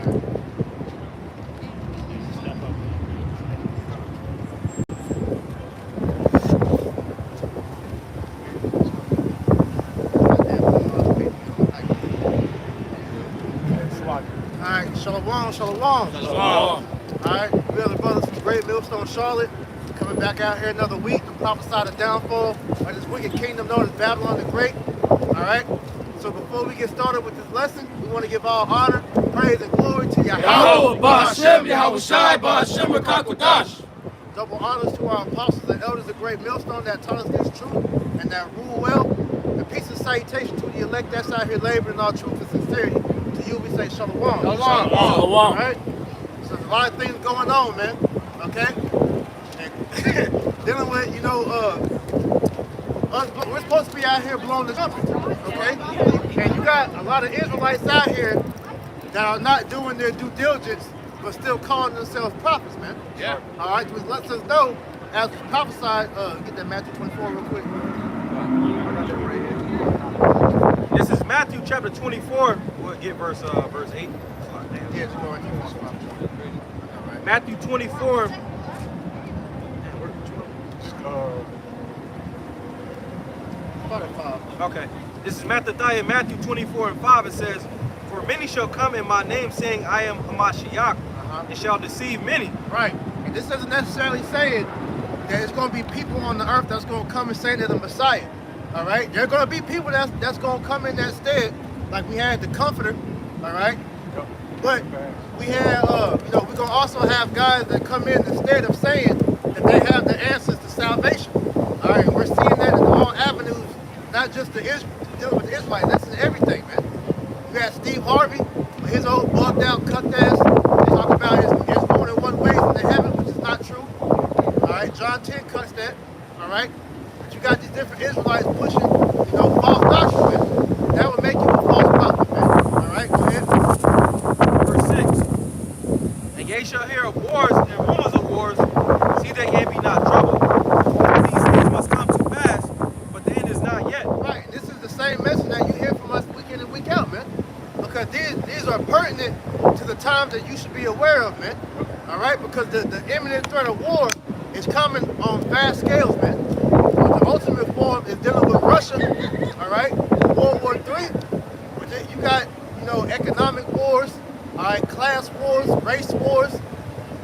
Alright, shalom, shalom. Shalom. Alright, we are the brothers from Great Millstone, Charlotte, coming back out here another week to prophesy the downfall of this wicked kingdom known as Babylon the Great. Alright, so before we get started with this lesson, we want to give all honor, praise, and glory to Yahweh, Yahweh. Ba'Hashem, Yahweh Shai, Ba'Hashem, Rakakwadash. Double honors to our apostles and elders of Great Millstone that taught us this truth and that rule well. And peace and salutation to the elect that's out here laboring in all truth and sincerity. To you we say shalom. Shalom. All right? So there's a lot of things going on, man. Okay? And dealing with, we're supposed to be out here blowing the trumpet. Okay? And you got a lot of Israelites out here that are not doing their due diligence but still calling themselves prophets, man. Yeah. All right, which lets us know, as we prophesied, get that Matthew 24 real quick. This is Matthew chapter 24. We'll get verse 8. Yeah, just go right here. All right. Matthew 24. Start at 5. Okay. This is Matthew 24 and 5. It says, "For many shall come in my name, saying, I am Hamashiach, and shall deceive many." Right. And this doesn't necessarily say it that it's going to be people on the earth that's going to come and say they're the Messiah. All right. There are going to be people that's going to come in that stead, like we had the Comforter. All right. But we have, we're going to also have guys that come in instead of saying that they have the answers to salvation. All right. We're seeing that in all avenues, not just dealing with the Israelites. That's in everything, man. You got Steve Harvey with his old bugged out cut ass. They talk about his more than one way in the heaven, which is not true. All right, John 10 cuts that. All right, but you got these different Israelites pushing, false doctrine, man. That would make you a false prophet, man. All right, go ahead. Verse 6. "And ye shall hear of wars and rumors of wars. See that ye be not troubled. For these things must come to pass, but the end is not yet." Right, and this is the same message that you hear from us week in and week out, man. Because these are pertinent to the times that you should be aware of, man. All right, because the imminent threat of war is coming on vast scales, man. The ultimate form is dealing with Russia, all right, World War III. You got, economic wars, all right, class wars, race wars,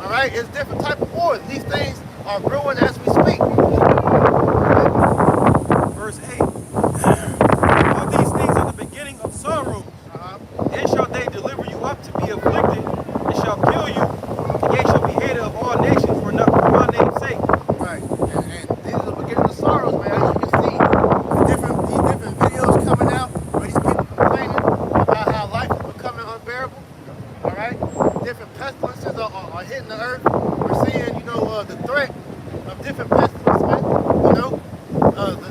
all right, it's different type of wars. These things are brewing as we speak. Verse 8. "All these things are the beginning of sorrow. Then shall they deliver you up to be afflicted, and shall kill you, and ye shall be hated of all nations for my name's sake." Right, and these are the beginning of sorrows, man. As you can see, these different videos coming out where these people complaining about how life is becoming unbearable. All right, different pestilences are hitting the earth. We're seeing, the threat of different pestilences, man.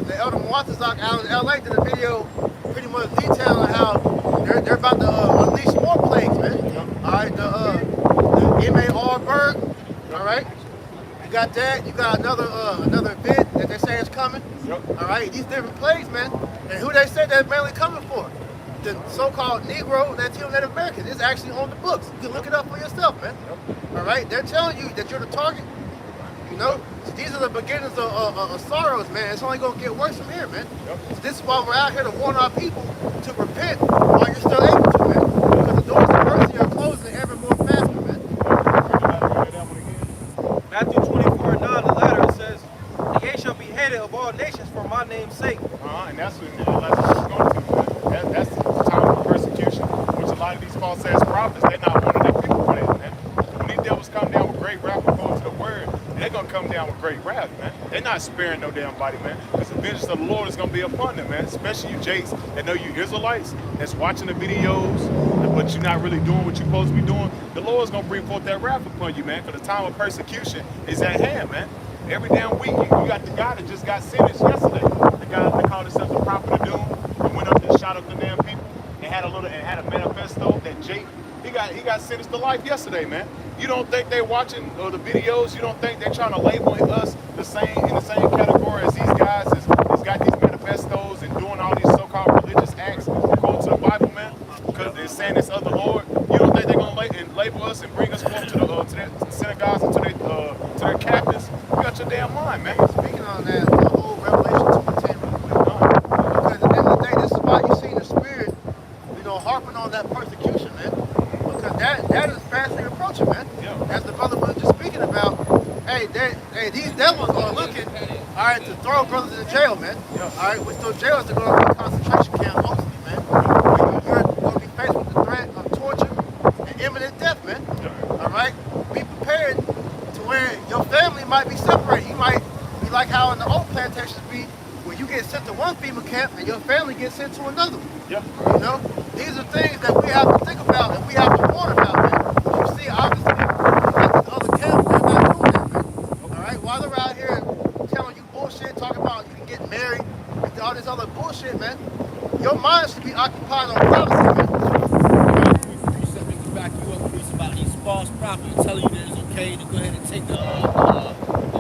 The Elder Muatazak out in LA did a video pretty much detailing how they're about to unleash more plagues, man. All right, the M.A.R. Berg, all right. You got that. You got another vid that they say is coming. All right, these different plagues, man. And who they say they're mainly coming for? The so-called Negro, Latino, Native Americans. It's actually on the books. You can look it up for yourself, man. All right, they're telling you that you're the target. So these are the beginnings of sorrows, man. It's only going to get worse from here, man. So this is why we're out here to warn our people to repent while you're still able to, man. Because the doors of mercy are closing ever more faster, man. Matthew 24 and 9, the latter, it says, "And ye shall be hated of all nations for my name's sake." And that's what it's going to. That's the time of persecution, which a lot of these false ass prophets, they're not wanting their people for that, man. When these devils come down with great wrath according to the word, they're going to come down with great wrath, man. They're not sparing no damn body, man. Because the vengeance of the Lord is going to be upon them, man. Especially you Jakes that know you Israelites that's watching the videos, but you're not really doing what you're supposed to be doing. The Lord's going to bring forth that wrath upon you, man. Because the time of persecution is at hand, man. Every damn week, you got the guy that just got sentenced yesterday. The guy that called himself the prophet of doom and went up and shot up the damn people and had a manifesto that Jake. He got sentenced to life yesterday, man. You don't think they're watching the videos? You don't think they're trying to label us in the same category as these guys that's got these manifestos and doing all these so-called religious acts according to the Bible, man? Because they're saying it's of the Lord. You don't think they're gonna label? And us and bring us forth to their synagogues and to their captains, you got your damn mind, man. Speaking on that, the whole Revelation 2:10 real quick. Because at the end of the day, this is why you see the Spirit, harping on that persecution, man. Because that is fastly approaching, man. Yeah. As the brother was just speaking about, hey, these devils are looking, all right, to throw brothers in jail, man. Yeah. All right, which those jails are going to be concentration camps mostly, man. You're going to be faced with the threat of torture and imminent death, man. Yeah. All right? Be prepared to where your family might be separated. You might be like how in the oak plantations be, where you get sent to one FEMA camp and your family gets sent to another one. Yeah. These are things that we have to think about and we have to warn about, man. You see, obviously, like these other camps, they're not doing that, man. All right? While they're out here telling you bullshit, talking about you can get married, and all this other bullshit, man, your mind should be occupied on prophecy, man. Precept we can back you up, Priest, about these false prophets telling you that it's okay to go ahead and take the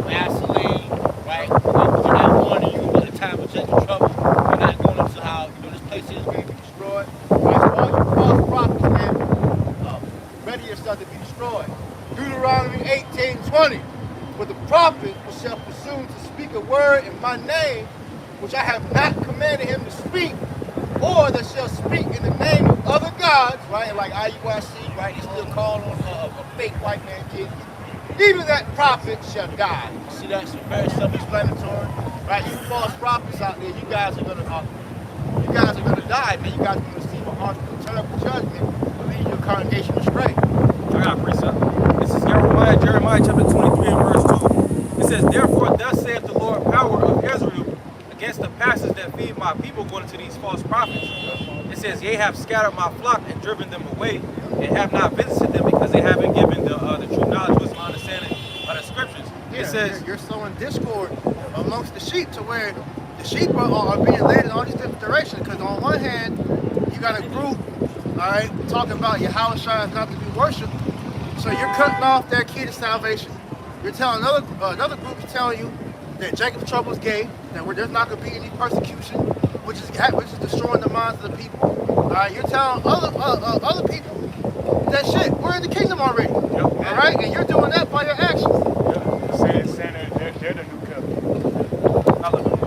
Vaseline, right? They're not warning you by the time of Jacob trouble. They're not going into how, this place is going to be destroyed. Right, all you false prophets, man, ready yourself to be destroyed. Deuteronomy 18:20. For the prophet shall presume to speak a word in my name, which I have not commanded him to speak, or that shall speak in the name of other gods, right? Like IUIC, right? They still call on a fake white man kid. Even that prophet shall die. You see, that's very self-explanatory, right? You false prophets out there, you guys are gonna die, man. You guys are gonna receive a harsh, terrible judgment for leading your congregation astray. I got a precept. This is Jeremiah chapter 23 and verse 2. It says, therefore, thus saith the Lord power of Israel against the pastors that feed my people going to these false prophets. It says, ye have scattered my flock and driven them away, and have not visited them because they haven't given the true knowledge, wisdom, understanding of the scriptures. Yeah, It says, you're sowing discord amongst the sheep to where the sheep are being led in all these different directions. Because on one hand, you got a group, all right, talking about Yahweh Shai is not to be worshipped. So you're cutting off their key to salvation. You're telling another group is telling you that Jacob's trouble is gay, that there's not going to be any persecution, which is destroying the minds of the people. All right, you're telling other people that shit, we're in the kingdom already. Yep. All right, and you're doing that by your actions. Yeah. Saying they're the new covenant.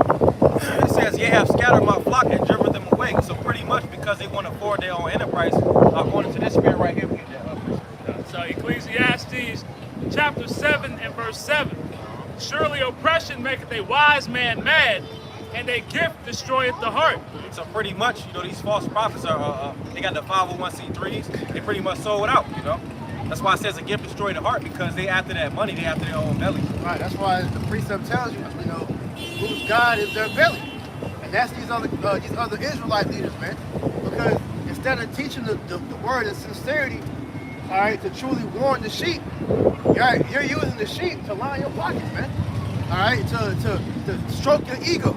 it says, ye have scattered my flock and driven them away. So pretty much because they want to forward their own enterprise, going into this spirit right here, we get that. So Ecclesiastes chapter 7 and verse 7. Surely oppression maketh a wise man mad, and a gift destroyeth the heart. So pretty much, these false prophets are, they got the 501c3s. They pretty much sold out, That's why it says a gift destroy the heart, because they after that money, they after their own belly. Right, that's why the precept tells you, whose God is their belly. And that's these other Israelite leaders, man. Because instead of teaching the word in sincerity, all right, to truly warn the sheep, you're using the sheep to line your pockets, man. All right, to stroke your ego,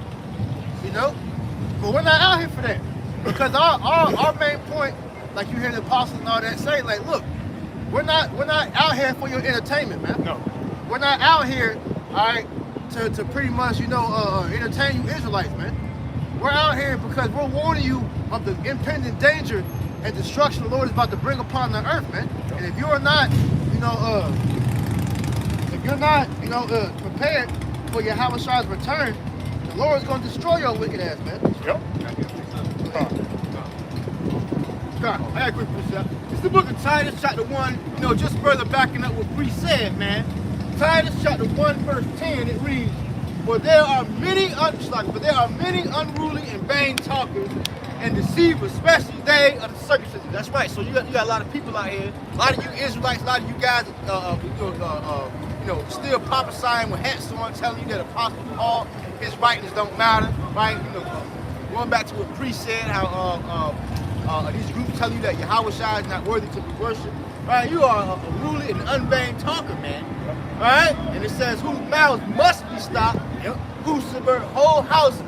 But we're not out here for that. Because our main point, like you hear the apostles and all that say, like, look, we're not out here for your entertainment, man. No. We're not out here, all right, to pretty much, entertain you Israelites, man. We're out here because we're warning you of the impending danger and destruction the Lord is about to bring upon the earth, man. And if you're not, prepared for Yahweh Shai's return, the Lord is going to destroy your wicked ass, man. Yep. God, I got a quick precept. It's the book of Titus, chapter 1, just further backing up what Priest said, man. Titus, chapter 1, verse 10, it reads, For there are many unruly and vain talkers and deceivers, especially they of the circumcision. That's right. So you got a lot of people out here, a lot of you Israelites, a lot of you guys, still prophesying with hats on, telling you that Apostle Paul, his writings don't matter, right? Going back to what Priest said, how these groups tell you that Yahweh Shai is not worthy to be worshipped. Right? You are a ruly and unvain talker, man. Right? And it says, whose mouths must be stopped, who subvert whole houses,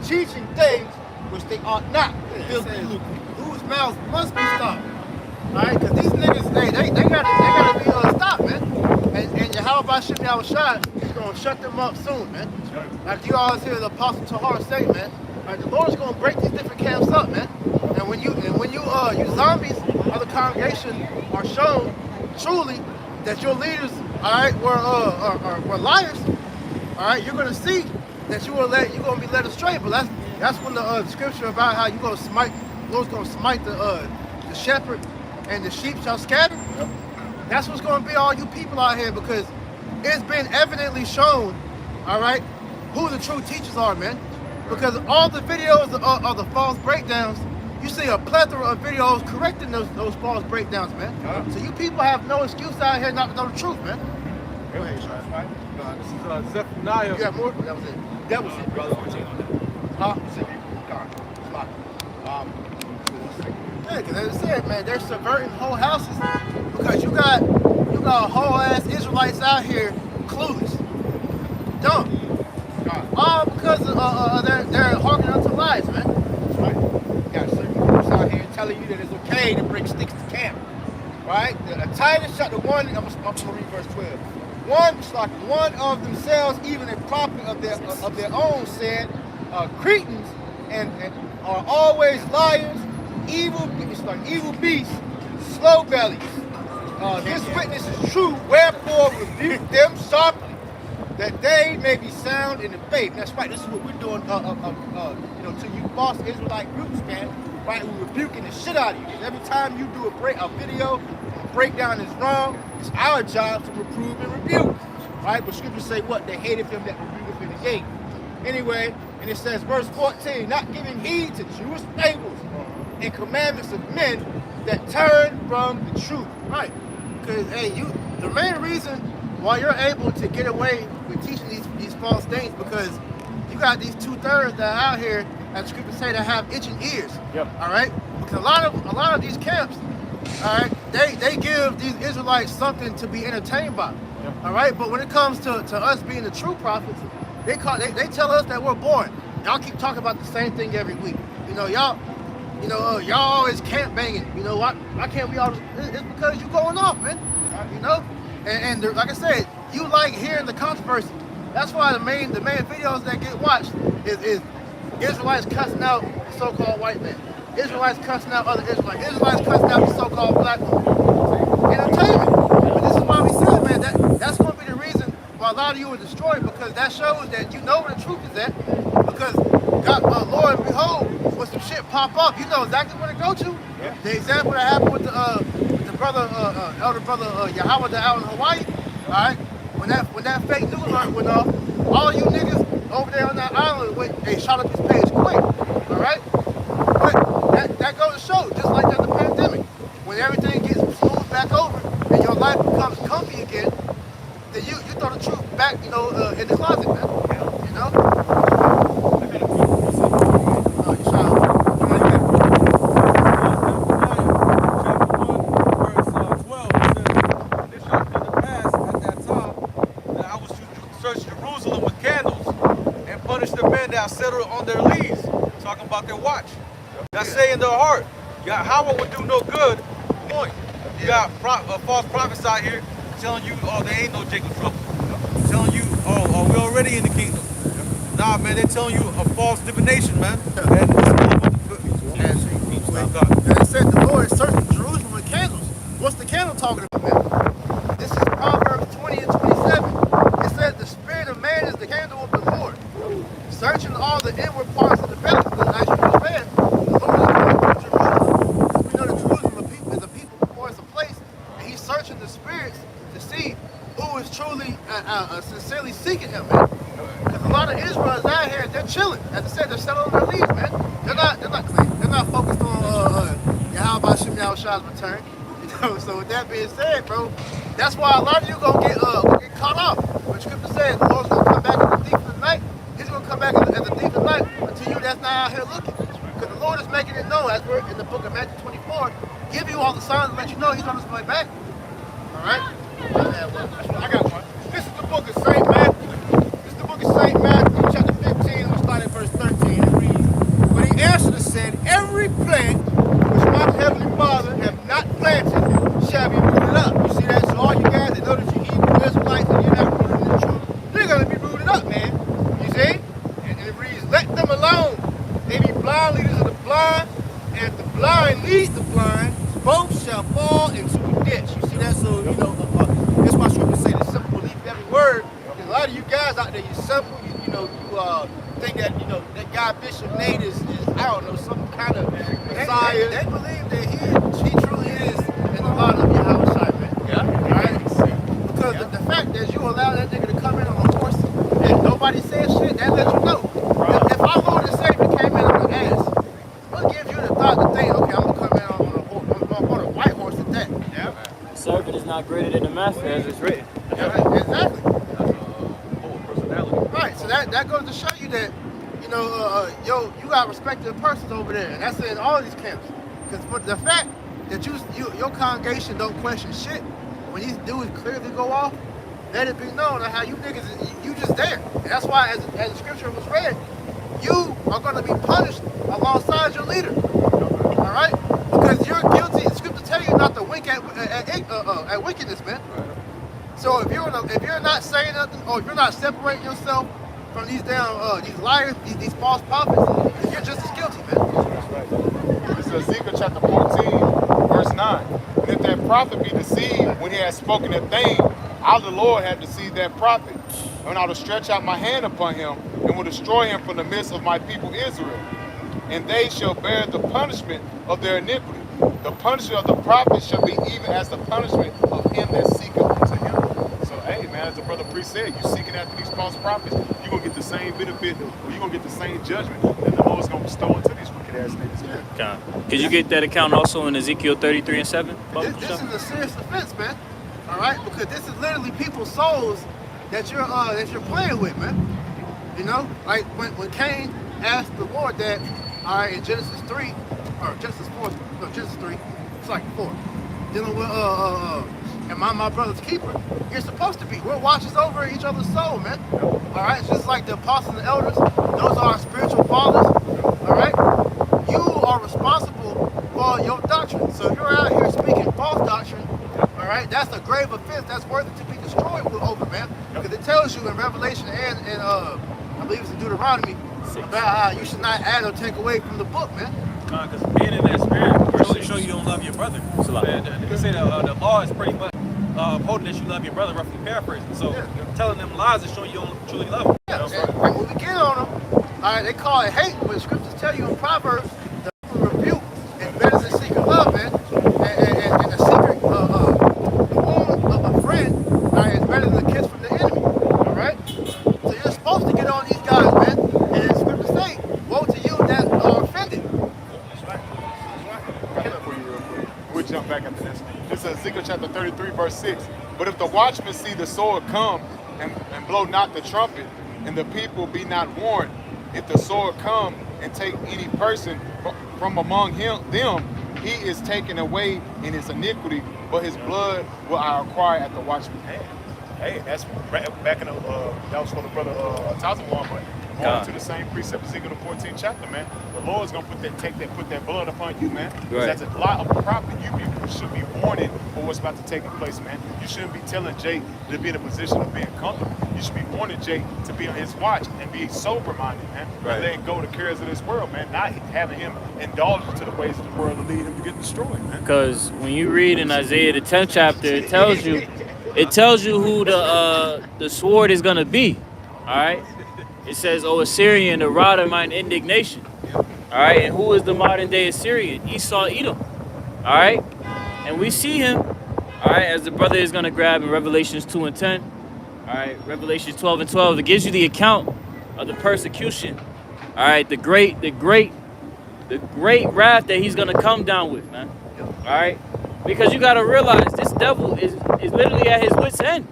teaching things which they ought not. Filthy lucre. Whose mouths must be stopped. Alright? Because these niggas, they gotta be stopped, man. And Yahweh Shai is gonna shut them up soon, man. Like you always hear the Apostle Tahar say, man. Right, the Lord is gonna break these different camps up, man. And when you zombies of the congregation are shown truly that your leaders, all right, were liars, all right, you're gonna see that you're gonna be led astray. But that's when the scripture about how you're gonna smite, Lord's gonna smite the shepherd and the sheep shall scatter. That's what's gonna be all you people out here, because it's been evidently shown, all right, who the true teachers are, man. Because all the videos of the false breakdowns, you see a plethora of videos correcting those false breakdowns, man. So you people have no excuse out here not to know the truth, man. Go ahead, Sean. This is Zephaniah. You got more? That was it. That was it. Brother 14 on that. Huh? Yeah, because as I said, man, they're subverting whole houses because you got whole ass Israelites out here clueless, dumb. All because they're harking onto lies, man. That's right. You got certain groups out here telling you that it's okay to bring sticks to camp. Right? Titus chapter 1, I'm going to read verse 12. One of themselves, even a prophet of their own, said, Cretans and are always liars, evil beasts, slow bellies. This witness is true, wherefore rebuke them sharply, that they may be sound in the faith. That's right. This is what we're doing, to you false Israelite groups, man. Right? We're rebuking the shit out of you. Every time you do a video, a breakdown is wrong. It's our job to reprove and rebuke. Right? But scriptures say what? They hated him that rebuketh in the gate. Anyway, and it says, verse 14, not giving heed to Jewish fables and commandments of men that turn from the truth. Right. Because, hey, the main reason why you're able to get away with teaching these false things, because you got these 2/3 that are out here, as scriptures say, that have itching ears. Yep. All right? Because a lot of these camps, all right, they give these Israelites something to be entertained by. Yep. All right? But when it comes to us being the true prophets, they tell us that we're boring. Y'all keep talking about the same thing every week. Y'all always camp banging. You know what? Why can't we all? It's because you going off, man. And like I said, you like hearing the controversy. That's why the main videos that get watched is Israelites cussing out the so-called white man, Israelites cussing out other Israelites, Israelites cussing out the so-called black woman. Entertainment. But this is why we said, man, that's going to be the reason why a lot of you are destroyed, because that shows that you know where the truth is at. Because God, Lord, and behold, when some shit pop up, you know exactly where to go to. Yeah. The example that happened with the brother, elder brother Yahweh that out in Hawaii. All right, when that fake news alert went off, all you niggas over there on that island shot up his page quick. All right, but that goes to show, just like at the pandemic, when everything gets smoothed back over and your life becomes comfy again, then you throw the truth back, in the closet, man. Settled on their leaves, talking about their watch. That's saying in their heart, Yahweh would do no good. Point. You got false prophets out here telling you, oh, there ain't no Jacob trouble. Telling you, oh, we're already in the kingdom. Nah, man, they're telling you a false divination, man. And they said the Lord is searching Jerusalem with candles. What's the candle talking about, man? This is Proverbs 20 and 27. It says the spirit of man is the candle of the Lord, searching all the inward parts of the belly. Because as you just read, the Lord is coming from Jerusalem. We know that Jerusalem is a people before it's a place, and he's searching the spirits to see who is truly sincerely seeking him, man. Because a lot of Israelites out here, they're chilling. As I said, they're settling on their leaves, man. They're not clean. They're not focused on Yahweh Shem Yahushua's return. So with that being said, bro, that's why a lot of you gonna get caught off. When Scripture says the Lord's gonna come back as a thief in the night, he's gonna come back as a thief in the night until you that's not out here looking. Because the Lord is making it known, as we're in the book of Matthew 24, give you all the signs to let you know he's on his way back. All right? I got one. This is the book of St. Matthew. This is the book of St. Matthew, chapter 15. I'm going to start at verse 13 and read. But he answered and said, every plant which my heavenly Father hath not planted shall be rooted up. You see that? So all you guys that know that you Hebrew Israelites and you're not rooted in the truth, they're going to be rooted up, man. You see? And it reads, let them alone. They be blind leaders of the blind, and if the blind lead the blind, both shall fall into the ditch. You see that? So So, you know, that's why scripture say the simple believe every word. Because a lot of you guys out there, you simple, you think that, that guy Bishop Nate is I don't know, some kind of Messiah. They believe that he truly is in the line of Yahushua, man. Yeah. Right? Because the fact that you allow that nigga to come in on a horse and nobody says shit, that lets you know. If our Lord and Savior came in on an ass, what gives you the thought to think, okay, I'm gonna come in on a white horse at that? The servant is not greater than the master, as it's written. Yeah, exactly. Whole personality. Right. So that goes to show you that, you got respected persons over there, and that's in all these camps. Because for the fact that your congregation don't question shit, when these dudes clearly go off, let it be known that how you niggas, you just there. And that's why, as the scripture was read, you are going to be punished alongside your leader. All right? Because you're guilty. The scripture tell you not to wink at wickedness, man. So if you're not saying nothing, or if you're not separating yourself from these damn these liars, these false prophets, then you're just as guilty, man. That's right. This is Ezekiel chapter 14, verse 9. And if that prophet be deceived when he has spoken a thing, I, the Lord, have deceived that prophet. And I will stretch out my hand upon him and will destroy him from the midst of my people Israel. And they shall bear the punishment of their iniquity. The punishment of the prophet shall be even as the punishment of him that seeketh unto him. So, hey, man, as the brother priest said, you seeking after these false prophets, you're going to get the same benefit, or you're going to get the same judgment that the Lord's going to bestow into these wicked ass niggas, man. Okay. Could you get that account also in Ezekiel 33 and 7? This is a serious offense, man. All right, because this is literally people's souls that you're playing with, man. You know, like when Cain asked the Lord that, all right, in Genesis 3 or Genesis 4, no, Genesis 3, it's like 4, dealing with am I my brother's keeper? You're supposed to be. We're watchers over each other's soul, man. All right, it's just like the apostles and elders. Those are our spiritual fathers. All right, you are responsible for your doctrine. So if you're out here speaking false doctrine, all right, that's a grave offense that's worthy to be destroyed over, man. Because it tells you in Revelation and I believe it's in Deuteronomy about how you should not add or take away from the book, man. Because being in that spirit show you don't love your brother. They say the law is pretty much holding that you love your brother, roughly paraphrasing. So telling them lies is showing you don't truly love him. Yeah, and when we get on them, all right, they call it hate, but the scriptures tell you in Proverbs, the rebuke is better than secret love, man. And the secret wound of a friend, all right, is better than a kiss from the enemy, all right? So you're supposed to get on these guys, man. And the scriptures say, woe to you that are offended. That's right. Got that for you real quick. We'll jump back after this. This is Ezekiel chapter 33, verse 6. But if the watchman see the sword come and blow not the trumpet, and the people be not warned, if the sword come and take any person from among them, he is taken away in his iniquity, but his blood will I acquire at the watchman's hand. Hey, that's back in the, that was for the brother Tazawan, but going to the same precept, Ezekiel the 14th chapter, man. The Lord's gonna put that blood upon you, man. Because as a lot of prophet, you should be warning for what's about to take place, man. You shouldn't be telling Jay to be in a position of being comfortable. You should be warning Jay to be on his watch and be sober-minded, man. And letting go the cares of this world, man. Not having him indulge into the ways of the world to lead him to get destroyed, man. Because when you read in Isaiah the 10th chapter, it tells you who the sword is gonna be. All right. It says, "O Assyrian, the rod of mine indignation." All right, and who is the modern day Assyrian? Esau, Edom. All right, and we see him. All right, as the brother is gonna grab in Revelations 2 and 10. All right, Revelations 12 and 12. It gives you the account of the persecution. All right, the great wrath that he's gonna come down with, man. All right, because you gotta realize this devil is literally at his wit's end.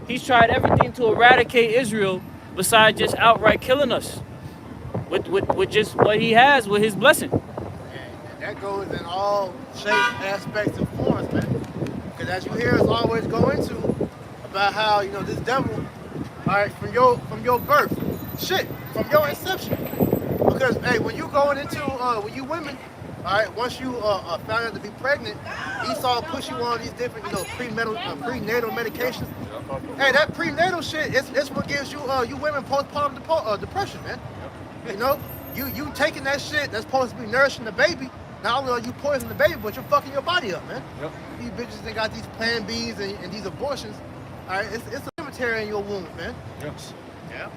He's tried everything to eradicate Israel, besides just outright killing us with just what he has with his blessing. And that goes in all shapes, aspects, and forms, man. Because as you hear us always go into about how, this devil, all right, from your birth, from your inception. Because, hey, when you going into, when you women, all right, once you found out to be pregnant, Esau push you on these different, prenatal medications. Hey, that prenatal shit, it's what gives you women postpartum depression, man. You taking that shit that's supposed to be nourishing the baby, not only are you poisoning the baby, but you're fucking your body up, man. Yep. These bitches, they got these Plan Bs and these abortions. All right, it's a cemetery in your womb, man. Yep. Yeah.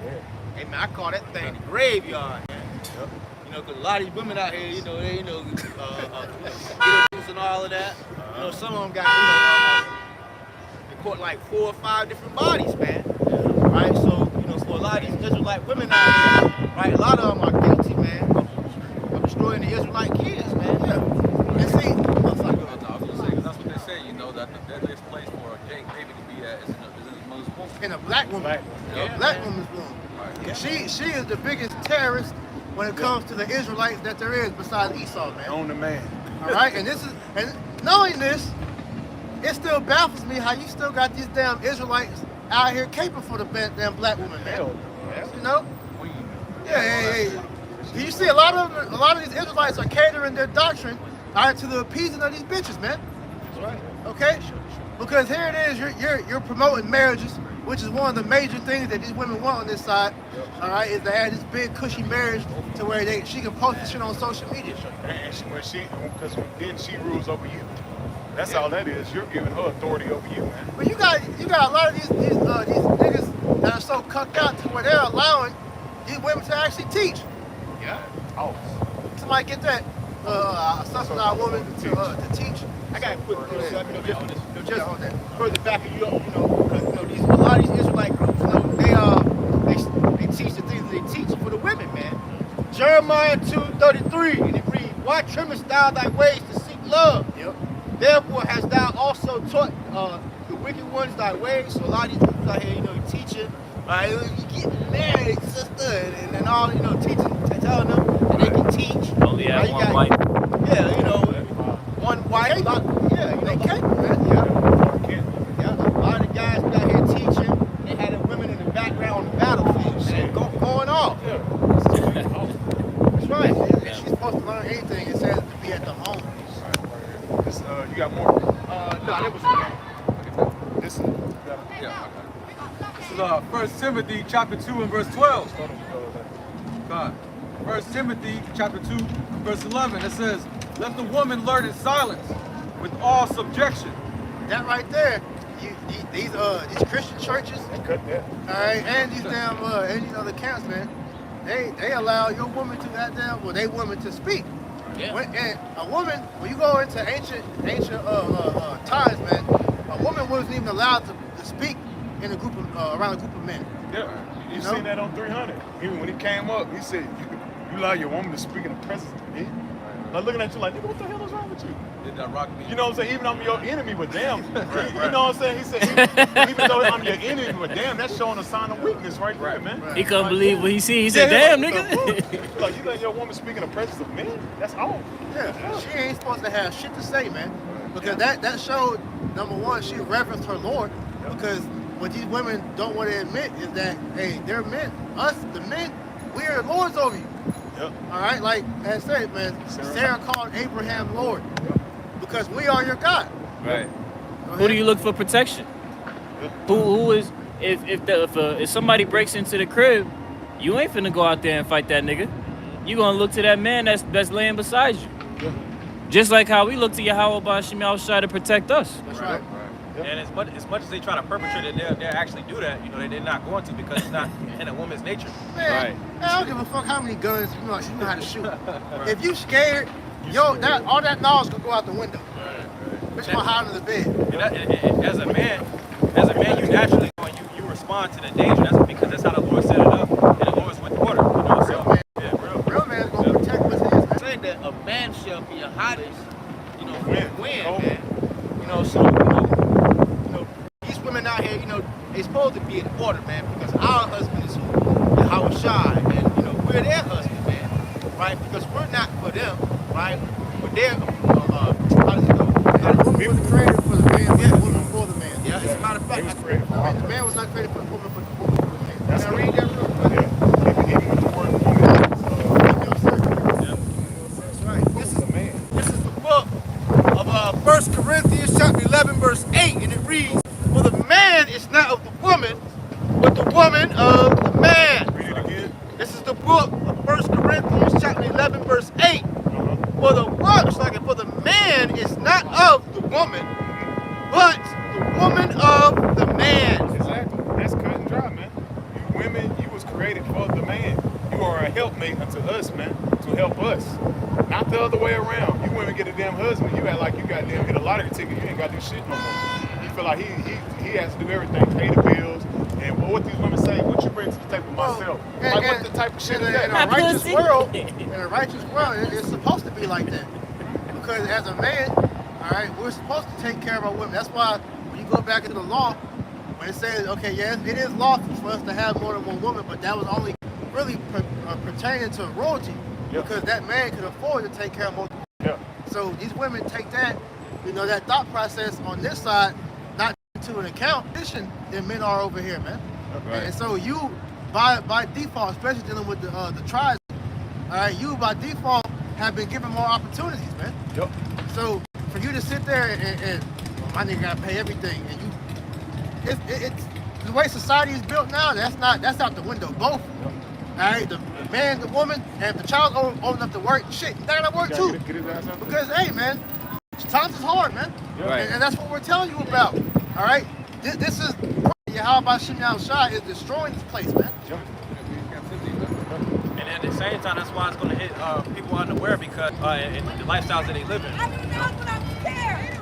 Hey man, I call that thing the graveyard, man. Yep. You know, cause a lot of these women out here, they and all of that. You know, some of them got, they caught like 4 or 5 different bodies, man. Right? So, for a lot of these Israelite women out here, right, a lot of them are guilty, man, of destroying the Israelite kids, man. Yeah. And see, I was gonna say, 'cause that's what they say, that the deadliest place for a gay baby to be at is in his mother's womb. in a black woman, Yeah, black man. woman's womb. Right. She is the biggest terrorist when it comes to the Israelites that there is besides Esau, man. On the man. All right, and knowing this, it still baffles me how you still got these damn Israelites out here caping for the damn black woman, man. Hell, yeah. You know? Yeah. You see, a lot of these Israelites are catering their doctrine, all right, to the appeasing of these bitches, man. That's right. Okay? Because here it is, you're promoting marriages, which is one of the major things that these women want on this side. All right, is to have this big cushy marriage to where she can post the shit on social media. And because then she rules over you. That's all that is. You're giving her authority over you, man. But you got a lot of these niggas that are so cucked out to where they're allowing these women to actually teach. Yeah. Oh. Somebody get that subsidized woman to teach. I got to put just on that. further back you up, because a lot of these Israelite groups, they teach the things they teach for the women, man. Jeremiah 2:33, and it reads, "Why trimmest thou thy ways to seek love? Yep. Therefore hast thou also taught the wicked ones thy ways." So a lot of these people out here, teaching, you get married, sister, and all, teaching, telling them that they can teach. Only have one wife. Yeah, one wife. They can't, man. Yeah, a lot of the guys got here teaching. They had the women in the background on the battlefield, man, going off. That's right. If she's supposed to learn anything, it says to be at the home. You got more? No, that was This This is 1 Timothy chapter 2 and verse 12. God. 1 Timothy chapter 2 verse 11. It says, "Let the woman learn in silence with all subjection." That right there, these Christian churches, They cut that. all right, and these damn and these other camps, man, they allow your woman to they women to speak. Yeah. And a woman, when you go into ancient times, man, a woman wasn't even allowed to speak in a group of around a group of men. Yeah. You seen that on 300. Even when he came up, he said, you allow your woman to speak in the presence of me? Like looking at you like, nigga, what the hell is wrong with you? Did that rock me? You know what I'm saying? Even I'm your enemy, but damn. You know what I'm saying? He said, even though I'm your enemy, but damn, that's showing a sign of weakness right there, man. He couldn't believe what he see. He said, "Damn, nigga." Like, you let your woman speak in the presence of men? That's all. Yeah, she ain't supposed to have shit to say, man, because that showed, number one, she reverenced her Lord, because what these women don't want to admit is that, hey, they're men, us, the men, we are lords over you. Yep. All right, like I said, man, Sarah called Abraham Lord because we are your God. Right. Go Who do ahead. you look for protection? Who is if somebody breaks into the crib, you ain't finna go out there and fight that nigga. You gonna look to that man that's laying beside you. Just like how we look to Yahweh Bashim Yahushua to protect us. That's right. And as much as they try to perpetrate it, they'll actually do that. They're not going to, because it's not in a woman's nature. Man, Right. man, I don't give a fuck how many guns you know how to shoot. If you scared, all that knowledge could go out the window. Bitch gonna hide under the bed. And as a man, you naturally you respond to the danger. That's because that's how the Lord set it up, and the Lord's with order. So Real man's gonna protect what's his, man. saying that a man shall be a hottest, Win, man. So, these women out here, they supposed to be in order, man, because our husband is Yahushua, and, we're their husband, man, right? Because we're not for them, right? But they're, how does it go? He was created for the man, the woman for the man. Yeah, as a matter of fact, He was created for The man was not created for the woman, but the woman for the man. That's Can I good. read that real quick? Yeah. Even with the word woman, That's right. this is a man. this is the book of 1 Corinthians chapter 11, verse 8, and it reads, "For the man is not of the woman, but the woman of the man." Read it again. This is the book of 1 Corinthians chapter 11, verse 8. For the works of the man. Exactly. That's cut and dry, man. You women, you was created for the man. You are a helpmate unto us, man, to help us. Not the other way around. You women get a damn husband, you act like you got damn get a lottery ticket. You ain't got to do shit no more. You feel like he has to do everything, pay the bills. And what these women say, what you bring to the table myself? Like what the type of shit is in that? a righteous world, it's supposed to be like that. Because as a man, all right, we're supposed to take care of our women. That's why when you go back into the law, when it says, okay, yes, it is lawful for us to have more than one woman, but that was only really pertaining to royalty, because that man could afford to take care of more. Yeah. So these women take that, that thought process on this side, not into an account than men are over here, man. Right. And so you, by default, especially dealing with the tribes, all right, you by default have been given more opportunities, man. Yep. So for you to sit there and well, my nigga gotta pay everything, and it's the way society is built now. That's out the window. Both. All right, the man, the woman, and if the child's old enough to work, shit, they gotta work too. Get his ass out there. Because hey, man, times is hard, man. Right. And that's what we're telling you about. All right, this is how about Shimei Shai is destroying this place, man. And at the same time, that's why it's going to hit people unaware because in the lifestyles that they live in. I didn't know what I was scared.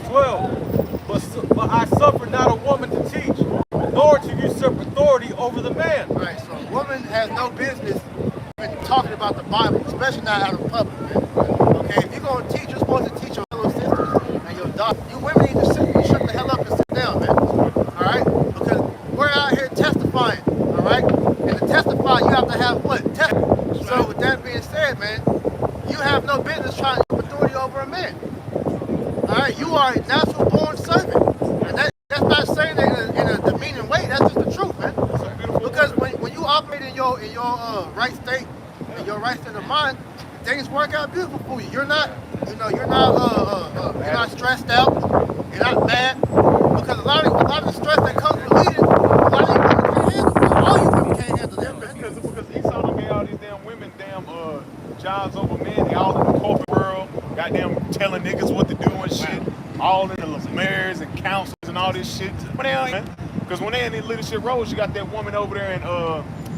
12. But I suffer not a woman to teach, nor to usurp authority over the man. All right, so a woman has no business even talking about the Bible, especially not out in public, man. Okay, if you're going to teach, you're supposed to teach your fellow sisters and your daughter. You women need to shut the hell up and sit down, man. All right? Because we're out here testifying, all right? And to testify, you have to have what? Testimony. So with that being said, man, you have no business trying to have authority over a man. All right? You are a natural born servant. And that's not saying that in a demeaning way. That's just the truth, man. Because when you operate in your right state, in your right state of mind, things work out beautiful for you. You're not stressed out. You're not mad. Because a lot of the stress that comes with leading, a lot of you can't handle. All you people can't handle them, man. Because Esau done gave all these damn women jobs over men. They all in the corporate world, goddamn telling niggas what to do and shit. All in the mayors and councils and all this shit. But they ain't. Because when they in these leadership roles, you got that woman over there and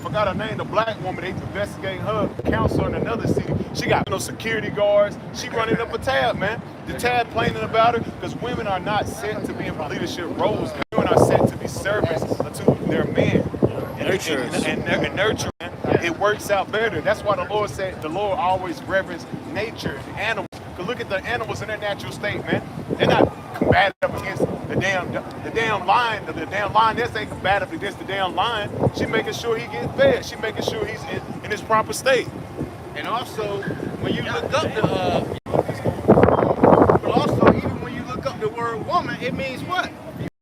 forgot her name, the black woman. They investigating her counselor in another city. She got no security guards. She running up a tab, man. The tab complaining about her because women are not set to be in leadership roles. Women are set to be servants to their men. And nurturing. It works out better. That's why the Lord said the Lord always reverence nature and animals. Because look at the animals in their natural state, man. They're not combative against the damn lion. The damn lioness ain't combative against the damn lion. She making sure he gets fed. She making sure he's in his proper state. And also, when you look up even when you look up the word woman, it means what?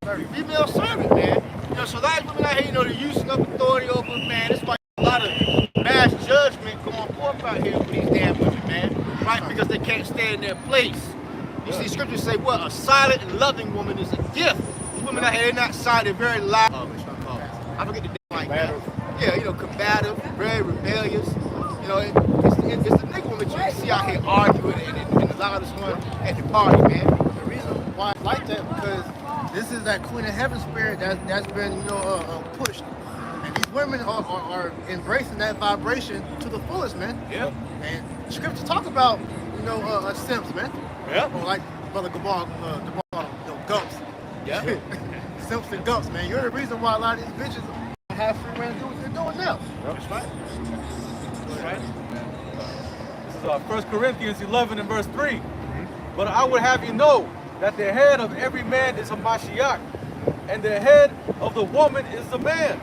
Female servant, man. So a lot of women out here, they're using up authority over a man. It's like a lot of mass judgment going forth out here with these damn women, man. Right? Because they can't stay in their place. You see, scriptures say what? A silent and loving woman is a gift. These women out here, they're not silent, they're very loud. I forget the name like that. Yeah, combative, very rebellious. It's the nigga woman that you see out here arguing and the loudest one at the party, man. The reason why I like that because this is that Queen of Heaven spirit that's been pushed, and these women are embracing that vibration to the fullest, man. Yeah. And scripture talk about simps, man. Yeah. Or like Brother Gabal, gumps. Yeah. Simps and gumps, man. You're the reason why a lot of these bitches have free reign to do what they're doing now. That's right. This is 1 Corinthians 11 and verse 3. But I would have you know that the head of every man is a Mashiach, and the head of the woman is the man,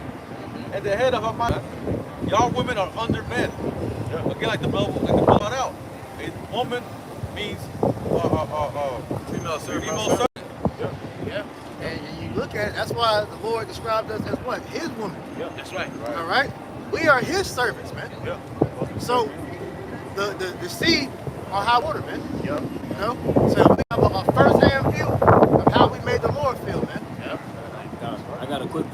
and the head of a Mashiach. Y'all women are under men. Again, like the blood out. A woman means female servant. Yeah. And you look at it, that's why the Lord described us as what? His woman. Yeah. That's right. All right? We are his servants, man. Yeah. So the seed are high water, man. Yeah. So we have a first-hand view of how we made the Lord feel, man. Yeah. I got a quick.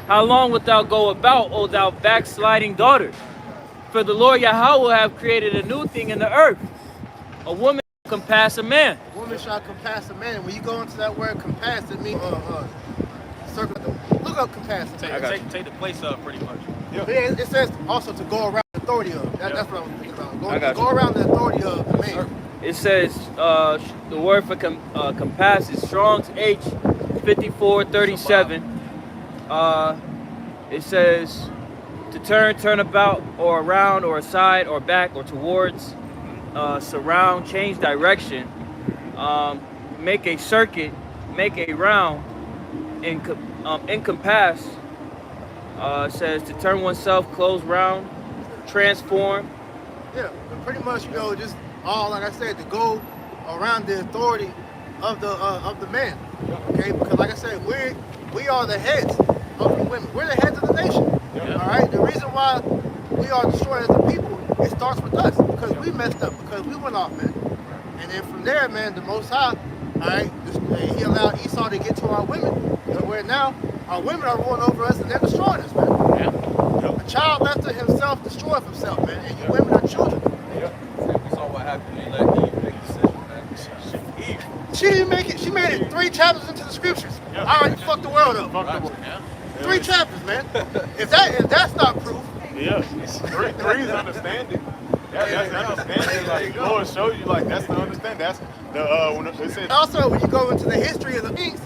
How long wilt thou go about, O thou backsliding daughter? For the Lord Yahweh will have created a new thing in the earth. A woman compass a man. A woman shall compass a man. When you go into that word compass, it means circle. Look up compass. Take the place up, pretty much. Yeah, it says also to go around the authority of. That's what I was thinking about. Go you. around the authority of the man. It says the word for compass is Strong's H 5437. It says to turn about, or around, or aside, or back, or towards, surround, change direction, make a circuit, make a round. Encompass says to turn oneself, close round, transform. Yeah, but pretty much, just all, like I said, to go around the authority of the man. Okay, because like I said, we are the heads of the women. We're the heads of the nation. All right. The reason why we are destroyed as a people, it starts with us because we messed up, because we went off, man. And then from there, man, the Most High, all right, he allowed Esau to get to our women, to where now our women are ruling over us and they're destroying us, man. A child left to himself destroyed himself, man, and you women are children. We saw what happened when he let Eve make decisions, man. Eve. She didn't make it. She made it 3 chapters into the scriptures. I already fucked the world up. Right. 3 chapters, man. If that's not proof, Yeah, three is understanding. That's understanding. Like Lord showed you, like that's the understanding. That's the when it said. also when you go into the history of the East,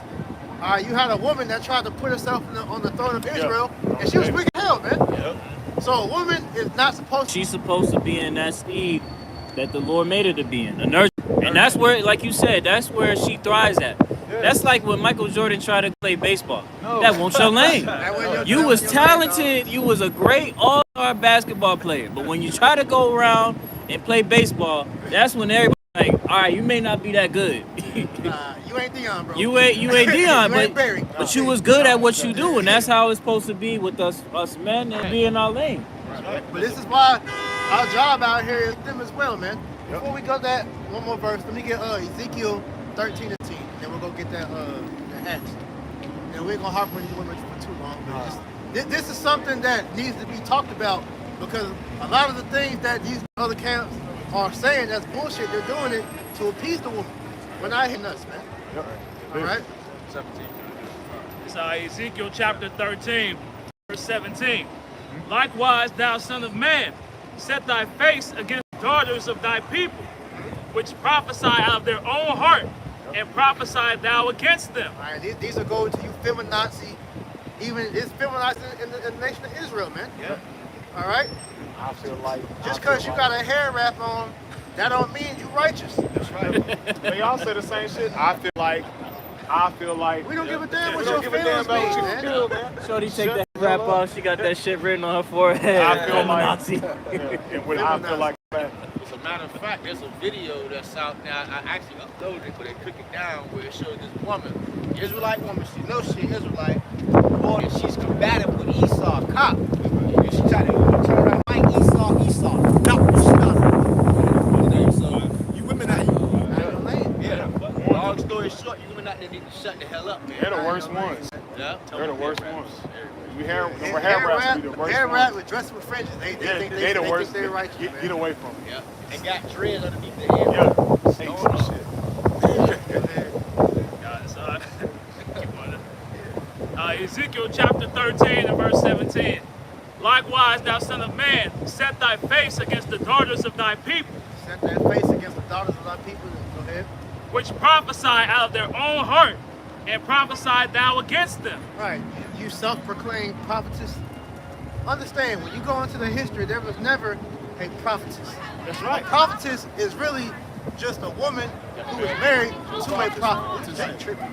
you had a woman that tried to put herself on the throne of Israel, and she was wicked as hell, man. Yep. So a woman is not supposed to. She's supposed to be in that seed that the Lord made her to be in, a nurse. And that's where, like you said, that's where she thrives at. That's like when Michael Jordan tried to play baseball. That won't your lane. You was talented. You was a great all-star basketball player. But when you try to go around and play baseball, that's when everybody like, all right, you may not be that good. You ain't Dion, bro. You ain't Dion, You ain't Barry. but you was good at what you do, and that's how it's supposed to be with us men and be in our lane. But this is why our job out here is them as well, man. Before we go to that, one more verse. Let me get Ezekiel 13 and 10. Then we'll go get that the Acts. And we ain't gonna harp on these women for too long. But this is something that needs to be talked about, because a lot of the things that these other camps are saying that's bullshit. They're doing it to appease the woman. We're not hitting us, man. All right. 17. It's Ezekiel chapter 13, verse 17. Likewise, thou son of man, set thy face against the daughters of thy people, which prophesy out of their own heart, and prophesy thou against them. All right. These are going to you feminazi. Even it's feminazi in the nation of Israel, man. Yeah. All right. I feel like Just because you got a hair wrap on, that don't mean you righteous. That's right. They all say the same shit. I feel like. We don't give a damn what We your don't give a damn feelings about mean, what you man. feel, man. Shorty take Shut that the wrap hell off. She got that shit written on her forehead. I feel like. Nazi. And when I feel like. Man, As a matter of fact, there's a video that's out now. I actually uploaded it, but they took it down where it showed this woman, Israelite woman. She knows she Israelite, and she's combative with Esau, cop. And she tried to turn around like Esau. No, she's not. So you women out here. Yeah. Long story short, you women out there need to shut the hell up, man. they're the worst ones. Yeah. They're the worst ones. We hair Hair wraps be the worst wrap ones. with dressing with fringes. They Yeah, think they the worst. they're righteous, Get man. away from me. Yeah. And got dreads underneath the hair. Yeah. Say some shit. Ezekiel chapter 13 and verse 17. Likewise, thou son of man, set thy face against the daughters of thy people, Set that face against the daughters of our people. Go ahead. which prophesy out of their own heart, and prophesy thou against them. Right. You self-proclaimed prophetess. Understand, when you go into the history, there was never a prophetess. That's A right. prophetess is really just a woman who is married to a prophet. Which is ain't tripping.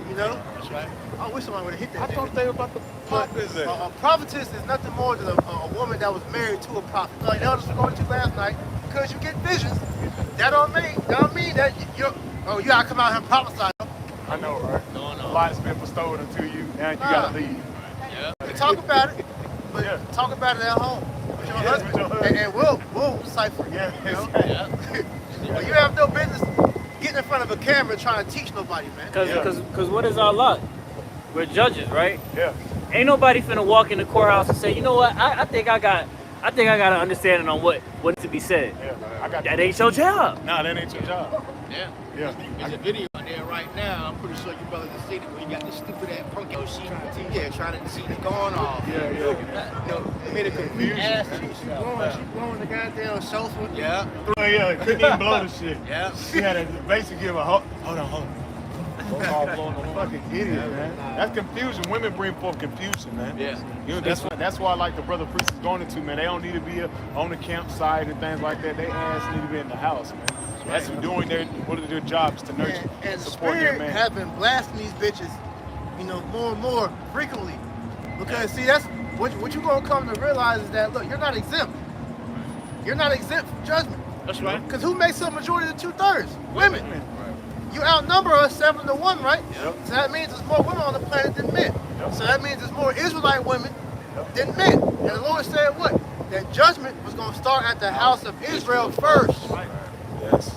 You know? That's right. I wish somebody would have hit that. I thought they were about to But pop this. a prophetess is nothing more than a woman that was married to a prophet. Like the elders were going to last night, because you get visions. That don't mean that you gotta come out here and prophesy. I know, right? No. A lot has been bestowed unto you, and you gotta leave. Yeah. You talk about it, but Yeah. talk about it at home with your Yeah, husband, with your husband. and we'll decipher. Yeah, You know? exactly. But you have no business getting in front of a camera trying to teach nobody, man. Cause what is our lot? We're judges, right? Yeah. Ain't nobody finna walk in the courthouse and say, you know what? I think I got I think I got an understanding on what to be said. Yeah, I got That ain't your job. Nah, that ain't your job. Yeah. Yeah. There's a video out there right now. I'm pretty sure you brothers have seen it where you got this stupid ass punk ass shit on TV. Yeah, trying to see it going off. Yeah. You know, it made a confused ass. She blowing the goddamn shells with Yeah. Yeah, couldn't even blow the shit. Yeah. She had to basically give a hold on. Fucking idiot, man. That's confusion. Women bring forth confusion, man. Yeah. You know, that's why like the brother priest is going into, man. They don't need to be on the campsite and things like that. They ass need to be in the house, man. That's doing one of their jobs to nurture, and support their Spirit man. have been blasting these bitches, you know, more and more frequently. Because see, that's what you're gonna come to realize is that look, you're not exempt. You're not exempt from judgment. That's right. Because who makes up majority of the 2/3? Women. You outnumber us 7-1, right? Yep. So that means there's more women on the planet than men. Yep. So that means there's more Israelite women than men. And the Lord said what? That judgment was going to start at the house of Israel first. Yes.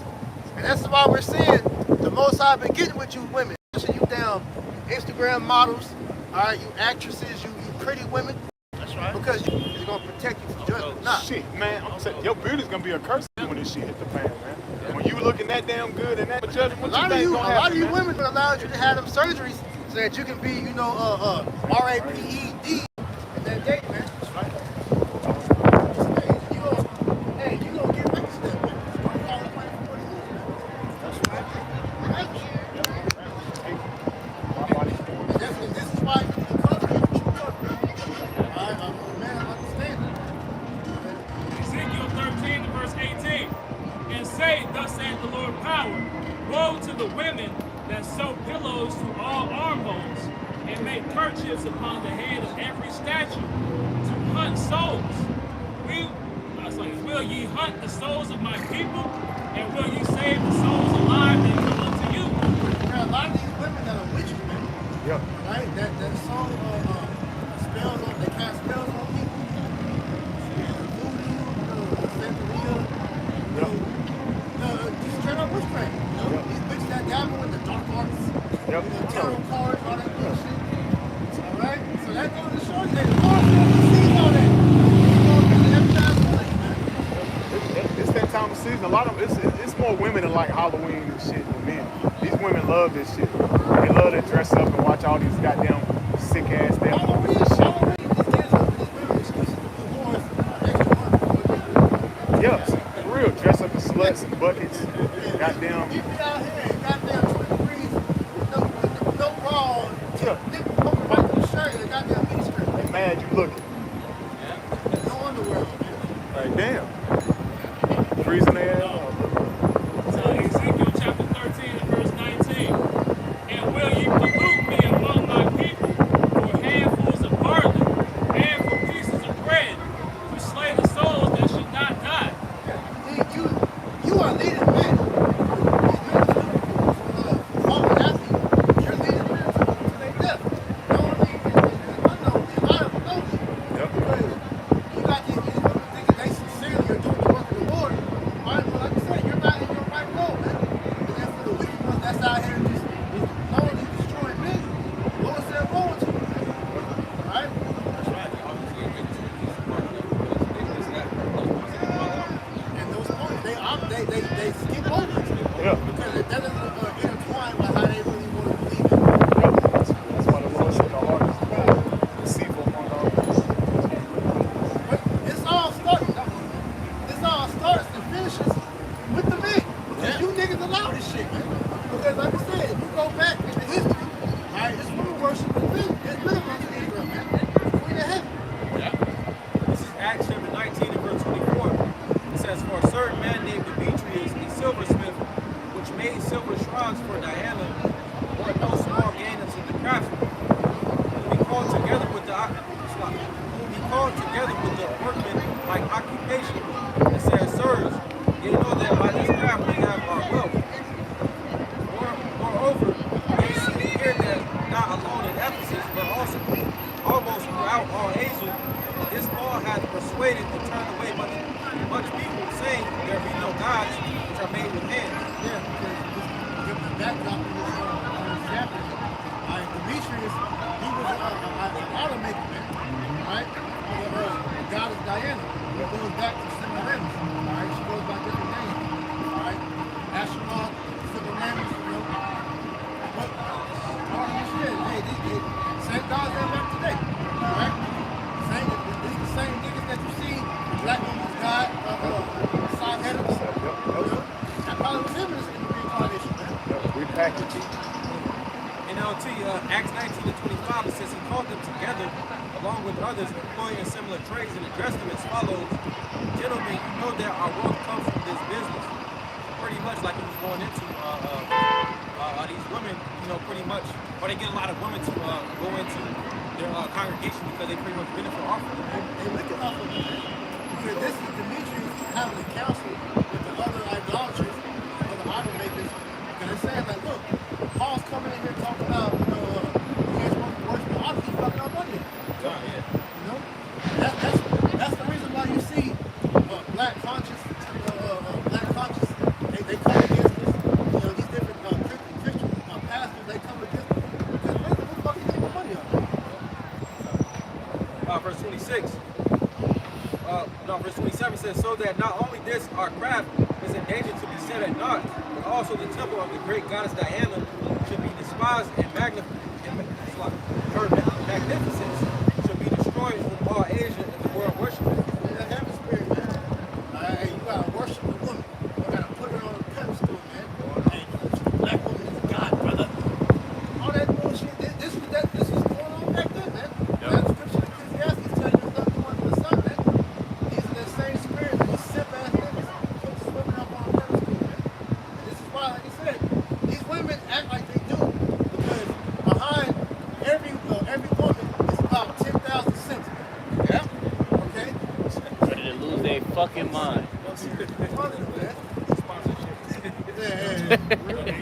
And that's why we're seeing the Most High been getting with you women. Pushing you down, Instagram models, all right, you actresses, you pretty women. That's right. Because he's going to protect you from judgment. Nah. Shit, man. I'm saying your beauty's gonna be a curse when this shit hit the fan, man. When you looking that damn good and that judgment, A what lot you of think you, gonna a lot happen, of you man? women allowed you to have them surgeries so that you can be, you know, RAPED in that date, man. That's right. Hey, you gonna get rich then, man. That's right. And this is why you cover what you cover. All right, man, I understand that. Ezekiel 13 and verse 18. And say, thus saith the Lord power, woe to the women that sew pillows to all armholes, and make kerchiefs upon the head of every statue, to hunt souls. Will ye hunt the souls of my people, and will ye save the souls alive that come unto you? There are a lot of these women that are witches, man. Yep. Right? That song spells on, they cast spells on people. Voodoo, Santeria, just straight up witchcraft. You know? These bitches that dabble with the dark arts, Yep. you know, tarot cards, all that good shit. Alright? So that goes to show you that the Lord sees all that. It's that time of season. A lot of it's more women that like Halloween and shit than men. These women love this shit. They love to dress up and watch all these goddamn sick ass damn movies and shit. Yes, for real. Dress up as sluts and buckets. Goddamn. You be out here in goddamn 20 degrees with no bra, nigga poking right through the shirt and a goddamn miniskirt. They mad you looking. No underwear. Like damn. Freezing their ass off. So Ezekiel chapter 13 and verse 19. And will ye pollute me among my people for handfuls of barley and for pieces of bread to slay the souls that should not die? You are leading men. Falling after you. You're leading men to their death. Knowingly and unknowingly. A lot of them know you. Yep. Because you got these women thinking they sincerely are doing the work of the Lord. Right? But like I said, you're not in your right role, man. And then for the wicked ones that's out here just knowingly destroying men, what was their role to you? Right? And those points, they skip over it. Yeah. Because that doesn't intertwine with how they really want to believe it. Yep. That's why the Lord said the heart is deceitful among all things. But this all starts and finishes with the men. Because you niggas allow this shit, man. Because like I said, if you go back into history, alright, this woman worship has been amongst Israel, man. Queen of heaven. This is Acts chapter 19 and verse 24. It says, for a certain man named Demetrius, a silversmith, which made silver shrines for Diana, brought no small gain unto the craftsmen. Whom he called together with the workmen like occupation, and said, sirs, ye know that by this craft we have our wealth. Moreover, ye see here that not alone in Ephesus, but also almost throughout all Asia, this Paul hath persuaded to turn away much people, saying there be no gods which are made with hands. Yeah, because give the backdrop of this chapter. Alright, Demetrius, he was an automaker, man. Right? The goddess Diana. package. NLT, Acts 19 to 25, it says he called them together along with others employing similar trades and addressed them as follows. Gentlemen, you know that our wealth comes from this business. Pretty much like he was going into these women, you know, pretty much, or they get a lot of women to go into their congregation because they pretty much benefit off of it. They looking off of it, because this is Demetrius having a council with the other idolaters, other idol makers, and they're saying like, look, Paul's coming in here talking about, you know, you ain't supposed to worship the idols, he's fucking our money. You know, that's the reason why you see black conscious, they come against this. You know, these different Christian pastors, they come against them because they're fucking taking money off. Verse 26. Verse 27 says, so that not only this, our craft is in danger to be set at naught, but also the temple of the great goddess Diana should be despised and her magnificence should be destroyed from all Asia and the world worship it. That heaven spirit, man. Hey, you gotta worship the woman. You gotta put her on a pedestal, man. Hey, the black woman is God, brother. All that bullshit. This was going on back then, man. That scripture in Ecclesiastes tells you nothing more than the sun, man. These are the same spirits, these simp ass niggas put swimming up on a pedestal, man. And this is why, like I said, these women act like they do because behind every woman is about 10,000 simps. Yeah. Okay. Ready to lose their fucking mind.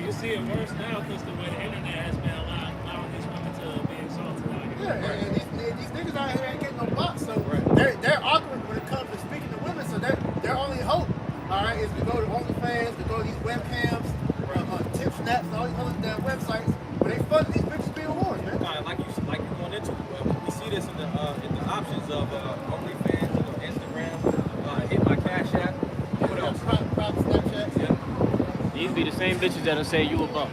You see it worse now because the way the internet has been allowing these women to be exalted out here. Yeah, and these niggas out here ain't getting no box, so they're awkward when it comes to speaking to women. So their only hope, all right, is to go to OnlyFans, to go to these webcams, tip snaps, and all these other damn websites. But they fund these bitches being whores, man. Like you're going into, we see this in the options of OnlyFans, you know, Instagram, hit my Cash App. What else? Private Snapchat. Yeah. These be the same bitches that'll say you a bum.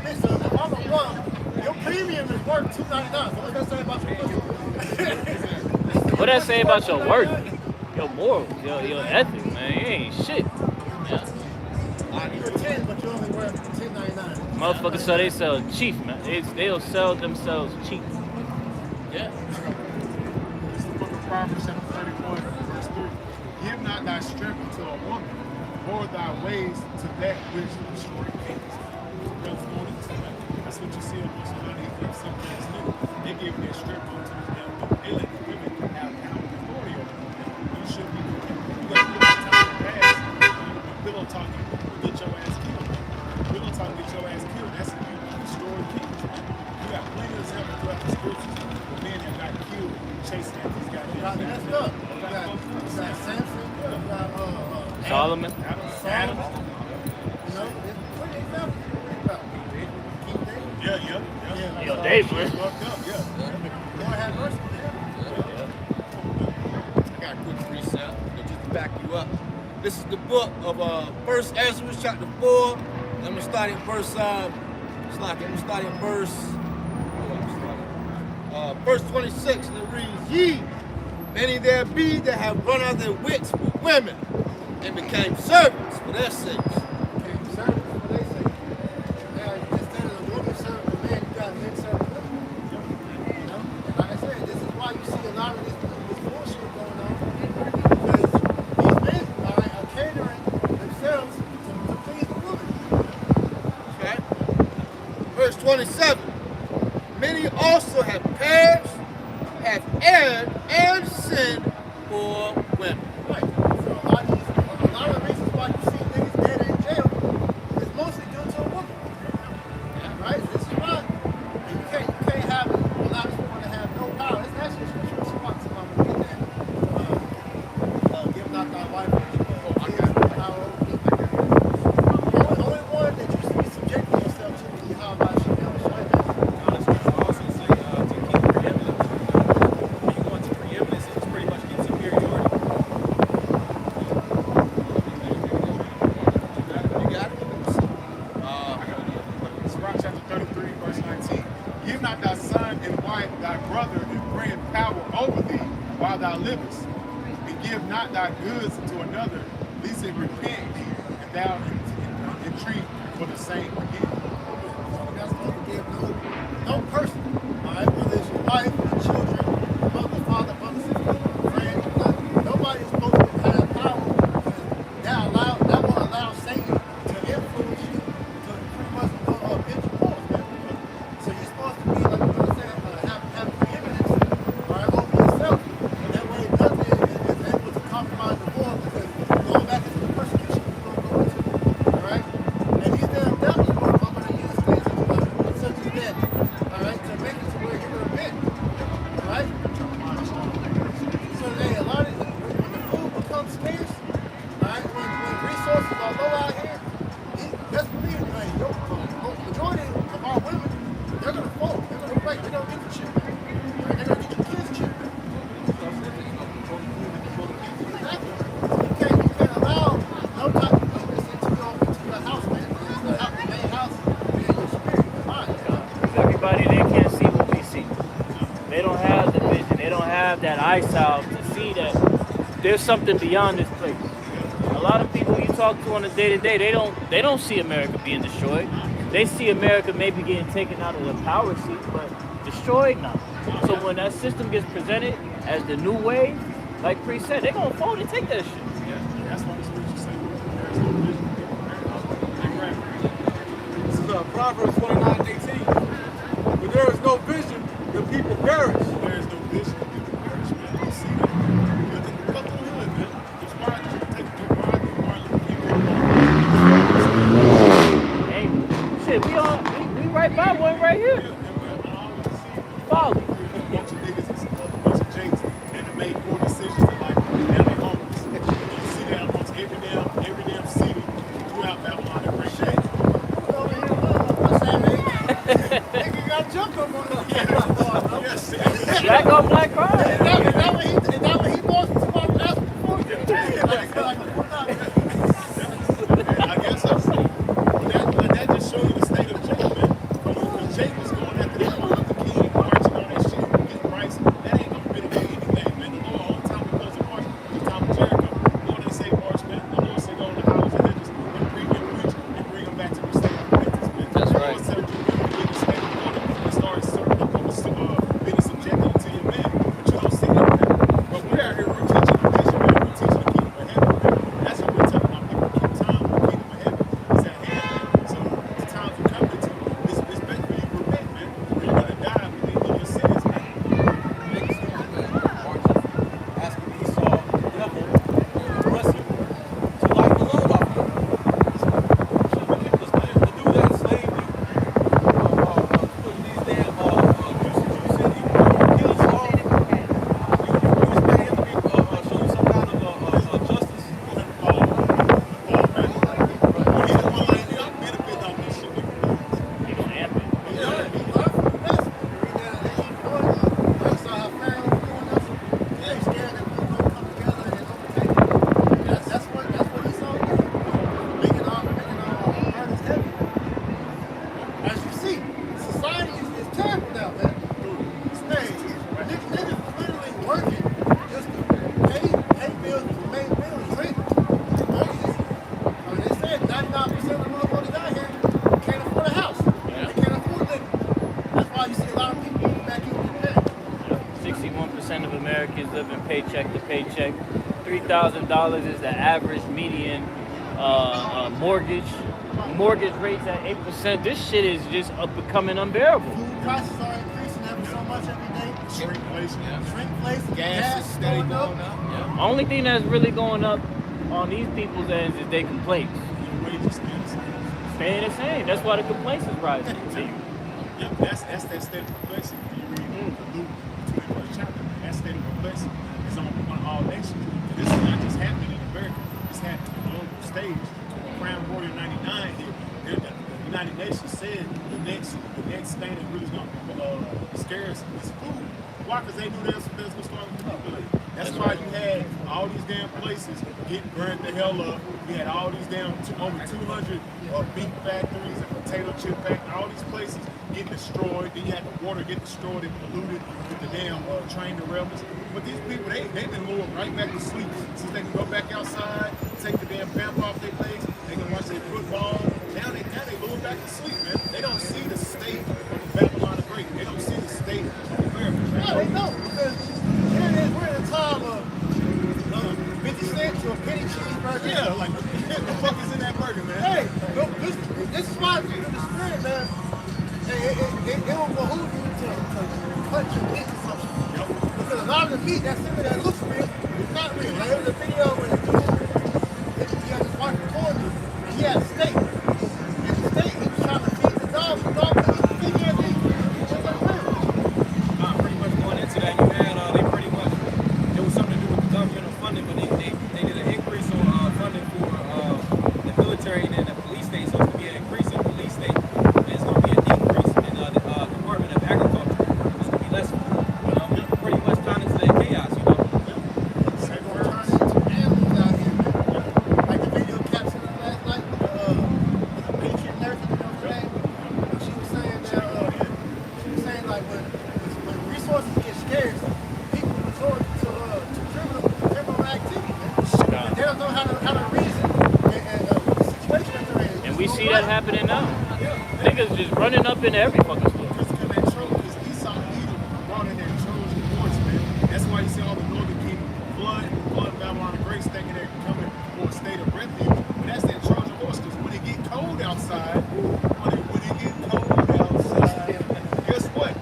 Listen, if I'm a bum, your premium is worth $2.99. So what's that say about your pussy? What that say about your work? Your morals, your ethics, man. You ain't shit. You're 10, but you're only worth $10.99. Motherfuckers so they sell cheap, man. They'll sell themselves cheap. Yeah. This is the book of Proverbs, chapter 31, verse 3. Give not thy strength unto a woman, or thy ways to that which destroy kings. That's what you see in most of the Eclipse sometimes new. They give their strength unto them. They let the women have authority over them. You should be doing it. You got to put time to pass. Pillow talking, get your ass killed. Pillow talking, get your ass killed. That's how you destroy kings. You got plenty of examples throughout the scriptures of men that got killed chasing after these guys. You got messed up. You got Samson. You got Solomon. Adam. You know, there's plenty of examples you can read about. King David. Yeah. Yo, David. Fucked up, Lord have mercy. I got a quick precept just to back you up. This is the book of 1 Ezra, chapter 4. I'm gonna start in verse. Verse 26, and it reads, "Ye, many there be that have run out their wits with women, and became servants for their sakes." Became servants for their sake. Now, instead of the woman serving the man, you got men serving women. You know? And like I said, this is why you see a lot of this bullshit going on. Because these men are catering themselves to please the woman. Okay? Verse 27, "Many also have perished, have erred, and sinned for women." Right. So a lot of the reasons why you see niggas dead in jail is mostly due to a woman. Right? This is why. And you can't have a lot of people to have no power. It's actually a scripture spot somebody to get that. Give not thy wife power over thee. The only one that you should be subjecting yourself to is Yahweh Shem Shai. Also say to keep preeminence. When you go into preeminence, it's pretty much get superiority. You got it? Sirach chapter 33, verse 19. "Give not thy son and wife thy brother and friend power over thee while thou livest, and give not thy goods to another, lest it repent thee, and thou entreat for the same again. So that's supposed to give no person, all right, whether it's your wife, your children, mother, father, sister, friend, nobody is supposed to have power. That will allow Satan to influence you to pretty much get your cause, man. So you're supposed to be, like I'm going to say, have preeminence, all right, over yourself. And that way nothing is able to compromise the war, because going back into the persecution you're going to go into, all right? And these damn devils are going to use things such as that, all right, to make it to where you're going to repent, all right? So hey, a lot of when the food becomes scarce, all right, when resources are low out here, let's believe it, man. The majority of our women, they're gonna fall. They're gonna break. They're gonna get the chip. Right? They're gonna get the kids' chip. Exactly. You can't allow no type of weakness into your house, man. The main house being your spirit, your mind. Everybody, they can't see what we see. They don't have the vision. They don't have that eyesight to see that there's something beyond this place. A lot of people you talk to on a day-to-day, they don't see America being destroyed. They see America maybe getting taken out of the power seat, but destroyed now. So when that system gets presented as the new way, like Priest said, they're gonna fold and take that shit. That's what the scripture says. There is no vision. This is Proverbs 29:18. When there is no vision, the people perish. There is no vision. People perish, man. You see that? Look through the hood, man. It's why you take the Martin Hey, shit, we right by one right here. Follow. a bunch of niggas and a bunch of jakes and they made poor decisions in life and they homeless. You see that amongst every damn city throughout Babylon and Great Shade. Nigga got jumped up on the Yes, Black on black crime. Is that what he wants to talk about before? I guess so. But that just shows you the state of Jake, man. Because Jake was going after that the king, marching on that shit, getting rights. That ain't gonna mitigate anything, man. The Lord all the time because of march, the time of Jericho. The Lord didn't say march, man. The Lord said go to the houses and hedges and preach and bring them back to the state of repentance, man. That's The right. Lord said you get in the state of order and start serving up being subjected to your men. But you don't see that, man. But we're out here, we're teaching the vision, man. We're teaching the kingdom of heaven, man. That's what we're telling our people. Keep time with the kingdom of heaven. It's at hand, man. So the times we're coming to, it's better for you to repent, man. You're gonna die when you leave your sins, man. Asking Esau, the devil, to bless him, to like the love of him. So the dude that enslaved you, putting these damn juicy juice in you, killing you all. You expect him to be, show you some kind of justice? As you see, society is terrible now, man. Niggas literally working just to pay bills, pay bills, rent, mortgages. I mean, they said 99% of the motherfuckers out here can't afford a house. They can't afford living. That's why you see a lot of people moving back into the debt. 61% of Americans living paycheck to paycheck. $3,000 is the average median mortgage. Mortgage rates at 8%. This shit is just becoming unbearable. Food prices are increasing every so much every day. Shrinkflation, Gas is steady going up. Only thing that's really going up on these people's ends is their complaints. Staying the same. That's why the complaints is rising. Yeah, that's that state of perplexity. You read Luke, the 21st chapter. That state of perplexity is on all nations. This is not just happening in America. It's happening on the global stage. Crown Warrior 99 here. The United Nations said the next thing that really is going to scare us is food. Why? Because they knew that's going to start manipulating. That's why you had all these damn places getting burned the hell up. You had all these damn over 200 beef factories and potato chip factories, all these places getting destroyed. Then you had the water get destroyed and polluted with the damn train derailments. But these people, they've been lured right back to sleep. Since they can go back outside, take the damn vamp off their legs, they can watch their football. Now they back to sleep, man. They don't see the state of Babylon the Great. They don't see the state of America, man. No, they don't, because here it is, we're in a time of 50 cents or a penny cheeseburger. Yeah, like, what the fuck is in that burger, man? Hey, look, this is why you the spirit, man. Hey, it will behoove you to cut your meat consumption. Because a lot of the meat that's in there that looks real, it's not real. Like, there was a video where he had this wife recording him, and he had a steak. And the steak, he was trying to feed the dog. The dog couldn't feed him. Pretty much going into that, you had they pretty much, it was something to do with the governmental funding, but they did an increase on funding for the military and the police state. So it's going to be an increase in police state, and it's going to be a decrease in the Department of Agriculture. It's going to be less, pretty much turned into that chaos, Animals out here, man. Like the video captured last night with the Patriot nurse, you know what I'm saying? She was saying that, like when resources get scarce, people resort to criminal activity, man. And they don't know how to reason and the situation that they're in. And we see that happening now. Niggas just running up into every fucking store. Because Esau and Edom brought in their Trojan horse, man. That's why you see all the northern kingdom flood Babylon the Great, thinking they're coming for a state of refuge. But that's that Trojan horse, because when it get cold outside, guess what?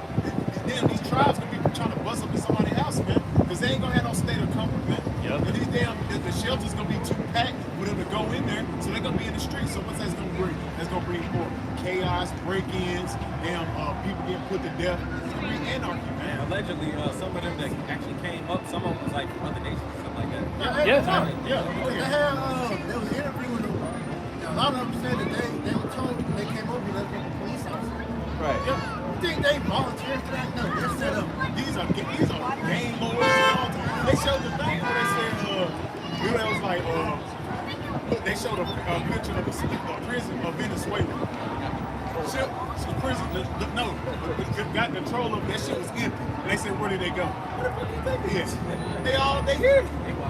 Damn, these tribes gonna be trying to bust up in somebody's house, man. Because they ain't gonna have no state of comfort, man. Yep. And these damn, the shelter's gonna be too packed for them to go in there, so they're gonna be in the streets. So what's that's gonna bring? That's gonna bring more chaos, break-ins, damn, people getting put to death. It's gonna be anarchy, man. Allegedly, some of them that actually came up, some of them was like from other nations, stuff like that. Yeah. There was an interview with them. A lot of them said that they were told when they came over that they were police officers. Right. You think they volunteered for that? No, they're set up. These are gang lords and all that. They showed the thing where they said, it was like, they showed a picture of a prison of Venezuela. So prison, got control of it. That shit was empty. And they said, where did they go? Where the fuck did they be? They here.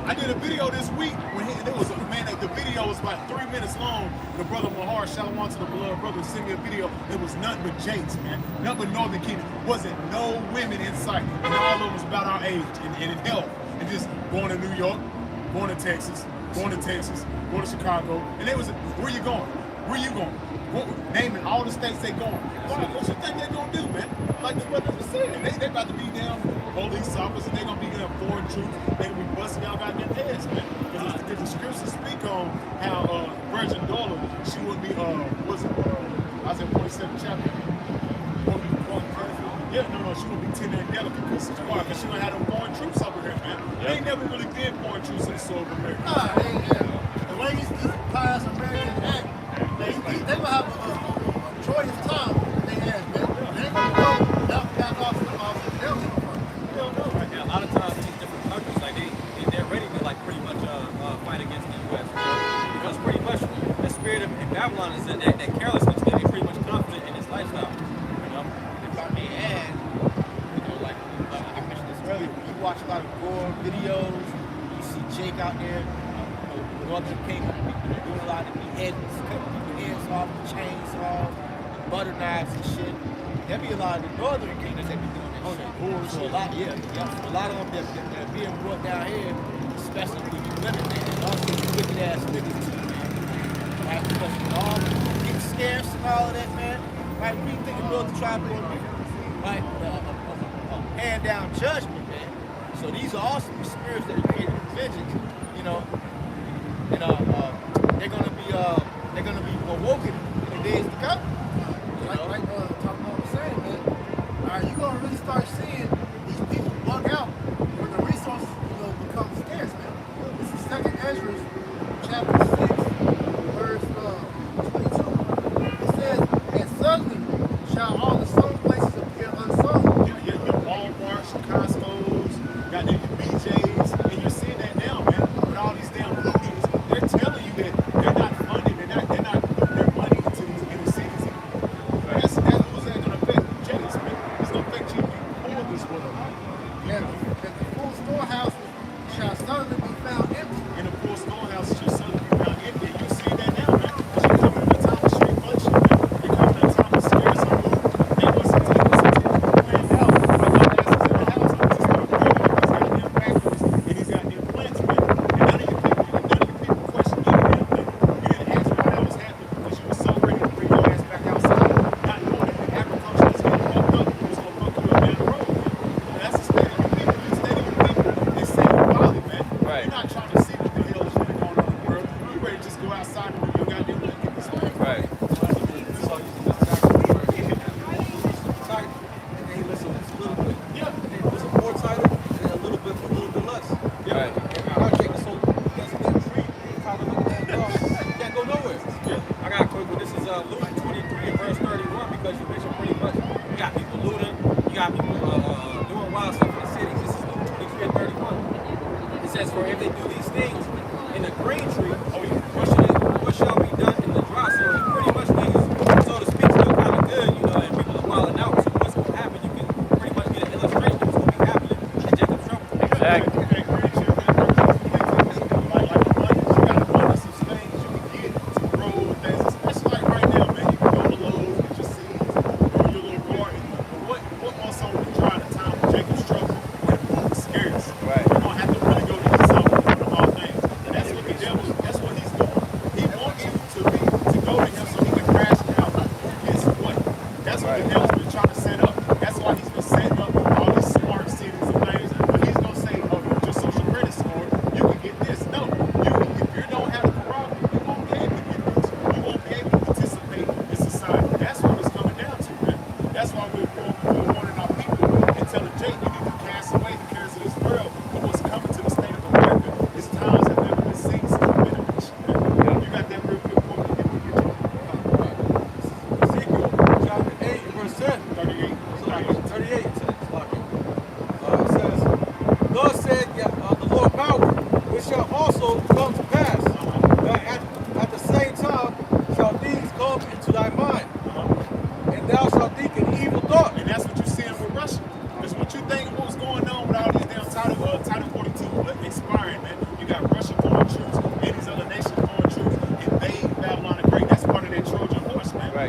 I did a video this week when there was a man. The video was about 3 minutes long. The brother Mahar, shout out to the blood brother, sent me a video. It was nothing but Jakes, man. Nothing but Northern Kingdom. Wasn't no women in sight. And all of them was about our age and in health. And just going to New York, going to Texas, going to Chicago. And they was, where you going? Where you going? Naming all the states they going. What you think they gonna do, man? Like the brother was saying, they about to be down police officers. They gonna be down foreign troops. They gonna be busting y'all goddamn heads, man. Because the scriptures speak on how Virgin Daughter, she would be what's it? I said 47th chapter. Yeah, no, she would be tender and delicate because she don't have them foreign troops over here, man. They ain't never really been foreign troops in the soil of America. The way these pious Americans act, they will have a joyous time in their hands, man. They ain't gonna go back off the they'll give a fuck. Yeah, a lot of times these different countries, like they're ready to like pretty much fight against the U.S. Because pretty much the spirit in Babylon is that carelessness. They're pretty much confident in his lifestyle. If I may add, like I mentioned this earlier, you watch a lot of gore videos, you see Jake out there, Northern Kingdom, doing a lot of beheadings, cutting people's heads off, chainsaws, butter knives and shit. There'll be a lot of the Northern Kingdoms that be doing that shit. So a lot, a lot of them that are being brought down here, especially with the women, man, and also the wicked ass niggas too, man. Right? Because all getting scarce and all of that, man. Right? What do you think the Northern tribe going to be? Right? Hand down judgment, man. So these are also the spirits that are created vengeance, and they're gonna be awoken in the days to come. Like talking about what I'm saying, man. All right, you're gonna really start seeing these people bug out when the resources, become scarce, man. This is 2nd Ezra, chapter 6, verse 22. It says, "And suddenly shall all the sown places appear unsown." Your Walmarts, your Costco's, got your BJ's, and you're seeing that now, man. With all these damn movies, they're telling you that they're not funding, they're not putting their money into these inner cities because you mentioned pretty much you got people looting, you got people doing wild stuff in the cities. This is Luke 23 and 31. It says, for if they do these things in the green tree, what shall be done in the dry? So it pretty much things, so to speak, still kind of good, you know, and people are wilding out. So what's going to happen? You can pretty much get an illustration of what's going to be happening in Jacob's trouble. Exactly.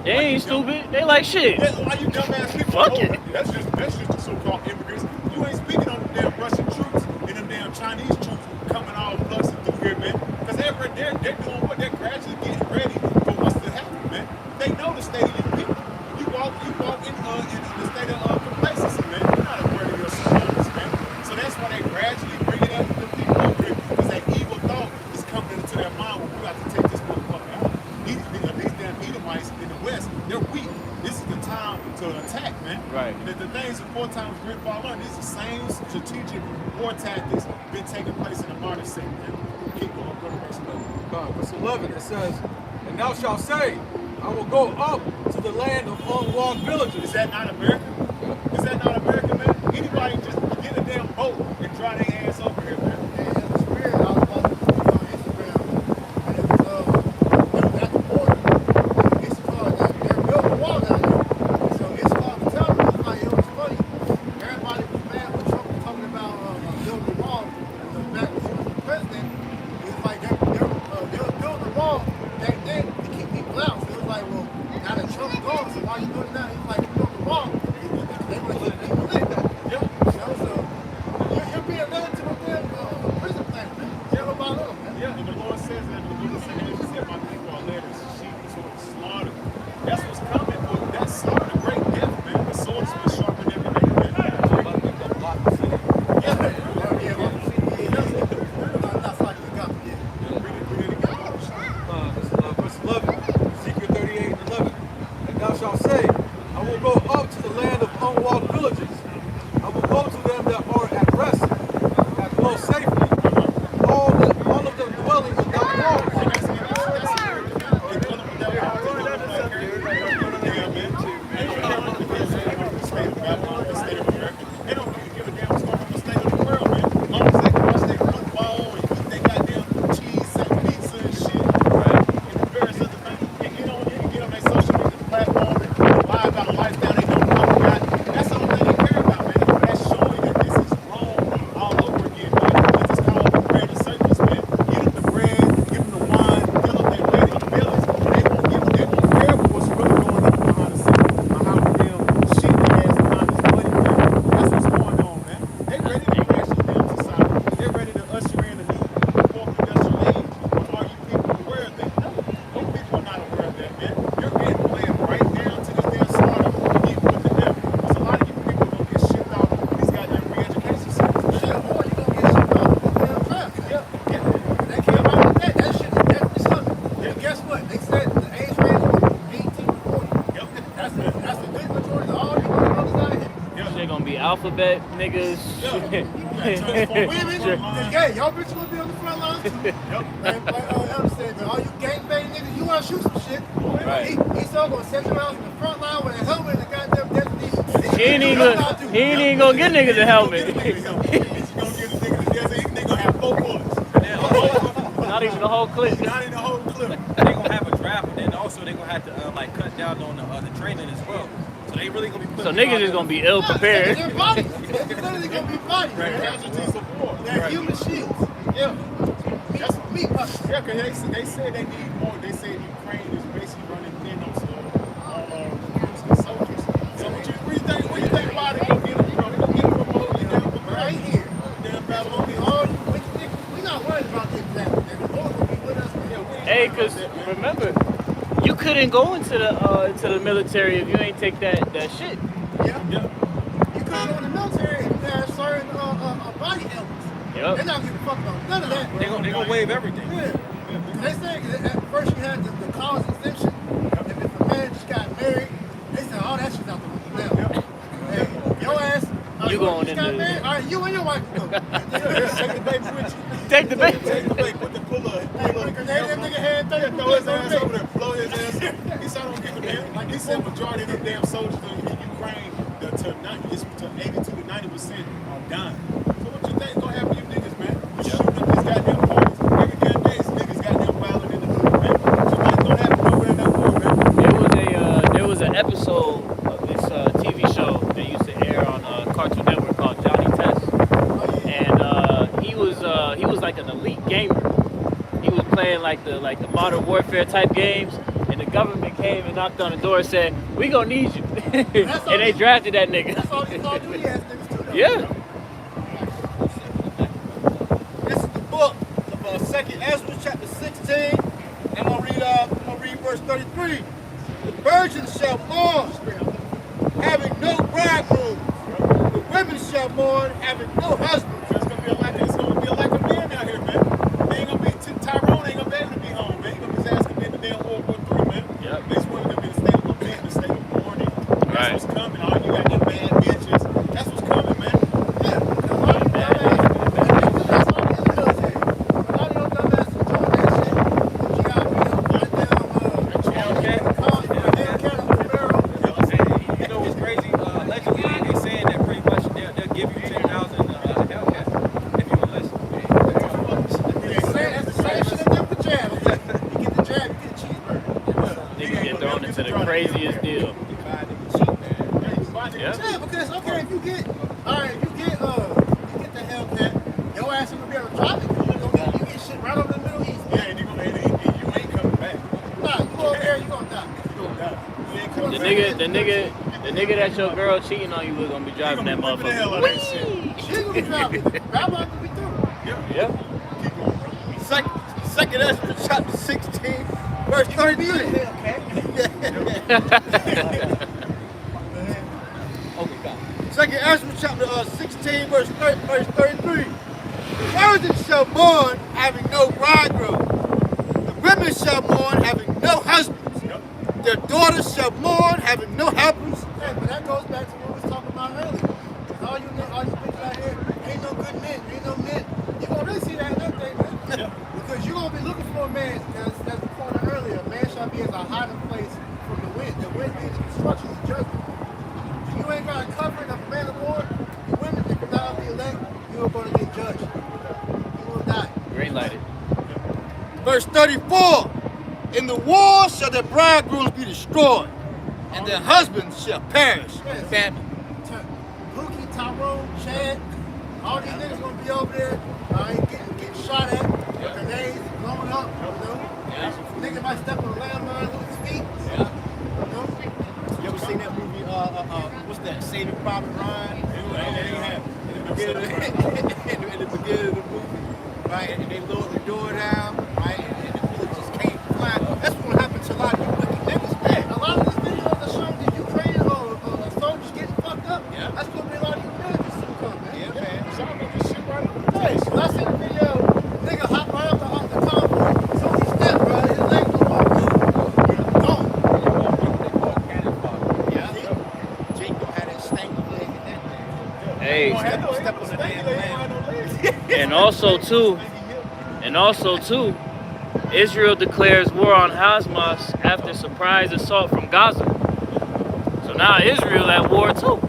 They ain't stupid. They like shit. Why you dumbass people? Fuck it. That's just the so-called immigrants. You ain't speaking on the damn Russian troops and them damn Chinese troops coming all fluxing through here, man. Because they're doing what? They're gradually getting ready for what's to happen, man. They know the state of your people. You walk in the state of complacency, man. You're not aware of your surroundings, man. So that's why they gradually bring it up to the people over here, because that evil thought is coming into their mind when we got to take this motherfucker out. These damn Edomites in the West, they're weak. This is the time to attack, man. Right. And the things of 4 times great fall on, these are the same strategic war tactics been taking place in the modern city, man. Keep going, go to verse 11. Verse 11, it says, and thou shalt say, I will go up to the land of unwalled villages. Is that not America? Is that not America, man? Anybody just get a damn boat and drive their ass over here, man. And in the spirit, I was watching on Instagram, and it was at the border. It's called they're building a wall down there. So it's called the tunnel. It's like, it was funny. Everybody was mad when Trump was talking about building a wall. So back when he was the president, it was like they were building a wall back then to keep people out. So it was like, well, now that Trump's gone, so why you doing it now? It's like, you built the wall. They want to keep people in. Yeah. You know, so you're being led to the damn prison plant, man. Tell them about them, man. Yeah, and the Lord says that the Lord said, he said, my people are led as sheep to the slaughter. That's what's coming, but that's slaughter, the great death, man. The sword is been sharpened every day, man. Yeah, Verse 11, Ezekiel 38 and 11. And thou shalt say, I will go up to the land of unwalled villages. I will go to them that are at rest, that dwell safely. All of them dwelling without walls. They don't really give a damn what's going on in the state of the world, man. As long as they can watch their football and eat their goddamn cheese and pizza and shit, right? And various other things. And get on their social media platform and lie about a lifestyle they don't talk about. That's the only thing they care about, man. That's showing that this is wrong all over again, man. This is called the bread and circus, man. Give them the bread, give them the wine, fill up their lady bellies. They won't care what's really going on behind the scenes, behind the damn shit they ass behind this money, man. That's what's going on, man. They ready to crash this damn society. They're ready to usher in a new fourth industrial age. But are you people aware of that? No. Those people are not aware of that, man. You're getting played right down to this damn slaughter to get with the devil. Because a lot of you people gonna get shipped out of these goddamn re-education centers. Shit, boy, you gonna get shipped out of the damn trap. Yeah. They came out with that. That shit is definitely something. And guess what? They said the age range was 18 to 40. Yep. That's the good majority of all you brothers out here. They're gonna be alphabet niggas. Women, yeah, y'all bitches gonna be on the front line too. Like Elder said, man, all you gangbang niggas, you wanna shoot some shit. Right. Esau gonna set you out in the front line with a He ain't even gonna get niggas a helmet. Not even the whole clip. Not in the whole clip. They gonna have a draft, and then also they gonna have to like cut down on the training as well. So they really gonna be putting So niggas is gonna be ill prepared. They're bodies. They're literally gonna be bodies. Casualties of war. They're human shields. Yeah. That's meat puppets. Yeah, because they said they need more. They said Ukraine is basically running thin on soldiers. So what you think about it? Go get them, bro. Go get them promoted. Right here. Damn Babylon. We're not worried about this now. They're going to be with us. Hey, cause remember, you couldn't go into the military if you ain't take that shit. Yeah. You couldn't go in the military if you had certain body elements. Yep. They're not giving a fuck about none of that. they gonna waive everything. Yeah. They say at first you had the college exemption. If a man just got married, they said, oh, that shit's out the window now. Hey, your ass, You going just in got the- married? All right, you and your wife can go. Take the baby with you. Take the baby. Take the baby. Put the puller. Because that nigga had 30 Throw his ass over there. Blow his ass. He said, I don't give a damn. Like he said, majority of them damn soldiers in Ukraine, it's to 80 to 90% are dying. So what you think gonna happen to you niggas, man? You shooting up these goddamn parties. Every damn day, these niggas goddamn violent in the hood, man. So what's gonna happen over there in that war, man? There was an episode of this TV show that used to air on Cartoon Network called Johnny Test, and he was like an elite gamer. He was playing like the Modern Warfare type games, and the government came and knocked on the door and said, "We gonna need you," and they drafted that nigga. That's all these Call of Duty ass niggas too, though. Yeah. This is the book of 2nd Ezra chapter 16. I'm gonna read verse 33. The virgins shall mourn, having no bridegroom. The women shall mourn, having no husband. It's gonna be a lack of men out here, man. They ain't gonna be Tyrone ain't gonna be able to be home, man. He gonna be his ass gonna be in the damn World War III, man. Yep. These women gonna be in a state of lament, a state of mourning. That's Right. what's coming. All you got them bad bitches. That's what's coming, man. Yeah, because a lot of them dumbass, that's all in the military. A lot of them dumbasses doing that shit. The GI Bill, You know what's crazy? Allegedly, they saying that pretty much they'll give you 10,000 Hellcat if you enlist. That's the same shit they do with the jab. You get the jab, you get a cheeseburger. Niggas get thrown into the craziest deal. Yeah. Yeah, because okay, if you get the Hellcat, your ass ain't gonna be able to drive it because you get shit right over the Middle East. Yeah, and you ain't coming back. Nah, you go over there, you gonna die. You gonna die. You ain't The coming back. nigga that your girl cheating on you was gonna be driving that Whipping the hell out motherfucker. of that shit. She ain't gonna be driving. Grab on to be through. Yeah. Keep going, bro. Second Ezra chapter 16, verse 33. Second Ezra chapter 16, verse 33. The virgins shall mourn, having no bridegroom. The women shall mourn, having no husbands. Their daughters shall mourn, having no helpers. Yeah, but that goes back to what we was talking about earlier. All you bitches out here, ain't no good men, ain't no men. You gonna really see that in that day, man. Because you're gonna be looking for a man, as we pointed earlier, a man shall be as a hiding place from the wind. The wind means destruction and judgment. If you ain't got a covering of a man of war, the women, if you're not of the elect, you are gonna get judged. You will die. Green lighted. Verse 34. In the war shall their bridegrooms be destroyed, and their husbands shall perish in famine. Pookie, Tyrone, Chad, all these niggas gonna be over there, getting shot at, grenades blowing up, you know? Nigga might step on a landmine, lose his feet. You know? You ever seen that movie, what's that, Saving Private Ryan? In the beginning of the movie, right, and they lowered the door down, right, and the bullets just came flying. That's what happened to a lot of you wicked niggas, man. A lot of these videos that show the Ukrainian or soldiers getting fucked up, that's gonna be a lot of you niggas soon come, man. Yeah, man. Some of them just shit right on the face. When I see the video, nigga hop right off the convoy, so he stepped, bro, his leg go off. Gone. Yeah. Jake gonna have that stanky leg in that thing. Hey, Step on the damn leg. and also too, Israel declares war on Hamas after surprise assault from Gaza. So now Israel at war too.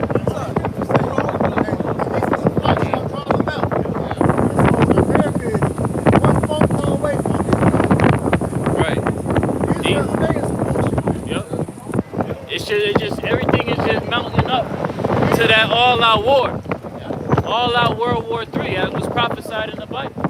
everything is just mounting up to that all-out war, all-out World War III, as was prophesied in the Bible.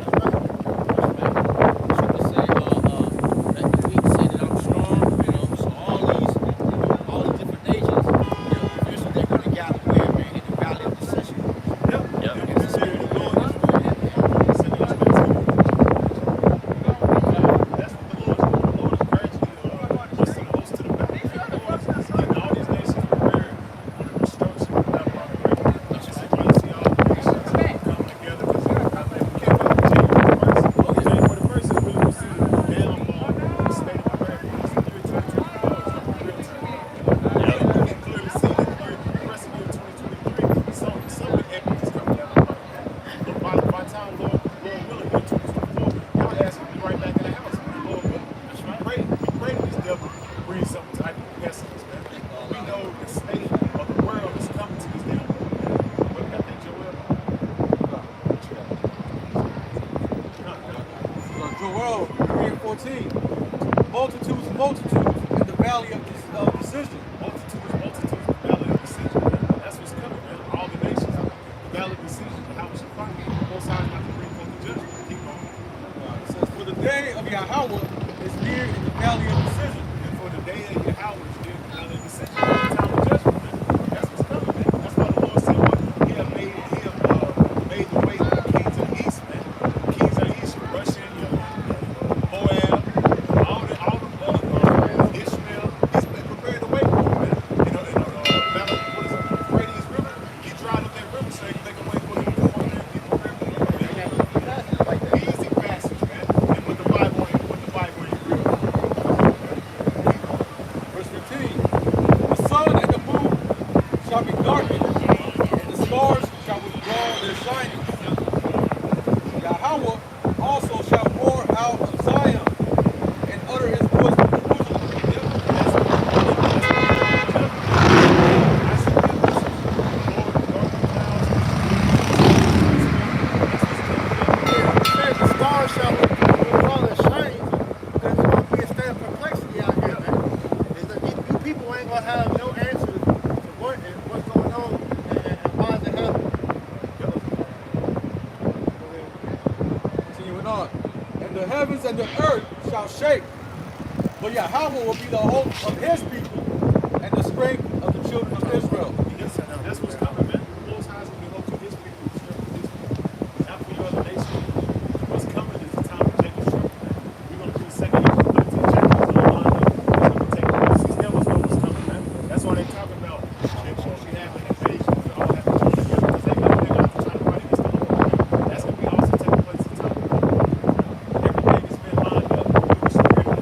Joel 3:14. Multitudes, multitudes in the valley of decision. Multitudes in the valley of decision. That's what's coming, man. All the nations, the valley of decision. How we should fight. Both sides have to bring forth the judgment. Keep going. It says, for the day of Yahweh is near in the valley of decision. And for the day of Yahweh is near in the valley of decision. The time of judgment, man. That's what's coming, man. That's why the Lord said what? He have made the way for the kings of the east, man. Kings of the east, Russian, Moab, all the Ishmael. He's been prepared the way for them, man. Euphrates River, he dried up that river so they can make a way for them to come on there and be prepared for them. Easy passage, man. And put the Bible in your river. Verse 15. The sun and the moon shall be darkened, and the stars shall withdraw their shining. Yahweh also shall pour out of Zion and utter his voice from the bosom. The stars shall fall and shine. There's going to be a state of perplexity out here, man. You people ain't going to have no answer to what's going on and why the hell. Continuing on. And the heavens and the earth shall shake, but Yahweh will be the hope of his people and the strength of the children of Israel. That's what's coming, man. The Most High is going to be hope for his people, the strength of his people. Not for your other nation. What's coming is the time of Jacob's trouble, man. We're going to do the second chapter of the line up. It's going to take place. These devils know what's coming, man. That's why they talk about they're going to be having invasions and all that together because they're going to try to fight against the Lord. That's going to be also taking place in time. Everything has been lined up. We were security.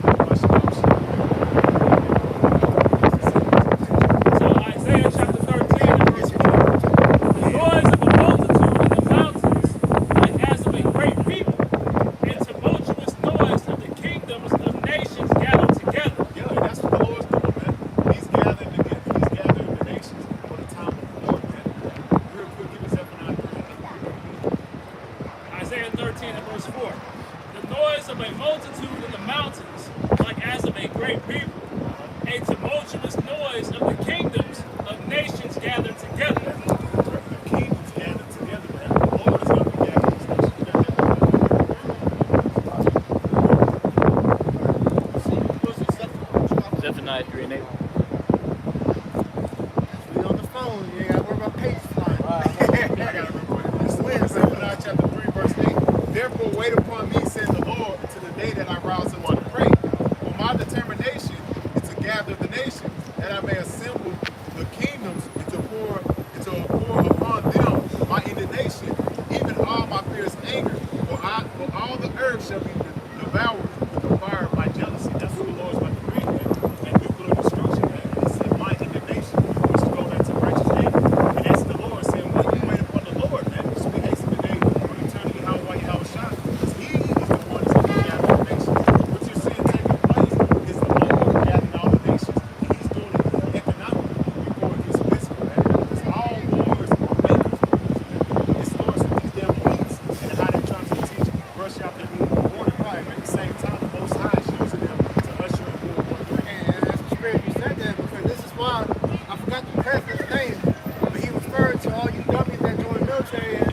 president's name, but he referred to all you dummies that join the military as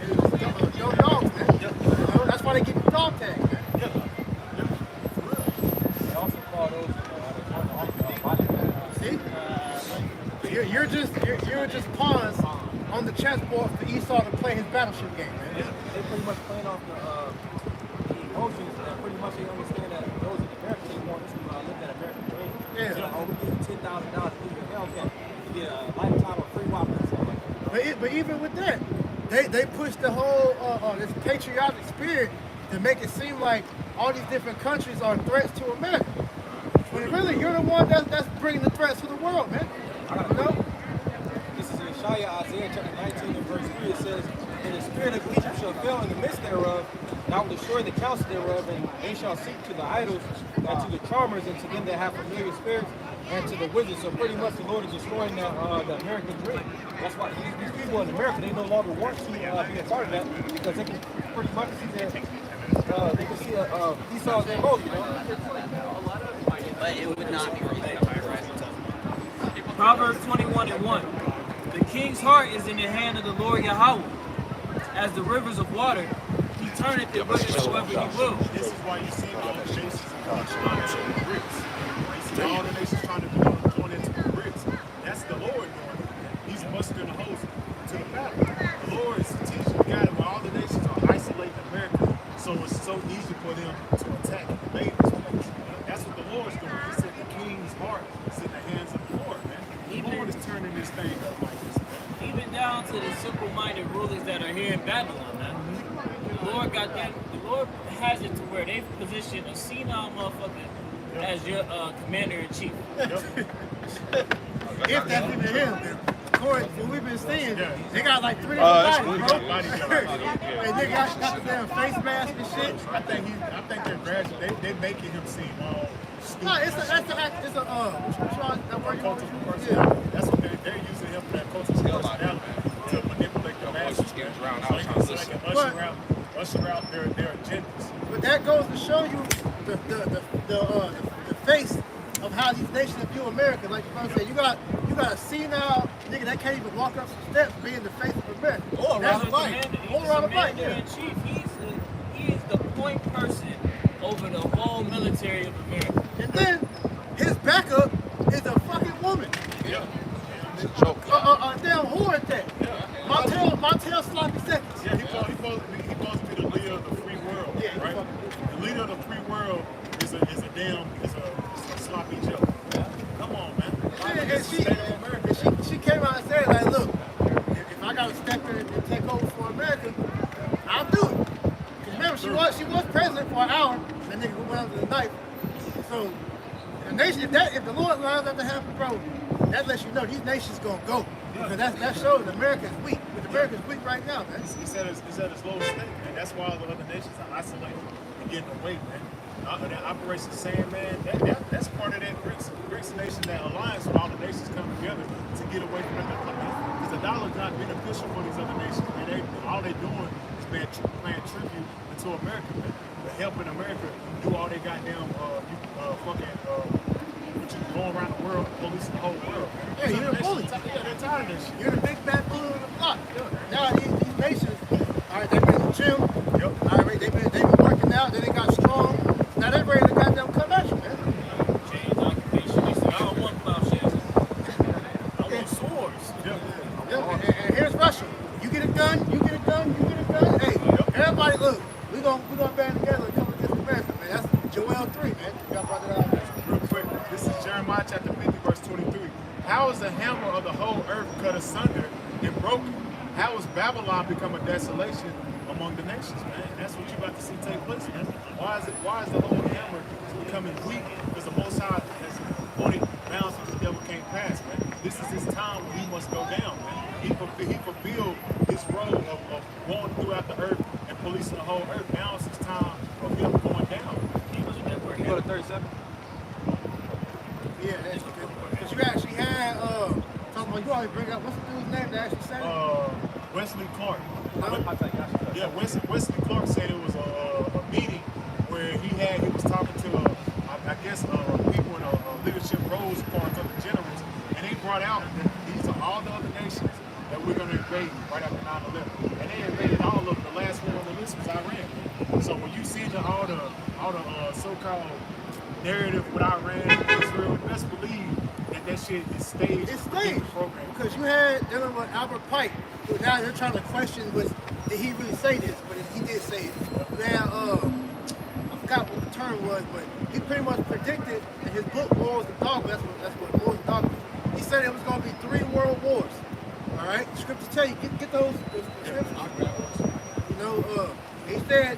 dumb dogs, man. You know, that's why they give you dog tags, man. They also call those, See? You're just pawns on the chessboard for Esau to play his battleship game, man. they pretty much playing off the emotions, and pretty much they understand that those in America, they want to look at American dream. Yeah. So, oh, we give you $10,000 to your Hellcat. You get a lifetime of free Whoppers and stuff like that. But even with that, they push the whole this patriotic spirit to make it seem like all these different countries are threats to America. When really you're the one that's bringing the threats to the world, man. You know? This is in Isaiah chapter 19 and verse 3. It says, "And the spirit of Egypt shall fail in the midst thereof, and I will destroy the counsel thereof, and they shall seek to the idols, and to the charmers, and to them that have familiar spirits, and to the wizards." So pretty much the Lord is destroying the American dream. That's why these people in America, they no longer want to be a part of that, because they can pretty much see that they can see Esau's their goal, you know. But it would not be related. Proverbs 21:1. The king's heart is in the hand of the Lord Yahweh. As the rivers of water, he turneth it whithersoever he will. This is why you see all the nations trying to the bricks. You see all the nations trying to going into the bricks. That's the Lord doing it. He's mustering the host to the battle. The Lord is teaching God where all the nations are isolating America, so it's so easy for them to attack and invade this place. That's what the Lord's doing. He said the king's heart is in the hands of the Lord, man. The Lord is turning this thing up like this, man. Even down to the simple-minded rulers that are here in Babylon, man. The Lord got them. The Lord has it to where they've positioned a senile motherfucker as your commander-in-chief. If that's even him, man. According to what we've been seeing, they got like 3 different bodies, bro. And they got the damn face mask and shit. I think they're graduating. They're making him seem stupid. No, that word you want to use? Yeah. That's what they're using him for that cultural personality to manipulate the masses. So they can usher out their agendas. But that goes to show you the face of how these nations view America. Like you said, you got a senile nigga that can't even walk up some steps being the face of America. Or That's around a fight. All around the fight, yeah. Chief. He is the point person over the whole military of America. And then his backup is a fucking woman. Yeah. A damn whore at that. Montel sloppy seconds. Yeah, he's supposed to be the leader of the free world, Yeah, right? The leader of the free world is a sloppy joke. Come on, man. And she came out and said, like, look, if I gotta step in and take over for America, I'll do it. Because remember, she was president for an hour, and that nigga went under the knife. So the nation, if the Lord allows that to happen, bro, that lets you know these nations gonna go. Because that shows America's weak. Because America's weak right now, man. He's at his lowest state, man. That's why all the other nations are isolated and getting away, man. That Operation Sandman, that's part of that BRICS nation, that alliance with all the nations coming together to get away from the dollar, man. Because the dollar's not beneficial for these other nations, man. All they're doing is paying tribute to America, man. They're helping America do all they goddamn going around the world, policing the whole world. Yeah, you're the bully. Yeah, they're tired of this shit. You're the big bad bully on the block. Now these nations, all right, they've been in the gym. Yep. All right, they've been working out. Then they got strong. Now they're ready to goddamn come at you, man. Change occupation. They said, I don't want plowshares. I want swords. Yeah. And here's Russia. You get a gun. You get a gun. You get a gun. Hey, everybody, look. We gonna band together and come against America, man. That's Joel 3, man. You got brought that out there. Real quick, this is Jeremiah chapter 50, verse 23. How is the hammer of the whole earth cut asunder and broken? How has Babylon become a desolation among the nations, man? That's what you're about to see take place, man. Why is the whole hammer becoming weak? Because the Most High has appointed bounds that the devil can't pass, man. This is his time when he must go down, man. He fulfilled his role of going throughout the earth and policing the whole earth. Now it's his time of him going down. You go to 37. Yeah, that's good. Because you actually had, talking about, you always bring up, what's the dude's name that actually said it? Wesley Clark. Huh? Yeah, Wesley Clark said it was a meeting where he was talking to people in leadership roles, part of the generals, and they brought out that these are all the other nations that we're going to invade right after 9/11, and they invaded all of them. The last one on the list was Iran. So when you see all the so-called narrative with Iran and Israel, you best believe that shit is staged. It's staged. Program. Because you had dealing with Albert Pike, who now they're trying to question did he really say this? But he did say it. Now, I forgot what the term was, but he pretty much predicted in his book Wars of Dogma. That's what Wars of Dogma. He said it was going to be 3 world wars. All right, the scriptures tell you get those scriptures. You know, he said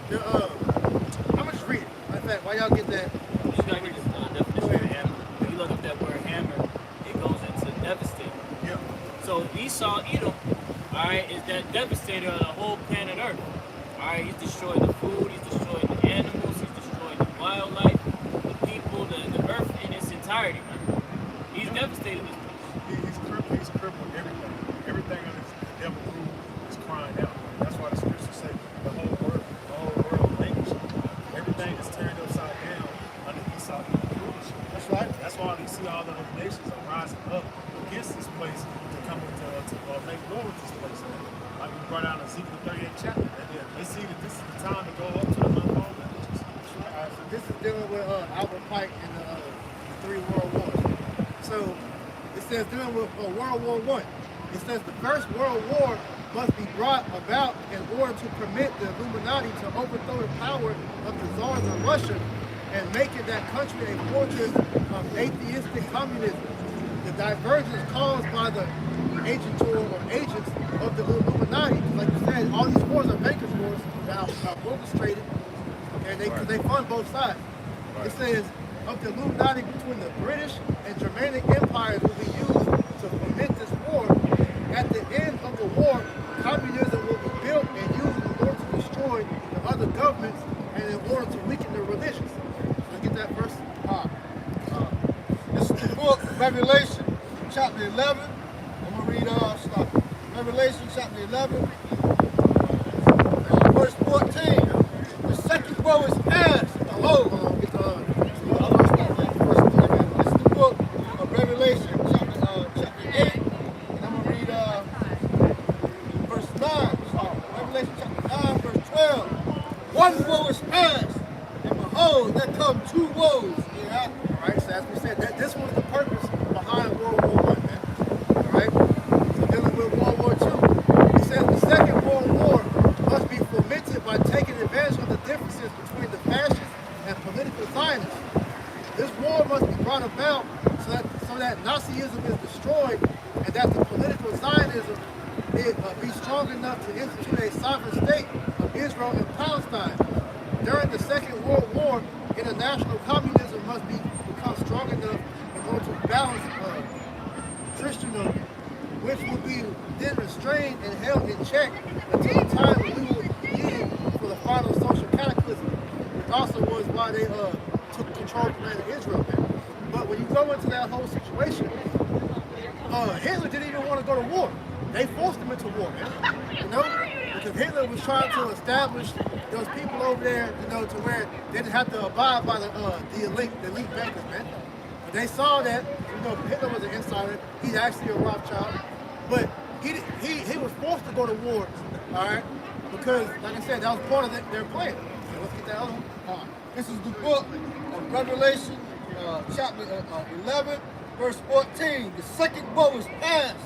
I'm gonna just read it. In fact, while y'all get that, You gotta get this definition of hammer. When you look up that word hammer, it goes into devastator. yeah. So Esau, Edom, alright, is that devastator of the whole planet Earth. Alright, he's destroyed the food, he's destroyed the animals, he's destroyed the wildlife, the people, the earth in its entirety, man. He's devastated this place. He's crippled everything. Everything on this devil rule is crying out. That's why the scriptures say the whole world language. Everything is turned upside down under Esau rulership. That's right. That's why you see all the other nations are rising up against this place to come to make war with this place. Like we brought out Ezekiel 38 chapter. They see that this is the time to go up to the unknown languages. So this is dealing with Albert Pike and the 3 world wars. So it says dealing with World War I. It says the First World War must be brought about in order to permit the Illuminati to overthrow the power of the Tsars of Russia and making that country a fortress of atheistic communism. The divergence caused by the agents of the Illuminati, like you said, all these wars are bankers' wars that are orchestrated. Okay, they fund both sides. It says of the Illuminati between the British and Germanic empires will be used to foment this war. At the end of the war, communism will be built and used in order to destroy the other governments and in order to weaken the religions. Let's get that first. This is the book Revelation, chapter 11. I'm going to read start. Revelation, chapter 11, verse 14. The second woe is past. Behold, this is the book of Revelation, chapter 8. And I'm going to read verse 9. Revelation, chapter 9, verse 12. One woe is past, and behold, there come 2 woes. Yeah. Right, so as we said, this was the purpose behind World War I, man. All right, so dealing with World War II, it says the Second World War must be fomented by taking advantage of the differences between the fascists and political Zionists. This war must be brought about so that Nazism is destroyed and that the political Zionism be strong enough to institute a sovereign state of Israel and Palestine. During the Second World War, international communism must become strong enough in order to balance Christendom, which will be then restrained and held in check until the time when we will begin for the final social cataclysm, which also was why they took control of the land of Israel. Man. But when you go into that whole situation, Hitler didn't even want to go to war. They forced him into war, man. You know? Because Hitler was trying to establish those people over there, you know, to where they didn't have to abide by the elite bankers, man. But they saw that, you know, Hitler was an insider. He's actually a Rothschild. But he was forced to go to war, all right? Because, like I said, that was part of their plan. So let's get that other one. This is the book of Revelation, chapter 11, verse 14. The second woe is past,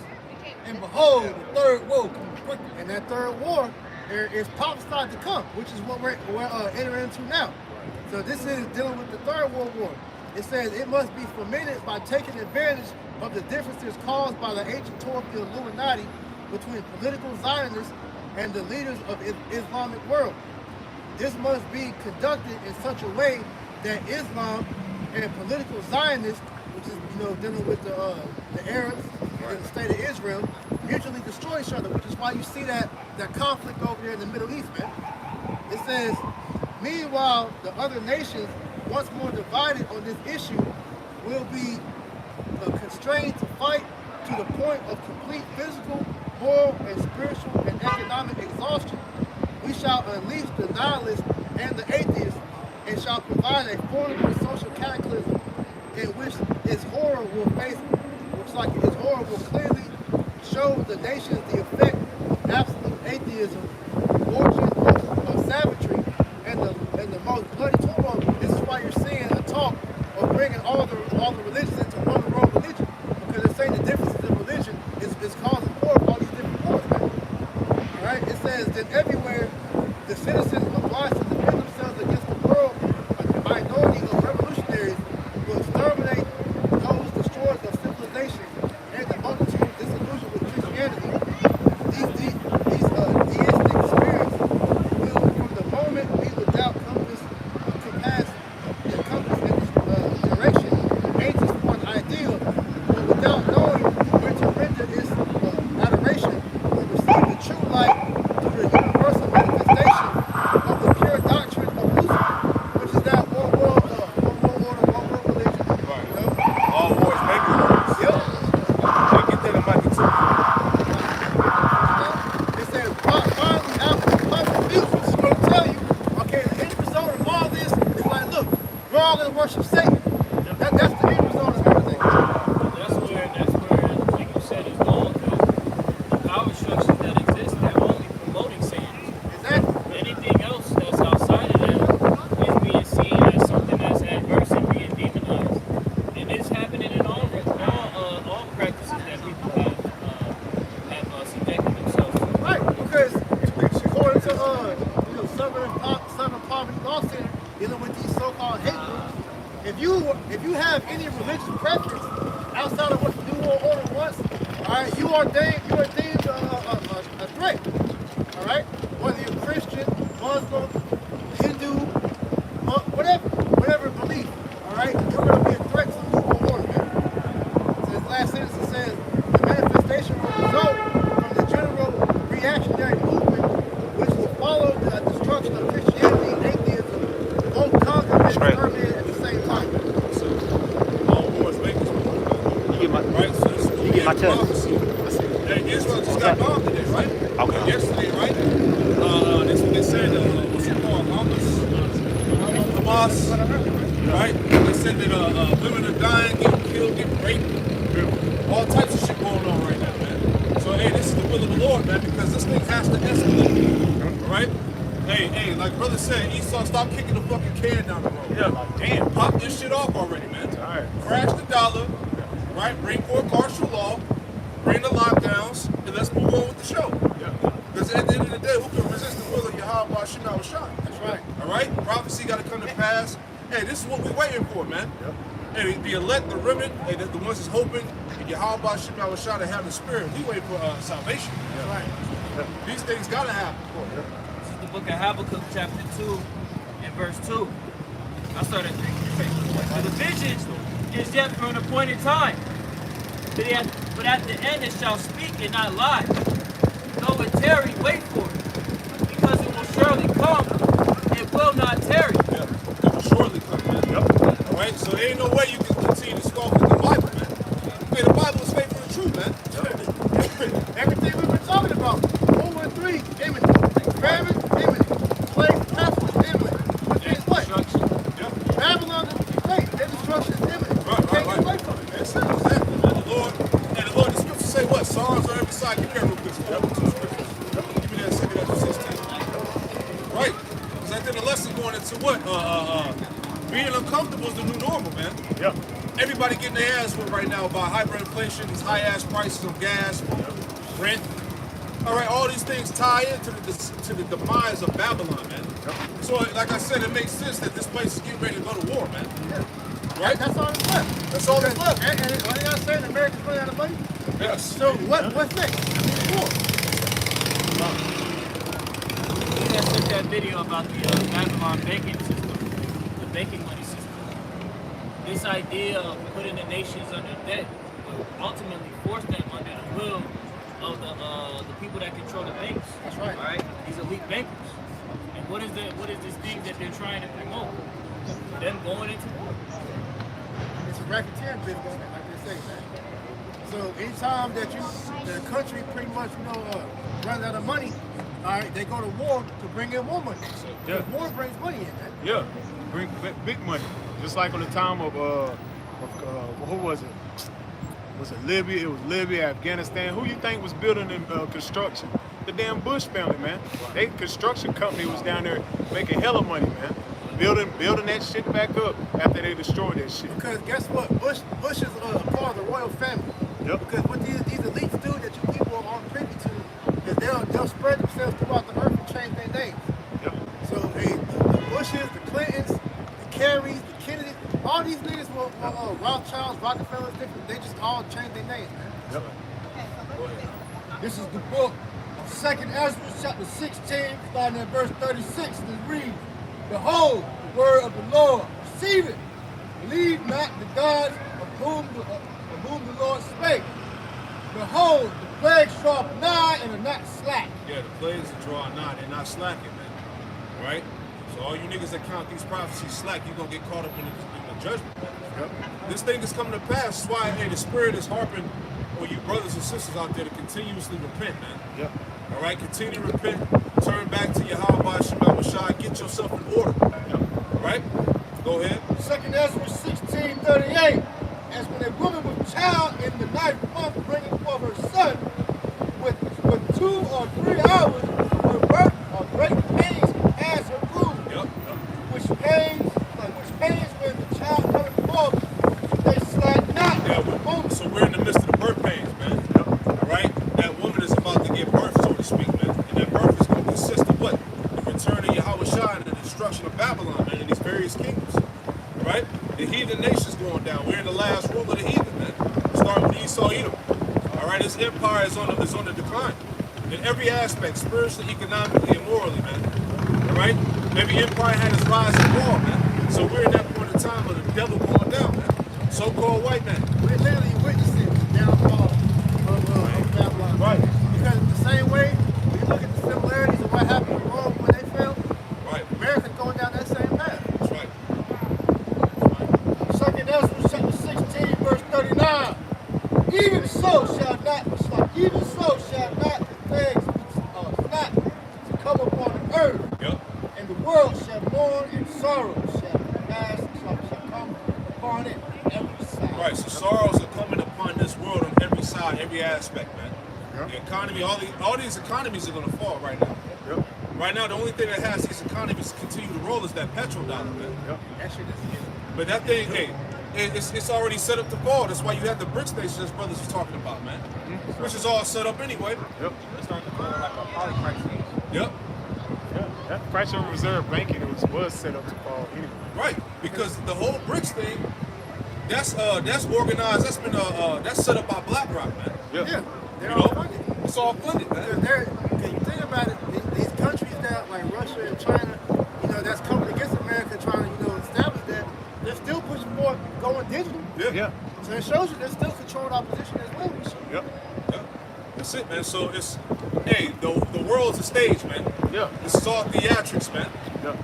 and behold, the third woe comes quickly. And that third war is prophesied to come, which is what we're entering into now. So this is dealing with the Third World War. It says it must be fomented by taking advantage of the differences caused by the agent of the Illuminati between political Zionists and the leaders of the Islamic world. This must be conducted in such a way that Islam and political Zionists, which is, you know, dealing with the Arabs and the state of Israel, mutually destroy each other, which is why you see that conflict over there in the Middle East, man. It says, meanwhile, the other nations, once more divided on this issue, will be constrained to fight to the point of complete physical, moral, and spiritual and economic exhaustion. We shall unleash the nihilists and the atheists and shall provide a formidable social cataclysm in which its horror will face, looks like its horror will clearly shows the nations the effect of absolute atheism, origin of savagery, and the most bloody turmoil. This is why you're seeing a talk of bringing all the religions into one world religion, because they're saying the differences in religion is causing war of all these different wars, man. All right, it says that everywhere the citizens obliged to defend themselves against the world, a minority of revolutionaries will exterminate those destroyers of civilization and the multitude disillusioned with Christianity. These deistic spirits will, from the moment we without compass and direction, anxious for an ideal, but without knowing where to render its adoration, will receive the true light through the universal manifestation of the pure doctrine of Lucifer, which is that one world order, one world religion. Right. You know? All wars make wars. Yep. They get that in Micah too. It says, finally, after the public views, which is going to tell you, okay, the end result of all this is like, look, we're all going to worship Satan. That's the end result of everything. That's where, like you said, it's going through. The power structures that exist, they're only promoting Satan. Exactly. Anything else that's outside of that is being seen as something that's adverse and being demonized. And it's happening in all practices that people have subjected themselves to. Right, because according to Southern Poverty Law Center, dealing with these so-called hate groups, if you have any religious preference outside of what the New World Order wants, all right, you are deemed a threat. All right, whether you're Christian, Muslim, Hindu, whatever belief, all right, you're going to be a threat to the New World Order, man. So this last sentence it says the manifestation will result from the general reactionary movement, which will follow the destruction of Christianity and atheism, both conquered and exterminated at the same time. All wars make wars. You get my, Right? So this is you get my test. prophecy. Hey, Israel just got bombed today, right? Okay. Yesterday, right? That's what they said. What's it called? Hamas. Right? They said that women are dying, getting killed, getting raped. All types of shit going on right now, man. So, hey, this is the will of the Lord, man, because this thing has to escalate. All right? Hey, like brother said, Esau, stop kicking the fucking can down the road. Yeah, like, damn. Pop this shit off already, man. All right. Crash the dollar, right? Bring forth martial law, bring the lockdowns, and let's move on with the show. Because at the end of the day, who can resist the will of Yahweh Hashem Shah? That's right. All right? Prophecy got to come to pass. Hey, this is what we're waiting for, man. Hey, the elect, the remnant, hey, the ones that's hoping, and Yahweh Hashem Shah to have the spirit. We wait for salvation. That's right. These things got to happen. This is the book of Habakkuk, chapter 2, and verse 2. I started thinking, the vision is yet for an appointed time. But at the end it shall speak and not lie. Though it tarry, wait for it. Because it will surely come, it will not tarry. Yeah, it will surely come, man. Yep. All right, so there ain't no way you can continue to scoff with the Bible, man. Hey, the Bible is faithful and true, man. Everything we've been talking about, 413, imminent. Famine, imminent. Plague, pestilence, imminent. Which means what? Yep. Babylon, hey, their destruction is imminent. Right, Can't right. get away from it. That's it, exactly, man. The Lord, the scriptures say what? Psalms on every side. Give me that real quick. Two scriptures. Give me that 2 16. Right. Because I think the lesson going into what? Being uncomfortable is the new normal, man. Yeah. Everybody getting their ass whipped right now by hyperinflation, these high ass prices of gas, rent. All right, all these things tie into the demise of Babylon, man. So, like I said, it makes sense that this place is getting ready to go to war, man. Yeah. Right? That's all that's left. That's all that's left. And what are y'all saying? America's running out of money? Yes. So what's next? War. He had sent that video about the Babylon banking system, the banking money system. This idea of putting the nations under debt will ultimately force them under the will of the people that control the banks. That's right. All right? These elite bankers. And what is this thing that they're trying to promote? Them going into war. It's a racketeering business, like they say, man. So anytime that the country pretty much, runs out of money, all right, they go to war to bring in more money. Yeah. War brings money in, man. Yeah, bring big money. Just like on the time of who was it? Was it Libya? It was Libya, Afghanistan. Who you think was building the construction? The damn Bush family, man. They construction company was down there making hella money, man. Building that shit back up after they destroyed that shit. Because guess what? Bush is part of the royal family. Yep. Because what these elites do that you people aren't privy to is they'll spread themselves throughout the earth and change their names. Yep. So the Bushes, the Clintons, the Kerrys, the Kennedys, all these niggas were Rothschilds, Rockefellers, different. They just all changed their names, man. Yep. This is the book of 2nd Ezra, chapter 16, starting at verse 36. It reads, Behold, the word of the Lord, receive it. Believe not the gods of whom the Lord spake. Behold, the plagues draw nigh and are not slack. Yeah, the plagues are drawing nigh, they're not slacking, man. Right? So all you niggas that count these prophecies slack, you're gonna get caught up in the judgment. Yep. This thing is coming to pass. That's why, hey, the Spirit is harping on you brothers and sisters out there to continuously repent, man. Yep. All right, continue to repent, turn back to Yahweh Shema Shai, get yourself in order. Yep. All right? Go ahead. 2nd Ezra 16:38. As when a woman with child in the 9th month bringing forth her son, with 2 or 3 hours, her birth or great pains pass her womb. Yep. Which pains when the child coming forth, they slack not. Yeah, so we're in the midst of the birth pains, man. All right? That woman is about to give birth, so to speak, man. And that birth is going to consist of what? The return of Yahweh Shai and the destruction of Babylon, man, and these various kingdoms. All right? The heathen nation's going down. We're in the last rule of the heathen, man. Starting with Esau, Edom. All right? His empire is on the decline. In every aspect, spiritually, economically, and morally, man. All right? Every empire had its rise and fall, man. So we're in that point in time of the devil going down, man. So-called white man. We're literally witnessing the downfall of Babylon. Right. Because the same way, we look at the similarities of what happened in Rome when they fell, Right. America's going down that same path. That's right. 2nd Ezra chapter 16, verse 39. Even so shall not the plagues not to come upon the earth, Yep. and the world shall mourn and sorrow shall come upon it on every side. Right, so sorrows are coming upon this world on every side, every aspect, man. Yep. The economy, all these economies are gonna fall right now. Yep. Right now, the only thing that has these economies continue to roll is that petrodollar, man. Yep. That shit is But that thing, hey, it's already set up to fall. That's why you have the BRICS nations as brothers was talking about, man. Which is all set up anyway. Yep. It's starting to go like a poly crisis. Yep. Yeah. That fractional reserve banking was set up to fall anyway. Right, because the whole BRICS thing, that's organized. That's set up by BlackRock, man. Yeah. Yeah, they're You all know, funded. it's all funded, man. Because you think about it, these countries that like Russia and China, that's coming against America trying to, establish that, they're still pushing for going digital. Yeah. So it shows you they're still controlling our position as well. Yep. Yep. That's it, man. So it's, hey, the world's a stage, man. Yeah. This is all theatrics, man. Yeah.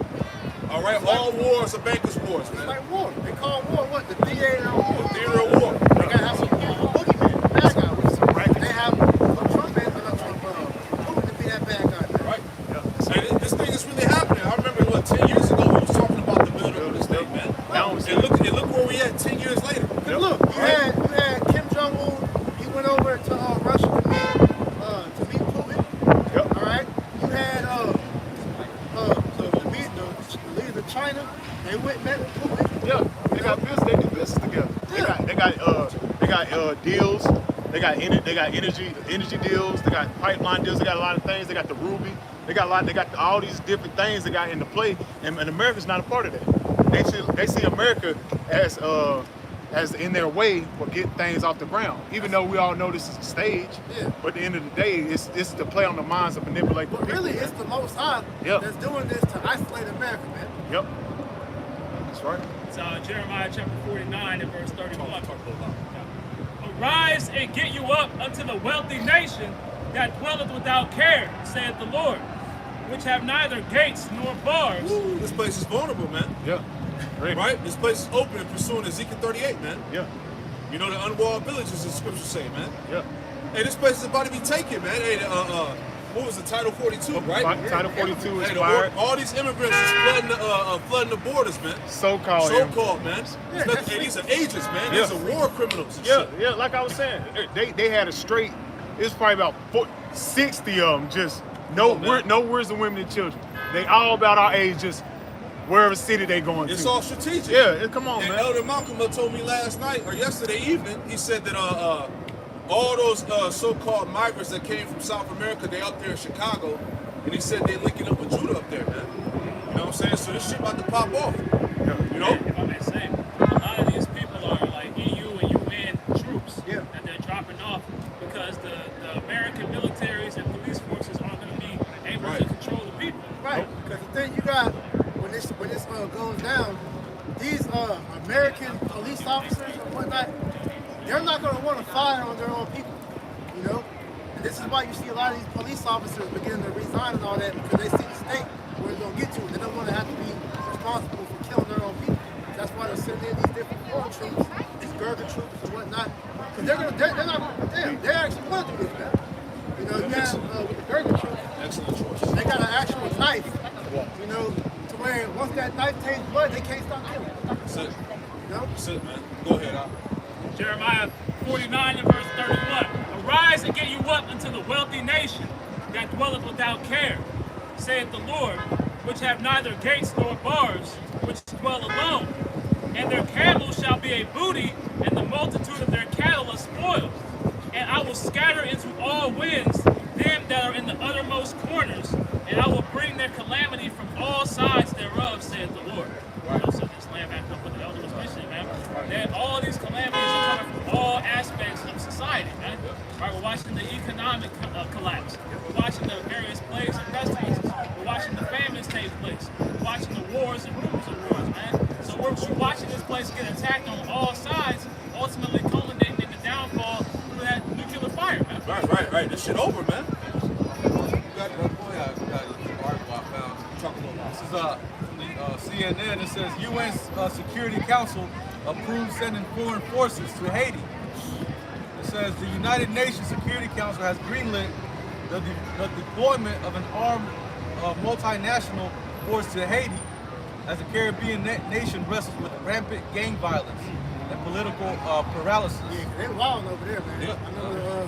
All right, all wars are bankers' wars, It's man. like war. They call war what? The theater of war. Theater of war. They gotta have some boogeyman, the bad guy with some right. They have Trump man, Putin to be that bad guy. Man. Right. And this thing is really happening. I remember 10 years ago we was talking about the building of this thing, man. And look where we at 10 years later. Because look, you had Kim Jong-un, he went over to Russia to meet Putin. Yep. All right. You had the leader of China, they went met with Putin. Yeah. They got business. They do business together. Yeah. They got deals. They got energy deals. They got pipeline deals. They got a lot of things. They got the Ruby. They got all these different things they got into play, and America's not a part of that. They see America as in their way for getting things off the ground. Even though we all know this is a stage, but at the end of the day, it's to play on the minds and manipulate the But people. really, it's the Most High that's doing this to isolate America, man. Yep. That's right. It's Jeremiah chapter 49 and verse 31. Arise and get you up unto the wealthy nation that dwelleth without care, saith the Lord, which have neither gates nor bars. Ooh, this place is vulnerable, man. Yeah. Right? This place is open and pursuing Ezekiel 38, man. Yeah. You know the unwalled villages, as the scriptures say, man. Yeah. Hey, this place is about to be taken, man. Hey, what was it, Title 42, right? Title 42 Hey, expired. all these immigrants is flooding the borders, man. So-called man. And these are agents, man. These are war criminals and Yeah, shit. yeah, like I was saying, they had a straight, it's probably about 60 of them, just no words of women and children. They all about our age, just wherever city they going It's to. all strategic. Yeah, come on, and man. Elder Malcolm told me last night or yesterday evening, he said that all those so-called migrants that came from South America, they up there in Chicago, and he said they linking up with Judah up there, man. You know what I'm saying? So this shit about to pop off. You know? If I may say, a lot of these people are like EU and UN troops that they're dropping off because the American militaries and police forces aren't going to be able to control the people. Right. Because the thing you got when this goes down, these American police officers and whatnot, they're not going to want to fire on their own people. You know. And this is why you see a lot of these police officers beginning to resign and all that, because they see the state where it's going to get to. They don't want to have to be responsible for killing their own people. That's why they're sending in these different foreign troops, these Gurkha troops and whatnot. Because they actually want to do this now. You know, you have with the Gurkha troops, excellent choice. They got an actual knife. You know, to where once that knife tastes blood, they can't stop killing. That's it. You know? That's it, man. Go ahead, Al. Jeremiah 49 and verse 31. Arise and get you up unto the wealthy nation that dwelleth without care, saith the Lord, which have neither gates nor bars, which dwell alone. And their camels shall be a booty, and the multitude of their cattle a spoil. And I will scatter into all winds them that are in the uttermost corners, and I will bring their calamity from all sides thereof, saith the Lord. Right. So this land back up with the elder was mentioning, man. That all these calamities are coming from all aspects of society, man. Right, we're watching the economic collapse. We're watching the various plagues and pestilences. We're watching the famines take place. We're watching the wars and rumors of wars, man. So we're watching this place get attacked on all sides, ultimately culminating in the downfall through that nuclear fire, man. Right. This shit over, man. This is CNN. It says UN Security Council approves sending foreign forces to Haiti. It says the United Nations Security Council has greenlit the deployment of an armed multinational force to Haiti as the Caribbean nation wrestles with rampant gang violence and political paralysis. Yeah, they're wild over there, man. Yeah. I know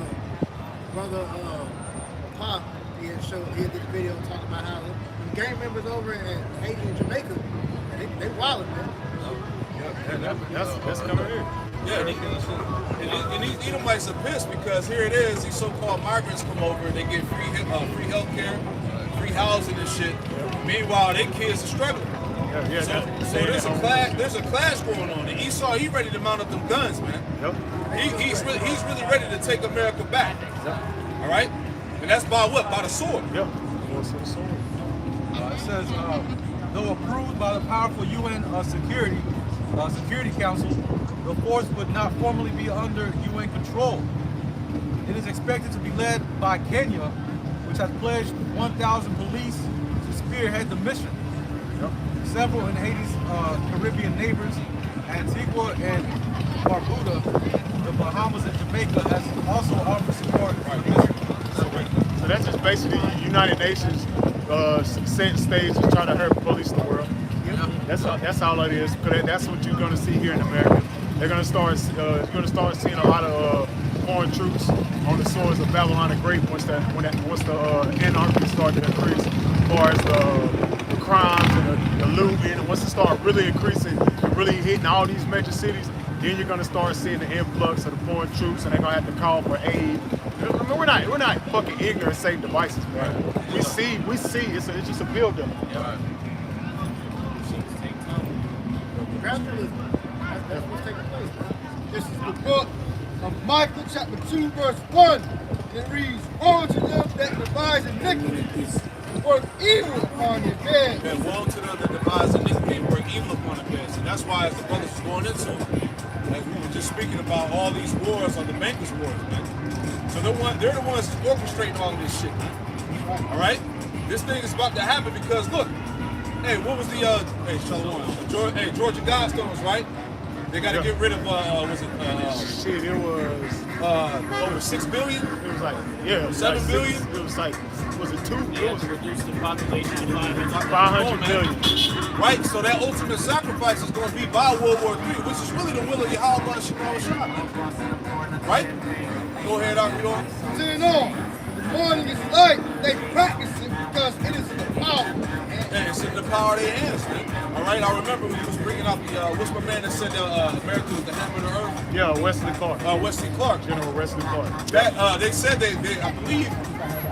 brother Pop, he did a video talking about how the gang members over in Haiti and Jamaica, and they wild, man. That's coming here. Yeah, and these Edomites are pissed because here it is, these so-called migrants come over and they get free health care, free housing and shit. Meanwhile, their kids are struggling. So there's a clash going on. And Esau, he ready to mount up them guns, man. He's really ready to take America back. All right? And that's by what? By the sword. It says, though approved by the powerful UN Security Council, the force would not formally be under UN control. It is expected to be led by Kenya, which has pledged 1,000 police to spearhead the mission. Several in Haiti's Caribbean neighbors, Antigua and Barbuda, the Bahamas and Jamaica, has also offered support for the mission. So that's just basically United Nations stage to try to hurt police the world. That's all it is. Cause that's what you're gonna see here in America. They're gonna start seeing a lot of foreign troops on the shores of Babylon the Great once the anarchy start to increase, as far as the crimes and the looting. And once it start really increasing, really hitting all these major cities, then you're gonna start seeing the influx of the foreign troops, and they're gonna have to call for aid. I mean, we're not fucking ignorant, safe devices, man. We see. It's just a buildup. That's what's taking place, man. This is the book of Micah, chapter 2, verse 1. It reads, woe to them that devise iniquity, work evil upon their bed. And woe to them that devise iniquity and work evil upon their beds. And that's why, as the brothers was going into, as we were just speaking about, all these wars are the bankers' wars, man. So they're the ones orchestrating all of this shit, man. All right? This thing is about to happen because, look, hey, what was the, Georgia Guidestones, right? They got to get rid of, it was over 6 billion. It was like, yeah, it was 7 like billion? It was like, was it 2? They It had was to reduce the population to 500. 500 million. Right? So that ultimate sacrifice is going to be by World War III, which is really the will of Yahweh Shemar Shah. Right? Go ahead, Akhion. See, no, the morning is light. They practice it because it is the power. And it's in the power of their hands, man. All right, I remember when you was bringing up the, what's my man that said America was the hammer of the earth? Yeah, Wesley Clark. Wesley Clark. General Wesley Clark. That, they said they, I believe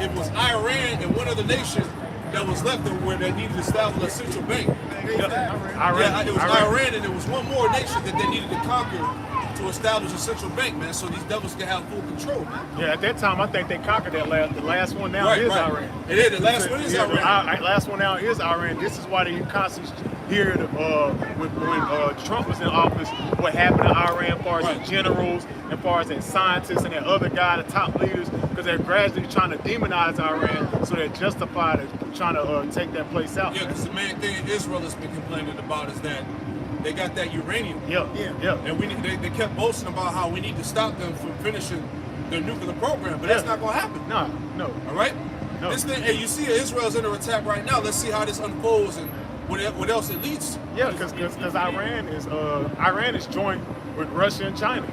it was Iran and one other nation that was left there where they needed to establish a central bank. Iran. Yeah, it was Iran and there was one more nation that they needed to conquer to establish a central bank, man, so these devils can have full control, man. Yeah, at that time, I think they conquered that last. The last one now is Iran. It is. The last one is Yeah, Iran. the last one now is Iran. This is why they constantly hear when Trump was in office, what happened to Iran as far as the generals, as far as the scientists and that other guy, the top leaders, because they're gradually trying to demonize Iran, so they're justified as trying to take that place out. Yeah, because the main thing Israel has been complaining about is that they got that uranium. Yeah. And they kept boasting about how we need to stop them from finishing their nuclear program, but that's not going to happen. No. All right? No. This thing, hey, you see Israel's under attack right now. Let's see how this unfolds and what else it leads to. Yeah, because Iran is joined with Russia and China.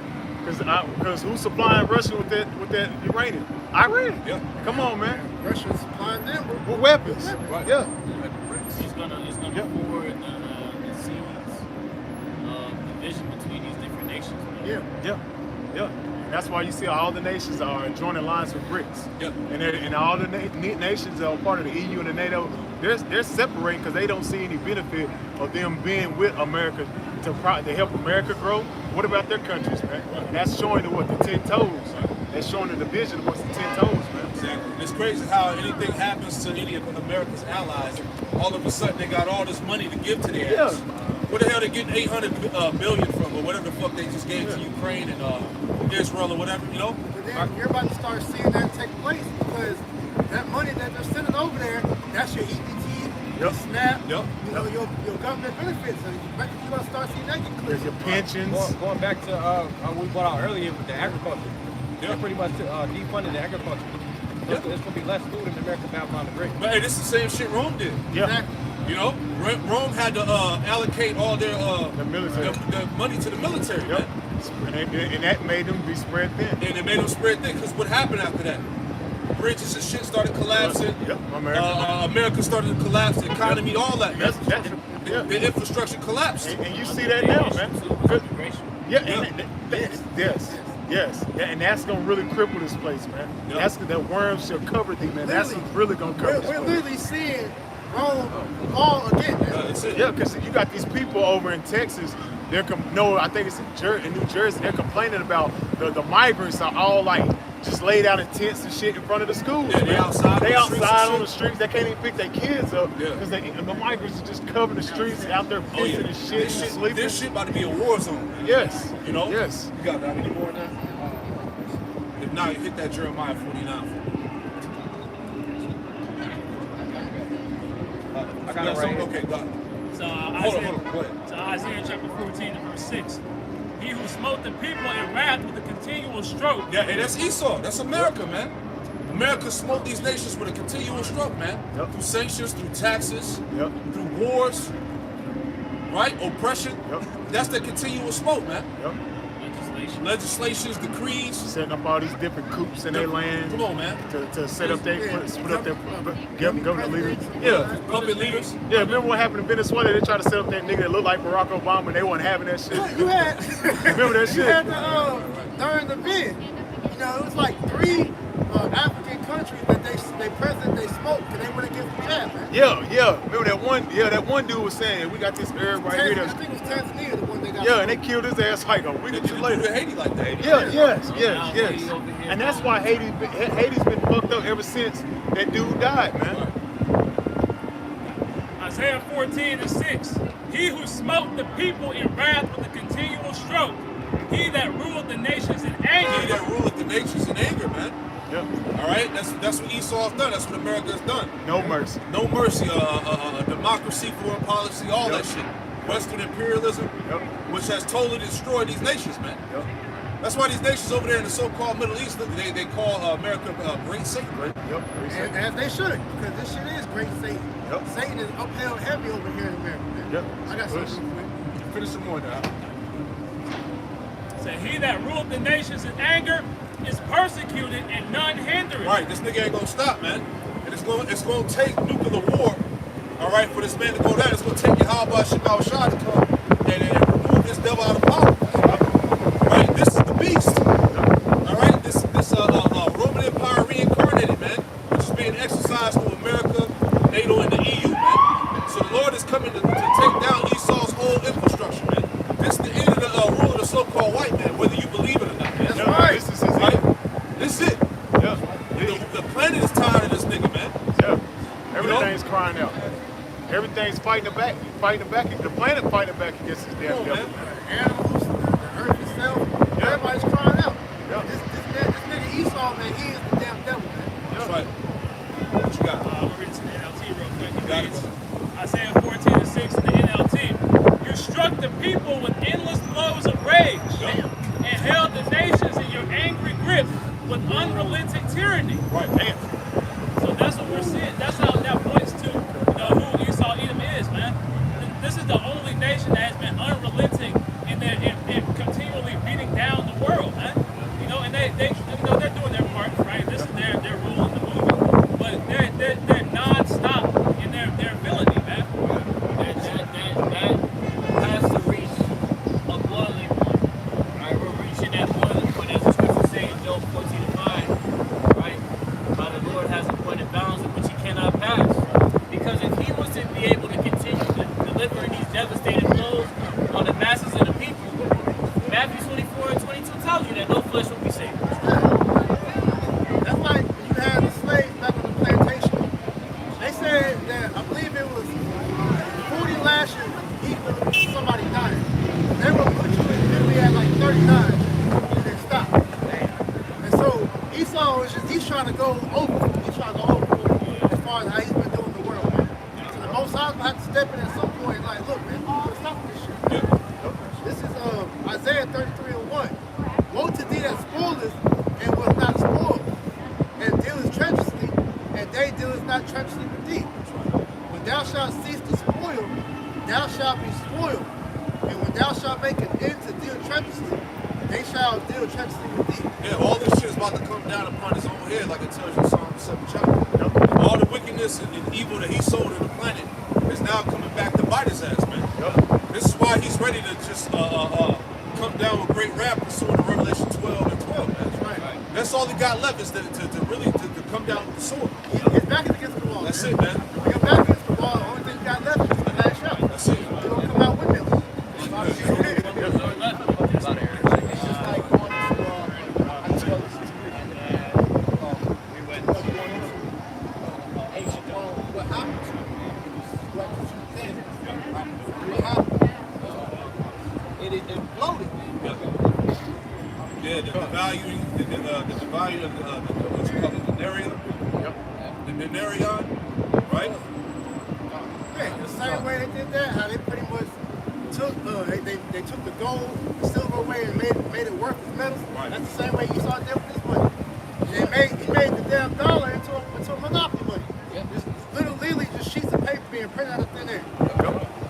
Because who's supplying Russia with that uranium? Iran. Yeah. Come on, man. Russia's supplying them With weapons. Right. Yeah. It's gonna forward the seeds of division between these different nations. Man. Yeah. That's why you see all the nations are joining alliance with BRICS. Yeah. And all the nations that are part of the EU and the NATO, they're separating because they don't see any benefit of them being with America to help America grow. What about their countries, man? That's showing the 10 toes. That's showing the division of what's the 10 toes, man. Exactly. It's crazy how anything happens to any of America's allies, all of a sudden they got all this money to give to their ass. Where the hell they getting 800 billion from, or whatever the fuck they just gave to Ukraine and Israel or whatever, you know? But then you're about to start seeing that take place because that money that they're sending over there, that's your EBT, your SNAP, you know, your government benefits. So you're going to start seeing that get cleared. Your pensions. Going back to what we brought out earlier with the agriculture. They're pretty much defunding the agriculture. It's going to be less food in America Babylon the Great. But hey, this is the same shit Rome did. Yeah. Exactly. You know, Rome had to allocate all their The military. the money to the military. Yep. Man. And that made them be spread thin. And it made them spread thin. Because what happened after that? Bridges and shit started collapsing. Yep. America started to collapse. The economy, all that. Man. Yeah. The infrastructure collapsed. And you see that now, man. Yes. And that's gonna really cripple this place, man. Yep. That's that worms shall cover thee, man. That's what's really gonna cover this We're place. literally seeing Rome fall again. That's it. Yeah, because you got these people over in Texas. I think it's in New Jersey. They're complaining about the migrants are all like just laid out in tents and shit in front of the schools. Yeah, they outside. They on the streets outside and on the shit. streets. They can't even pick their kids up Yeah. because the migrants are just covering the streets out there pissing and shit and sleeping. This shit about to be a war zone. Yes. You know? Yes. You got that any more than that? If not, you hit that Jeremiah 49. I got it right here. Okay, got it. So Hold on. Go ahead. So Isaiah chapter 14 and verse 6. He who smote the people in wrath with a continual stroke. Yeah, hey, that's Esau. That's America, man. America smote these nations with a continual stroke, man. Yep. Through sanctions, through taxes, Yep. through wars, right? Oppression. Yep. That's the continual smoke, man. Yep. Legislations, decrees. Setting up all these different coups in their land. Come on, man. To set up their government leaders. Yeah. Puppet leaders. Yeah, remember what happened in Venezuela? They tried to set up that nigga that looked like Barack Obama and they wasn't having that shit. You had, Remember that you shit? had during the bid, you know, it was like 3 African countries that they smoked and they went against the jab, man. Yeah. Remember that one? Yeah, that one dude was saying, we got this Arab right here. I That's, think it was Tanzania, the one they got. yeah, and they killed his ass like a week or two later. Haiti like that. Yeah, yes. And that's why Haiti's been fucked up ever since that dude died, man. Isaiah 14 and 6. He who smote the people in wrath with a continual stroke. He that ruled the nations in He anger. that ruleth the nations in anger, man. Yeah. All right, that's what Esau's done. That's what America's done. No mercy. No mercy, democracy, foreign policy, all that shit. Western imperialism, Yep. which has totally destroyed these nations, man. Yep. That's why these nations over there in the so-called Middle East, they call America Great Satan, right? Yep. And as they should, because this shit is great Satan. Yep. Satan is upheld heavy over here in America, man. Yep. I got something for you. Finish some more now. Say, he that ruled the nations in anger is persecuted and none hindered. Right, this nigga ain't gonna stop, man. And it's gonna take nuclear war, all right, for this man to go down. It's gonna take Yahweh Shemau Shah to come and remove this devil out of power. Right, this is the beast. All right, this Roman Empire reincarnated, man, which is being exercised through America, NATO, and the EU, man. So the Lord is coming to take down Esau's whole infrastructure, man. This is the end of the rule of the so-called white man, whether you believe it or not. That's right. This is it. This is it. Yeah. The planet is tired of this nigga, man. Yeah. Everything's crying out. Everything's fighting back. Fighting back. The planet fighting back against this damn devil. Animals, the earth itself, everybody's crying out. This nigga Esau, man, he is the damn devil, man. That's right. What you got? We'll read it to the NLT real quick. It Got it, reads, Isaiah 14:6 in the NLT. You struck the people with endless blows of rage and held the nations in your angry grip with unrelenting tyranny. Right, damn. So that's what we're seeing. That's how that points to who Esau Edom is, man. This is the only nation that has been unrelenting in continually beating down the world, man. You know, and they they're doing their part, right? This is their role in the movie, but they're non-stop in their villainy, man. That has to reach a boiling point. Right? We're reaching that boiling point, as the scriptures say in Job 14:5. Right? How the Lord has appointed bounds in which he cannot pass. Because if he was to be able to continue delivering these devastating blows on the masses of the people, Matthew 24:22 tells you that no flesh will be saved. That's like when you had the slaves back on the plantation. They said that, I believe it was 40 lashes equal to somebody dying. They will put you in memory at like 39 and then stop. And so Esau is just, he's trying to go over. He's trying to go over as far as how he's been doing the world, man. So the Most High will have to step in at some point and like, look, man, you gotta stop this shit. This is Isaiah 33:1. Woe to thee that spoilest and was not spoiled, and dealest treacherously, and they dealest not treacherously with thee. When thou shalt cease to spoil, thou shalt be spoiled. And when thou shalt make an end to deal treacherously, they shall deal treacherously with thee. Yeah, all this shit is about to come down upon his own head, like it tells you in Psalm 7 chapter. All the wickedness and evil that he sowed in the planet is now coming back to bite his ass, man. This is why he's ready to just come down with great wrath pursuing Revelation 12:12. That's right. That's all he got left is to really come down with the sword. His back is against the wall. That's man. it, man. When your back against the wall, the only thing you got left is to lash out. That's it. You don't come out with them. It's just like going to, I tell this ancient Rome, what happened to you? What you think? What happened? It imploded. Yeah, the devaluing, the devaluing of what you call it, the denarion. The denarion, right? Yeah, the same way they did that, how they pretty much took they took the gold, the silver away and made it worth its metals. Right. That's the same way Esau did with this money. He made the damn dollar into a monopoly money. It's literally just sheets of paper being printed out of thin air.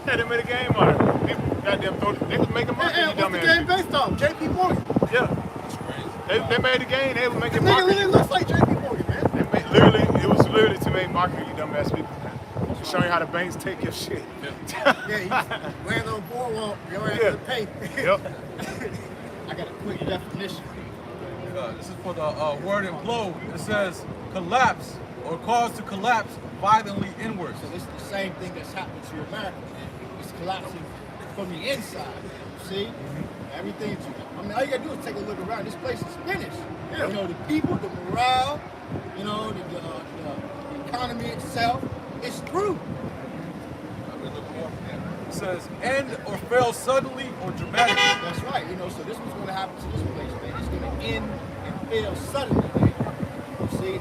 Yeah, they made a game out of it. People goddamn thought they was making money. And what's the game based off? JP Morgan. Yeah. They made the game. They was The making nigga marketing. literally looks like JP Morgan, man. It was literally to make marketing, you dumbass people. To show you how the banks take your shit. Yeah, he's laying on the boardwalk, you don't have to pay. Yep. I got a quick definition. This is for the word and blow. It says collapse or cause to collapse violently inwards. So this is the same thing that's happening to America. It's collapsing from the inside. You see? Everything. I mean, all you gotta do is take a look around. This place is finished. You know, the people, the morale, you know, the economy itself, it's through. It says end or fail suddenly or dramatically. That's right. You know, so this was going to happen to this place, man. It's going to end and fail suddenly, man. You see?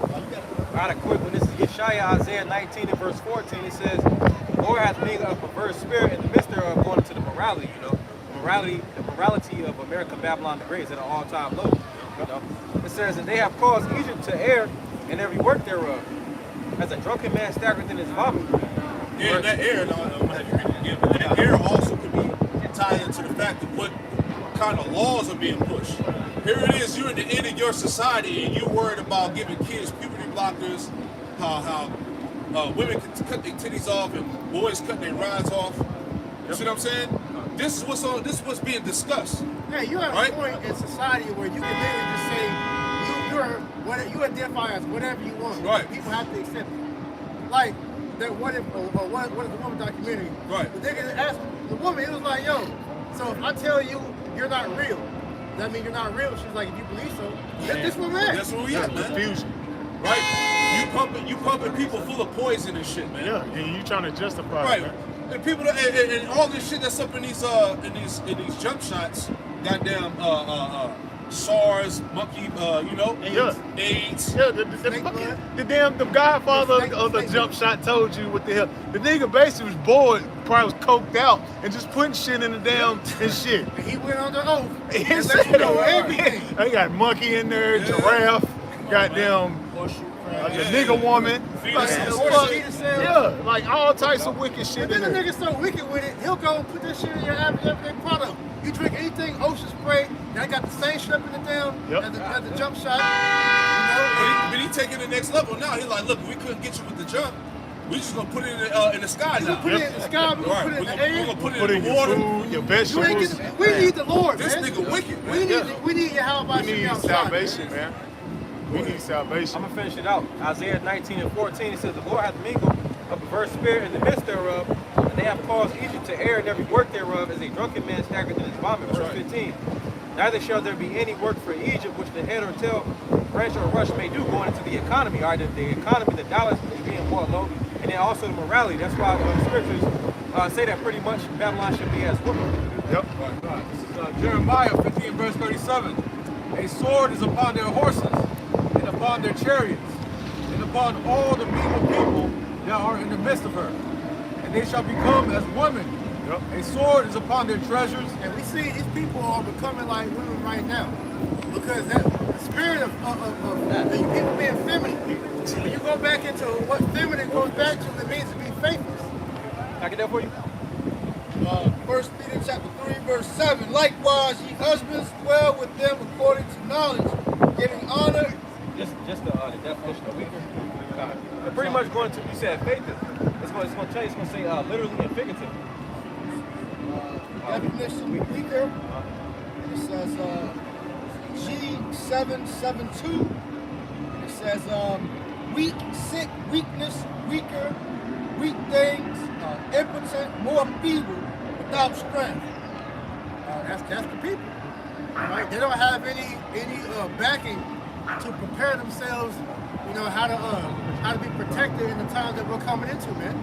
All right, a quick one. This is Yeshaya, Isaiah 19 and verse 14. It says, the Lord hath made a perverse spirit in the midst thereof, going into the morality, you know. morality of America, Babylon the Great is at an all-time low. You know? It says, and they have caused Egypt to err in every work thereof, as a drunken man staggereth in his vomit. Yeah, that air, I'm gonna have you read it again, but that air also could be tied into the fact of what kind of laws are being pushed. Here it is, you're in the end of your society and you're worried about giving kids puberty blockers, how women can cut their titties off and boys cut their rides off. You see what I'm saying? This is what's being discussed. Yeah, you're at a point in society where you can literally just say you identify as whatever you want. Right. People have to accept it. Like that what if the woman documentary? Right. The nigga asked the woman, it was like, yo, so if I tell you you're not real, that means you're not real. She's like, if you believe so, this what we're at. That's what we at, man. Confusion. Right? You pumping people full of poison and shit, man. Yeah, and you trying to justify Right. it, man. And people and all this shit that's up in these jump shots, goddamn SARS, monkey, AIDS. Yeah, the godfather of the jump shot told you what the hell. The nigga basically was bored, probably was coked out, and just putting shit in the damn and shit. And he went on the oath. He And said, let you know everything. They got monkey in there, giraffe, goddamn, the nigga woman. Like all types of wicked shit But in then the there. nigga's so wicked with it, he'll go and put this shit in your everyday product. You drink anything ocean spray, that got the same shit up in the down as the jump shot. But he taking the next level now. He's like, look, we couldn't get you with the jump. We just gonna put it in the sky now. Put it in the sky, we gonna put it in the air. We're gonna put it in the water. Food, your vegetables. We need the Lord, This man. nigga wicked, man. We need your help. We need salvation, man. We need salvation. I'm gonna finish it out. Isaiah 19 and 14, it says, the Lord hath mingled a perverse spirit in the midst thereof, and they have caused Egypt to err in every work thereof, as a drunken man staggereth in his vomit. Verse 15. Neither shall there be any work for Egypt, which the head or tail, branch or rush may do, going into the economy. All right, the economy, the dollars is being brought low, and then also the morality. That's why the scriptures say that pretty much Babylon should be as women. Yep. This is Jeremiah 15 verse 37. A sword is upon their horses, and upon their chariots, and upon all the meaner people that are in the midst of her. And they shall become as women. Yep. A sword is upon their treasures. And we see these people are becoming like women right now. Because the spirit of the people being feminine, when you go back into what feminine goes back to, it means to be faithless. Can I get that for you? 1 Peter chapter 3, verse 7. Likewise, ye husbands, dwell with them according to knowledge, giving honor. Just the definition of weaker. Pretty much going to, you said faith. It's going to tell you, it's going to say literally and figurative. Definition weaker. It says G772. It says weak, sick, weakness, weaker, weak things, impotent, more feeble, without strength. That's the people. Right? They don't have any backing to prepare themselves, how to be protected in the times that we're coming into, man.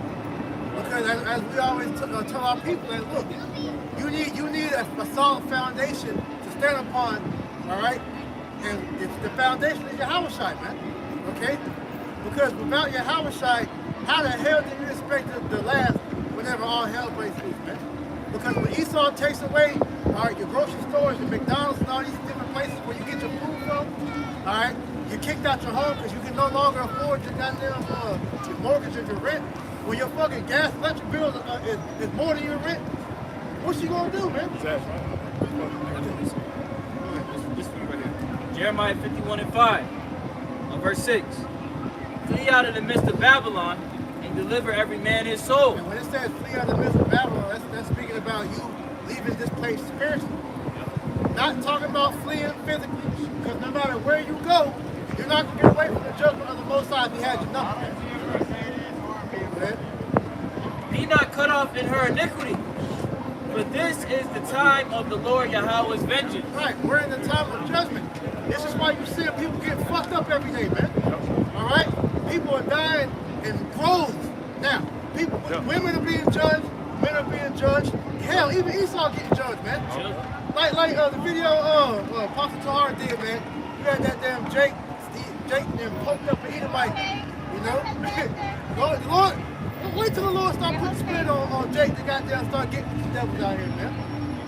Because as we always tell our people, that look, you need a solid foundation to stand upon, all right? And the foundation is your Yahushai, man. Okay? Because without your Yahushai, how the hell do you expect it to last whenever all hell breaks loose, man? Because when Esau takes away, all right, your grocery stores, your McDonald's, and all these different places where you get your food from, all right, you're kicked out your home because you can no longer afford your goddamn your mortgage or your rent. When your fucking gas, electric bill is more than your rent, what's you gonna do, man? Jeremiah 51 and 5, verse 6. Flee out of the midst of Babylon and deliver every man his soul. And when it says flee out of the midst of Babylon, that's speaking about you leaving this place spiritually. Not talking about fleeing physically, because no matter where you go, you're not going to get away from the judgment of the Most High if He had you nothing. Be not cut off in her iniquity, for this is the time of the Lord Yahweh's vengeance. Right, we're in the time of judgment. This is why you see people getting fucked up every day, man. All right? People are dying in groves now. Women are being judged, men are being judged. Hell, even Esau getting judged, man. Like the video Apostle Tahar did, man. You had that damn Jake them poked up an Edomite, Lord, wait till the Lord start putting spirit on Jake to goddamn start getting these devils out here, man.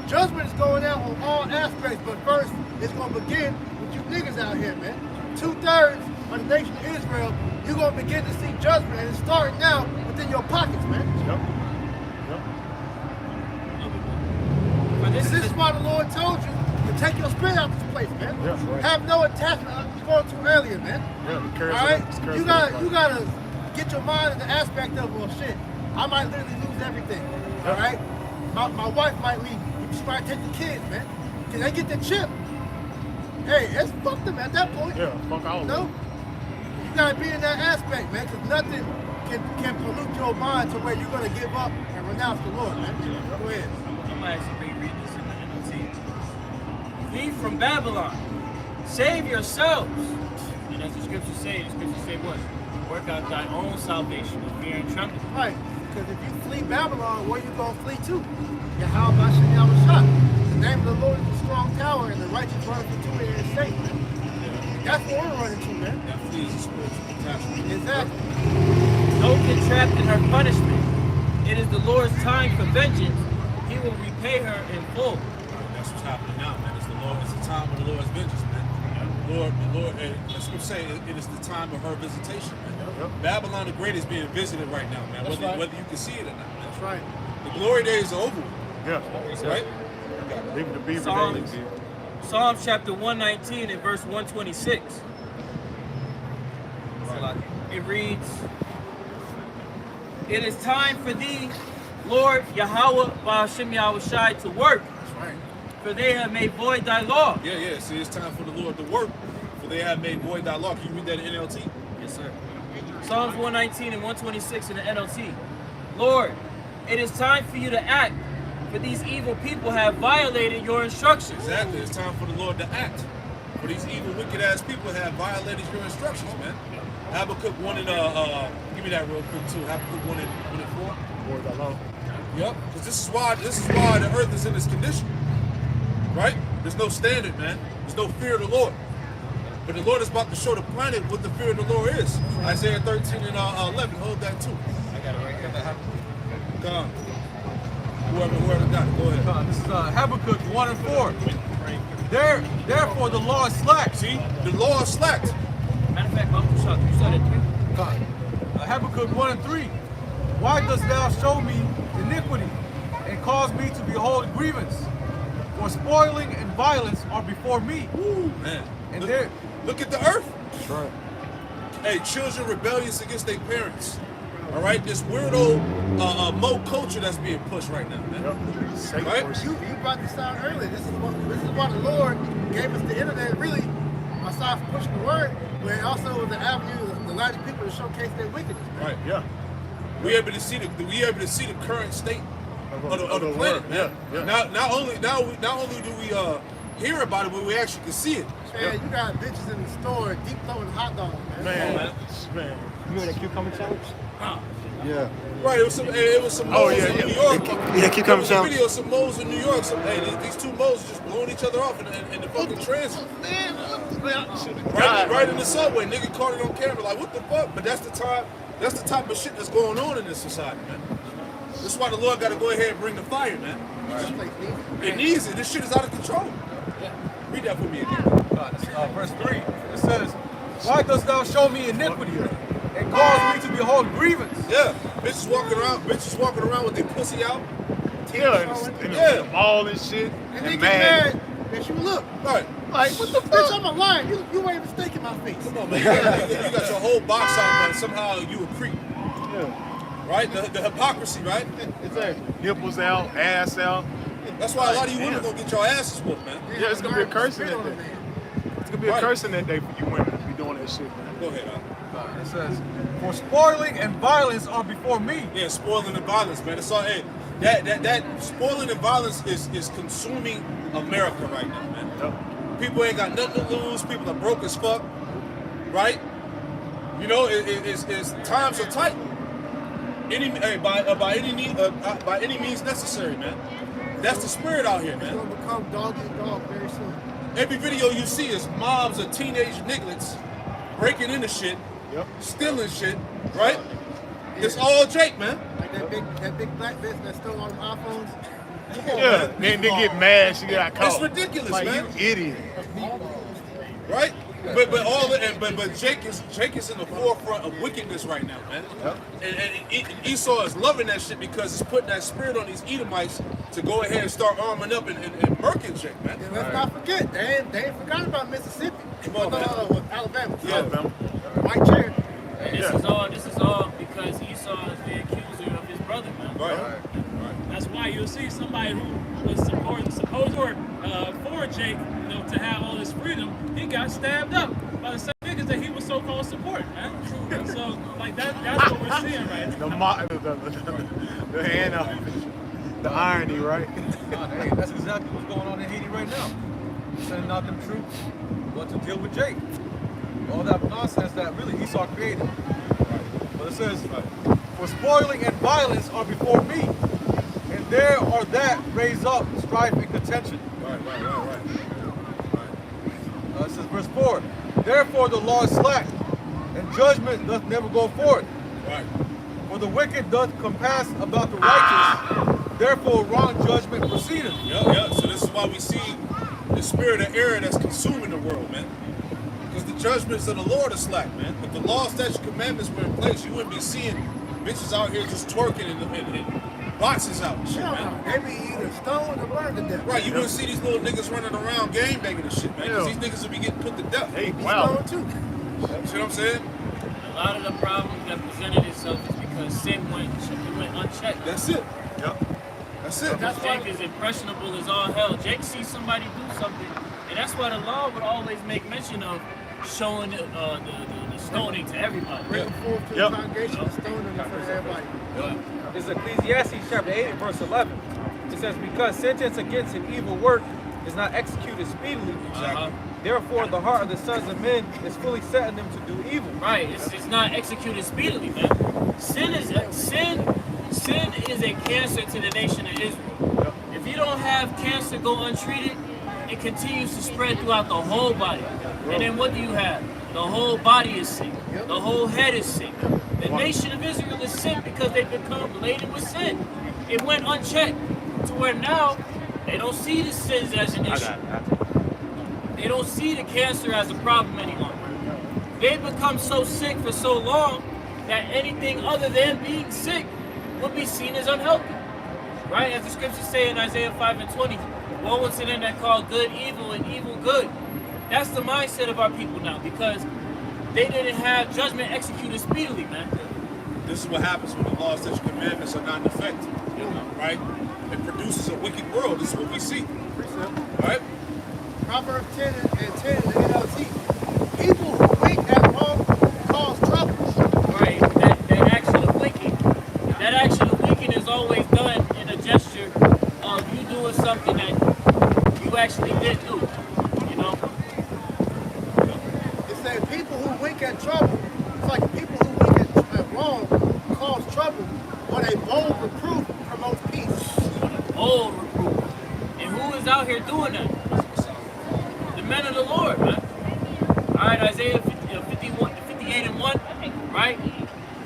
Judgment is going out on all aspects, but first, it's going to begin with you niggas out here, man. 2/3 of the nation of Israel, you're going to begin to see judgment, and it's starting now within your pockets, man. This is why the Lord told you to take your spirit out of this place, man. Have no attachment. I was going to earlier, man. All right? You gotta get your mind in the aspect of, well, shit, I might literally lose everything. All right? My wife might leave. She might take the kids, man. Can they get the chip? Hey, it's fuck them at that point. Yeah, fuck all of them. No? You gotta be in that aspect, man, because nothing can pollute your mind to where you're gonna give up and renounce the Lord, man. Go ahead. I'm gonna actually read this in the NLT. Flee from Babylon. Save yourselves. And as the scriptures say what? Work out thy own salvation with fear and trembling. Right. Because if you flee Babylon, where you gonna flee to? Yahweh Bashem Yahushua. The name of the Lord is a strong tower, and the righteous run into it and is safe, man. That's what we're running to, man. That flees a spiritual attachment. Exactly. Don't get trapped in her punishment. It is the Lord's time for vengeance. He will repay her in full. That's what's happening now, man. It's the time of the Lord's vengeance, man. The Lord, and the scripture say it is the time of her visitation, man. Babylon the Great is being visited right now, man. Whether you can see it or not, man. That's right. The glory days are over. Yeah. Right? Leave the beaver Psalms, days. Psalms chapter 119 and verse 126. It reads, it is time for thee, Lord Yahweh Ba'ashem Yahushai, to work. That's right. For they have made void thy law. Yeah. See, it's time for the Lord to work, for they have made void thy law. Can you read that in NLT? Yes, sir. Psalms 119 and 126 in the NLT. Lord, it is time for you to act, for these evil people have violated your instructions. Exactly. It's time for the Lord to act. For these evil, wicked-ass people have violated your instructions, man. Habakkuk 1 and, give me that real quick, too. Habakkuk 1 and 4. Lord, I love. Yep. Because this is why the earth is in this condition. Right? There's no standard, man. There's no fear of the Lord. But the Lord is about to show the planet what the fear of the Lord is. Isaiah 13 and 11. Hold that, too. I got it right here. Come on. Whoever got it, go ahead. This is Habakkuk 1 and 4. Therefore the law is slack. See? The law is slacked. Matter of fact, Uncle Chuck, you said it too. Habakkuk 1 and 3. Why dost thou show me iniquity and cause me to behold grievance? For spoiling and violence are before me. Ooh, man. And look at the earth. That's right. Hey, children rebellious against their parents. All right, this weirdo mo culture that's being pushed right now, man. Yep. Right? You brought this out earlier. This is why the Lord gave us the internet, really, aside from pushing the word, but also was the avenue of the largest people to showcase their wickedness. Man. Right. Yeah. We able to see the current state of the planet, man. Yeah. Not only do we hear about it, but we actually can see it. Man, you got bitches in the store deep throwing hot dogs, man. Man. You remember that cucumber challenge? Yeah. Right, it was some moles in New York. Yeah, cucumber There was a challenge. video of some moles in New York. These two moles just blowing each other off in the fucking transit. Right in the subway. Nigga caught it on camera. Like, what the fuck? But that's the type of shit that's going on in this society, man. This is why the Lord got to go ahead and bring the fire, man. It needs it. This shit is out of control. Read that for me again. verse 3. It says, why dost thou show me iniquity and cause me to behold grievance? Yeah, bitches walking around with their pussy out. Yeah, in the mall and shit. And they get mad that you look. Right. Like, what the fuck? Bitch, I'm a lion. You ain't mistaken my face. Come on, man. You got your whole box out, but somehow you a creep. Yeah. Right? The hypocrisy, right? Exactly. Nipples out, ass out. That's why a lot of you women gonna get your asses whooped, man. Yeah, it's gonna be a curse in that day. It's gonna be a curse in that day for you women to be doing that shit, man. Go ahead, It says, for spoiling and violence are before me. Yeah, spoiling and violence, man. It's all, hey, that spoiling and violence is consuming America right now, man. Yep. People ain't got nothing to lose. People are broke as fuck, right? You know, it's times are tight. By any means necessary, man. That's the spirit out here, man. It's gonna become dog eat dog very soon. Every video you see is mobs of teenage nigglets breaking into shit, stealing shit, right? It's all Jake, man. Like that big black bitch that stole all the iPhones. Yeah, they get mad. She got caught. It's ridiculous, like, man. You idiot. Right? But Jake is in the forefront of wickedness right now, man. Yep. And Esau is loving that shit because it's putting that spirit on these Edomites to go ahead and start arming up and murking Jake, man. And let's not forget, they ain't forgot about Mississippi. Come on, man. Alabama. Yeah, man. White chair. And this is all because Esau is the accuser of his brother, man. Right. That's why you'll see somebody who was supposed for Jake, to have all this freedom, he got stabbed up by the same niggas that he was so-called supporting, man. And so, like, that's what we're seeing right now. The irony, right? Hey, that's exactly what's going on in Haiti right now. Sending out them troops, what to deal with Jake. All that nonsense that really Esau created. But it says, for spoiling and violence are before me, and there are that raise up strife and contention. Right. It says verse 4, therefore the law is slack, and judgment doth never go forth. Right. For the wicked doth compass about the righteous, therefore wrong judgment proceedeth. Yeah. So this is why we see the spirit of error that's consuming the world, man. Because the judgments of the Lord are slack, man. If the law, statute, commandments were in place, you wouldn't be seeing bitches out here just twerking and boxes out and shit, man. They be either stoned or burned to death. Right, you wouldn't see these little niggas running around game banging and shit, man. Because these niggas would be getting put to death. Hey, Be wow. stoned too. See what I'm saying? A lot of the problems that presented itself is because sin went unchecked. That's it. Yep. That's it. That's why- Jake is impressionable as all hell. Jake sees somebody do something, and that's why the law would always make mention of showing the stoning to everybody. Bring them forth to the congregation and stone them in front of everybody. This is Ecclesiastes chapter 8 and verse 11. It says, because sentence against an evil work is not executed speedily, therefore the heart of the sons of men is fully set in them to do evil. Right, it's not executed speedily, man. Sin is a cancer to the nation of Israel. If you don't have cancer go untreated, it continues to spread throughout the whole body. And then what do you have? The whole body is sick. The whole head is sick. The nation of Israel is sick because they've become laden with sin. It went unchecked to where now they don't see the sins as an issue. They don't see the cancer as a problem anymore. They've become so sick for so long that anything other than being sick would be seen as unhealthy. Right? As the scriptures say in Isaiah 5 and 20, woe unto them that call good evil and evil good. That's the mindset of our people now because they didn't have judgment executed speedily, man. This is what happens when the laws, statutes, commandments are not in effect. Right? It produces a wicked world. This is what we see. Right? Proverbs 10 and 10 in the NLT. People who wink at wrong cause trouble. Right. That action of winking. That action of winking is always done in a gesture of you doing something that you actually did do. You know? It says people who wink at trouble, it's like people who wink at wrong cause trouble, but a bold reproof promotes peace. Bold reproof. And who is out here doing that? The men of the Lord, man. All right, Isaiah 58 and 1, right?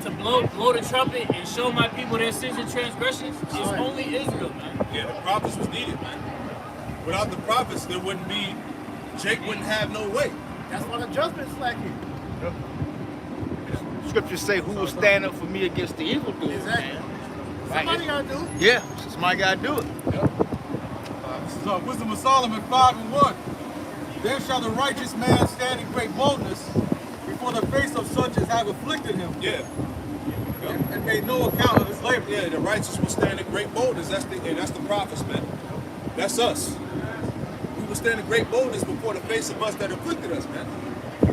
To blow the trumpet and show my people their sins and transgressions. It's only Israel, man. Yeah, the prophets was needed, man. Without the prophets, there wouldn't be, Jake wouldn't have no way. That's why the judgment's slacking. Scriptures say, who will stand up for me against the evildoers? Exactly. Man. Somebody gotta do it. Yeah, somebody gotta do it. This is Wisdom of Solomon 5 and 1. Then shall the righteous man stand in great boldness before the face of such as have afflicted him. Yeah. And made no account of his labor. Yeah, the righteous will stand in great boldness. That's the prophets, man. That's us. We will stand in great boldness before the face of us that afflicted us, man.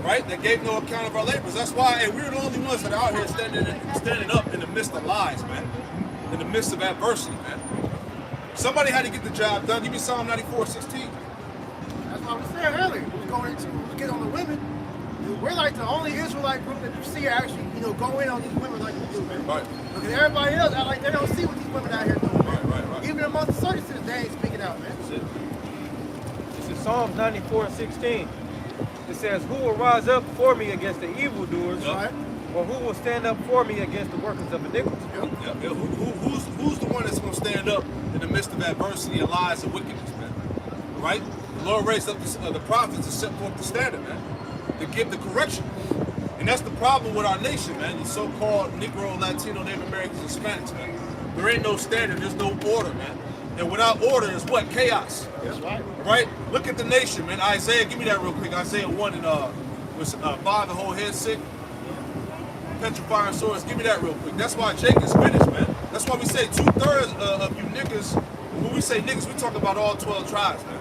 Right? That gave no account of our labors. That's why we're the only ones that are out here standing up in the midst of lies, man. In the midst of adversity, man. Somebody had to get the job done. Give me Psalm 94:16. That's what I was saying earlier. We get on the women. We're like the only Israelite group that you see actually, go in on these women like we do, man. Right. Because everybody else act like they don't see what these women out here doing, man. Right. Even amongst the circuses, they ain't speaking out, man. This is Psalms 94 and 16. it says, who will rise up for me against the evildoers, Right. or who will stand up for me against the workers of iniquity? Yeah. Who's the one that's going to stand up in the midst of adversity and lies and wickedness, man? Right? The Lord raised up the prophets to set forth the standard, man, to give the correction. And that's the problem with our nation, man. The so-called Negro, Latino, Native Americans, Hispanics, man. There ain't no standard. There's no order, man. And without order is what? Chaos. That's right. Right? Look at the nation, man. Isaiah, give me that real quick. Isaiah 1 and 5, the whole head sick. Petrifying swords. Give me that real quick. That's why Jake is finished, man. That's why we say 2/3 of you niggas. When we say niggas, we talk about all 12 tribes, man.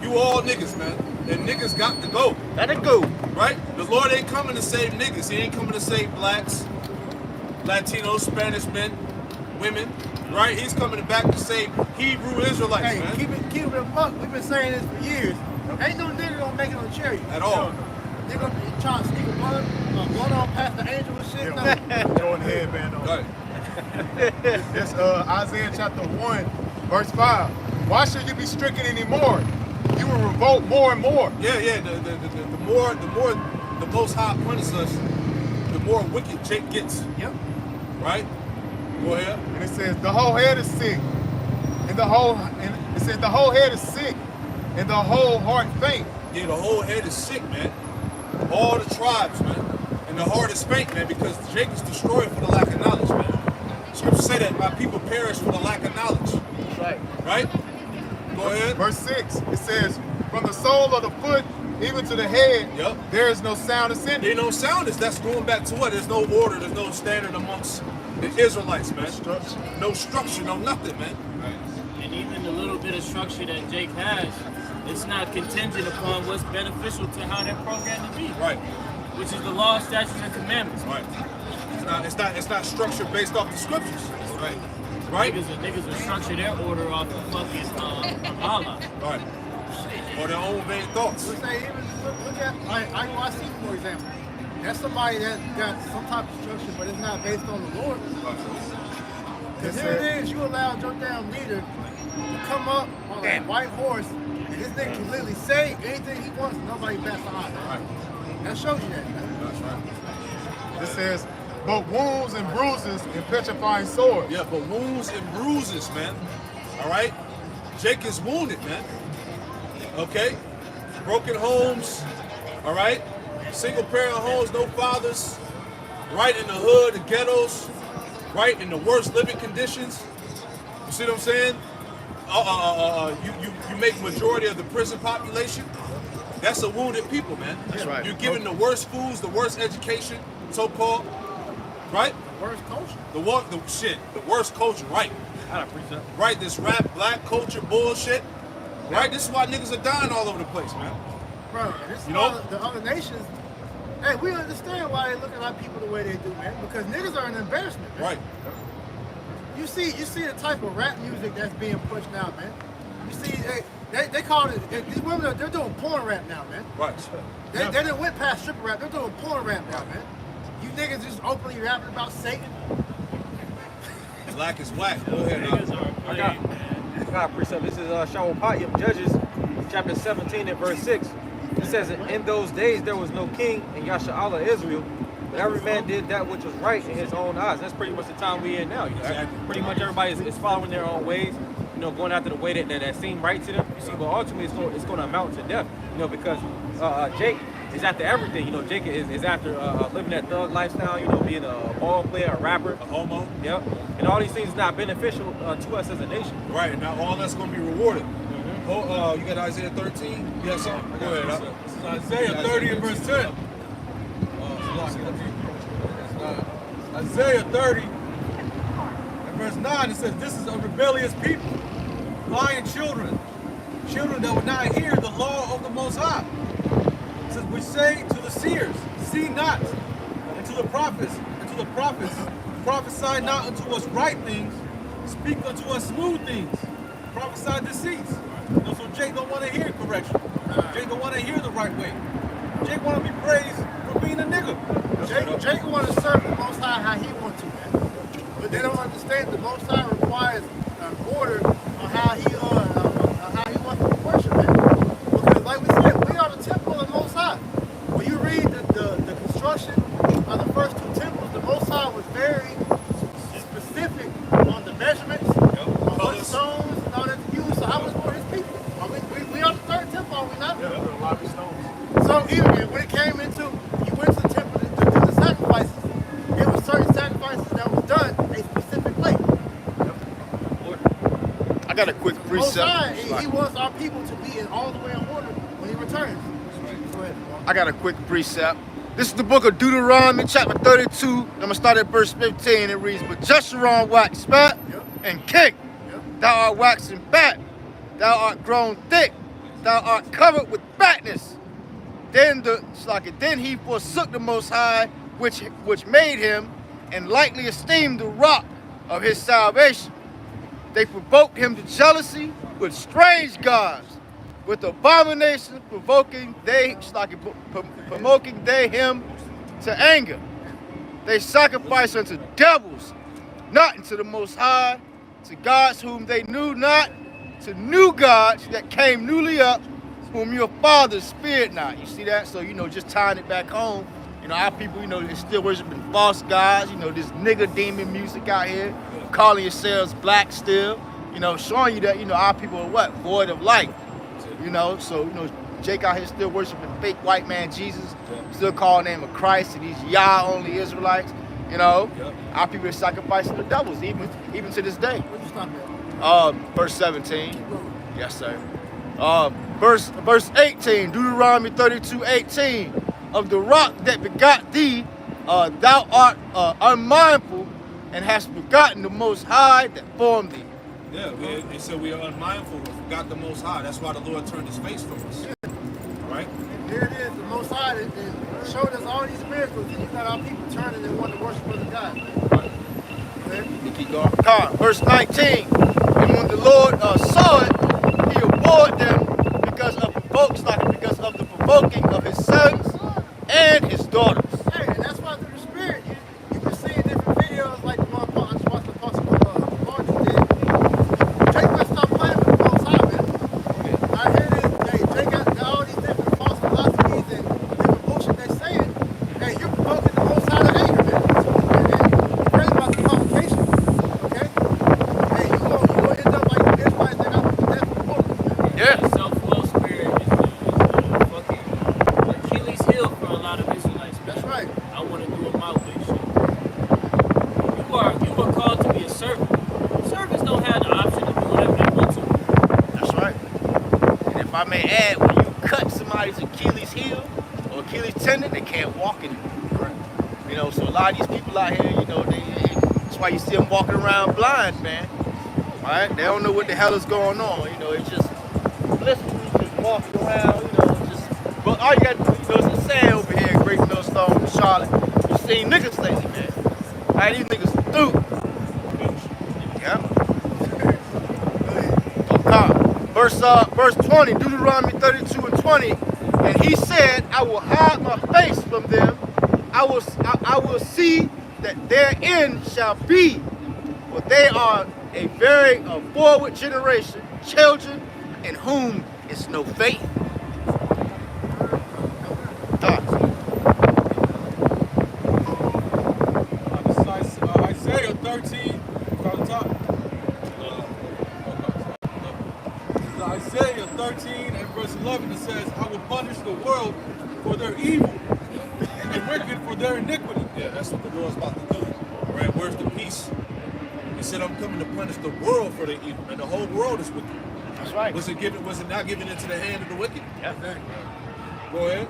You all niggas, man. And niggas got to go. Gotta go. Right? The Lord ain't coming to save niggas. He ain't coming to save blacks, Latinos, Spanish men, women. Right? He's coming back to save Hebrew Israelites, Hey, man. keep it a buck. We've been saying this for years. Ain't no nigga gonna make it on chariot. At all. They gonna be trying to sneak a blood on past the angel and shit. No. Throwing the headband on. Right. That's Isaiah chapter 1, verse 5. Why should you be stricken anymore? You will revolt more and more. Yeah. The more the Most High punishes us, the more wicked Jake gets. Yep. Right? Go ahead. And it says the whole head is sick, and it says the whole head is sick, and the whole heart faint. Yeah, the whole head is sick, man. All the tribes, man. And the heart is faint, man, because Jake is destroyed for the lack of knowledge, man. Scripture say that my people perish for the lack of knowledge. That's right. Right? Go ahead. Verse 6, it says, from the sole of the foot even to the head, Yep. there is no sound ascending. There ain't no sound. That's going back to what? There's no order. There's no standard amongst the Israelites, man. No structure, no nothing, man. And even the little bit of structure that Jake has, it's not contingent upon what's beneficial to how they're programmed to be. Right. Which is the law, statutes, and commandments. Right. It's not structured based off the scriptures. Right. Right? Niggas will structure their order off of fucking Allah. Right. Or their own vain thoughts. Let's say even look at IUIC, for example. That's somebody that got some type of structure, but it's not based on the Lord. Because here it is, you allow a jump down leader to come up on a white horse, and this nigga can literally say anything he wants, and nobody bats the eye. Right. That shows you that, man. That's right. It says, but wounds and bruises and petrifying swords. Yeah, but wounds and bruises, man. All right? Jake is wounded, man. Okay? Broken homes, all right? Single parent homes, no fathers. Right in the hood, the ghettos. Right in the worst living conditions. You see what I'm saying? You make majority of the prison population. That's a wounded people, man. That's right. You're giving the worst foods, the worst education, so-called. Right? Worst culture. The worst culture, right? Right, this rap black culture bullshit. Right? This is why niggas are dying all over the place, man. Bro, and this is You why know? the other nations, hey, we understand why they look at our people the way they do, man. Because niggas are an embarrassment, man. Right. You see the type of rap music that's being pushed now, man. You see, they call it, these women, they're doing porn rap now, man. Right. They didn't went past stripper rap, they're doing porn rap now, man. You niggas just openly rapping about Satan. Black is whack. Go ahead, I got a precept. This is Shawapatiyam, Judges, chapter 17 and verse 6. It says, in those days there was no king in Yasha'Allah Israel, but every man did that which was right in his own eyes. That's pretty much the time we in now. You know? Exactly. Pretty much everybody is following their own ways, you know, going after the way that seem right to them. You see, but ultimately it's going to amount to death, you know, because Jake is after everything. You know, Jake is after living that thug lifestyle, you know, being a ball player, a rapper. A homo. Yep. And all these things not beneficial to us as a nation. Right, and now all that's going to be rewarded. Oh, you got Isaiah 13? You got something? Go ahead. This is Isaiah 30 and verse 10. Isaiah 30 and verse 9, it says, this is a rebellious people, lying children that would not hear the law of the Most High. It says, we say to the seers, see not, and to the prophets, prophesy not unto us right things, speak unto us smooth things, prophesy deceits. You know, so Jake don't want to hear correction. Jake don't want to hear the right way. Jake want to be praised for being a nigga. Jake want to serve the Most High how he wants to, man. But they don't understand the Most High requires an order on how he wants to worship, man. Because like we said, we are the got a quick Most precept. High, he wants our people to be in all the way in order when he returns. Go ahead. I got a quick precept. This is the book of Deuteronomy, chapter 32. I'm going to start at verse 15. It reads, But Jeshurun waxed fat and king. Thou art waxing fat. Thou art grown thick. Thou art covered with fatness. Then he forsook the Most High, which made him, and lightly esteemed the rock of his salvation. They provoked him to jealousy with strange gods, with abominations provoking they him to anger. They sacrificed unto devils, not unto the Most High, to gods whom they knew not, to new gods that came newly up, whom your fathers feared not. You see that? So, just tying it back home, our people, they're still worshiping false gods, this nigga demon music out here, calling yourselves black still, showing you that, our people are what? Void of light. So, Jake out here still worshiping fake white man Jesus, still calling the name of Christ to these Yah only Israelites. Our people are sacrificing the devils, even to this day. Where'd you stop at? Verse 17. Yes, sir. Verse 18, Deuteronomy 32:18. Of the rock that begot thee, thou art unmindful, and hast forgotten the Most High that formed thee. Yeah, it said we are unmindful, we forgot the Most High. That's why the Lord turned his face from us. Right? Here it is, the Most High that showed us all these miracles, and you got our people turning and wanting to worship other gods. You keep going. Verse 19. And when the Lord saw it, he abhorred them because of the provoking of his sons and his daughters. Hey, and that's why through the Spirit, you can see in different videos like the one I just watched the Paul did. Jake must stop playing with the Most High, man. I hear this, hey, Jake got all these different false philosophies and different bullshit they saying. Hey, you're provoking the Most High to anger, man. And pray about the complication, okay? Hey, you gonna end up like the Israelites that got the death before, man. Yeah. Self-will spirit is the fucking Achilles heel for a lot of Israelites. That's right. I want to do it my way. Shit. You are called to be a servant. Servants don't have the option to do whatever they want to. That's right. And if I may add, when you cut somebody's Achilles heel or Achilles tendon, they can't walk anymore. So a lot of these people out here, that's why you see them walking around blind, man. All right? They don't know what the hell is going on. It's just blissful, just walking around, But all you got to do, it's a saying over here in Great Millstone, Charlotte. You see niggas lately, man. All right, these niggas are through. Yeah. Verse 20, Deuteronomy 32:20. And he said, I will hide my face from them. I will see that their end shall be. For they are a very forward generation, children in whom is no faith. Isaiah 13, from the top. Isaiah 13 and verse 11, it says, I will punish the world for their evil and the wicked for their iniquity. Yeah, that's what the Lord's about to do. Right? Where's the peace? He said, I'm coming to punish the world for their evil, and the whole world is wicked. That's right. Was it not given into the hand of the wicked? Yeah. Go ahead.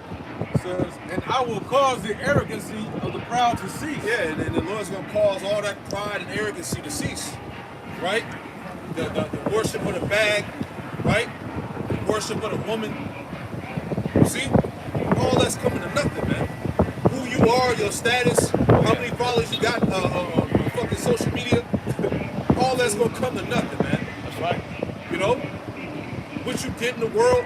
It says, and I will cause the arrogancy of the proud to cease. Yeah, and the Lord's going to cause all that pride and arrogancy to cease. Right? The worship of the bag, right? The worship of the woman. You see? All that's coming to nothing, man. Who you are, your status, how many followers you got on fucking social media, all that's going to come to nothing, man. That's right. What you did in the world.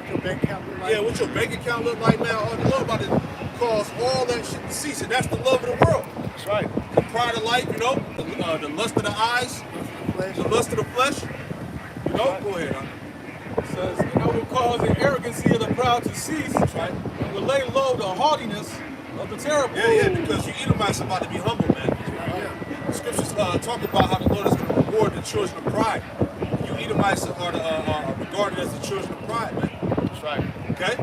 Your bank account look like. Yeah, what your bank account look like now. All the Lord about to cause all that shit to cease, and that's the love of the world. That's right. The pride of life, the lust of the eyes, the lust of the flesh. Go ahead, huh? It says, and I will cause the arrogancy of the proud to cease. That's right. And will lay low the haughtiness of the terrible. Yeah, because you Edomites about to be humble, man. The scriptures talk about how the Lord is going to reward the children of pride. You Edomites are regarded as the children of pride, man. That's right. Okay?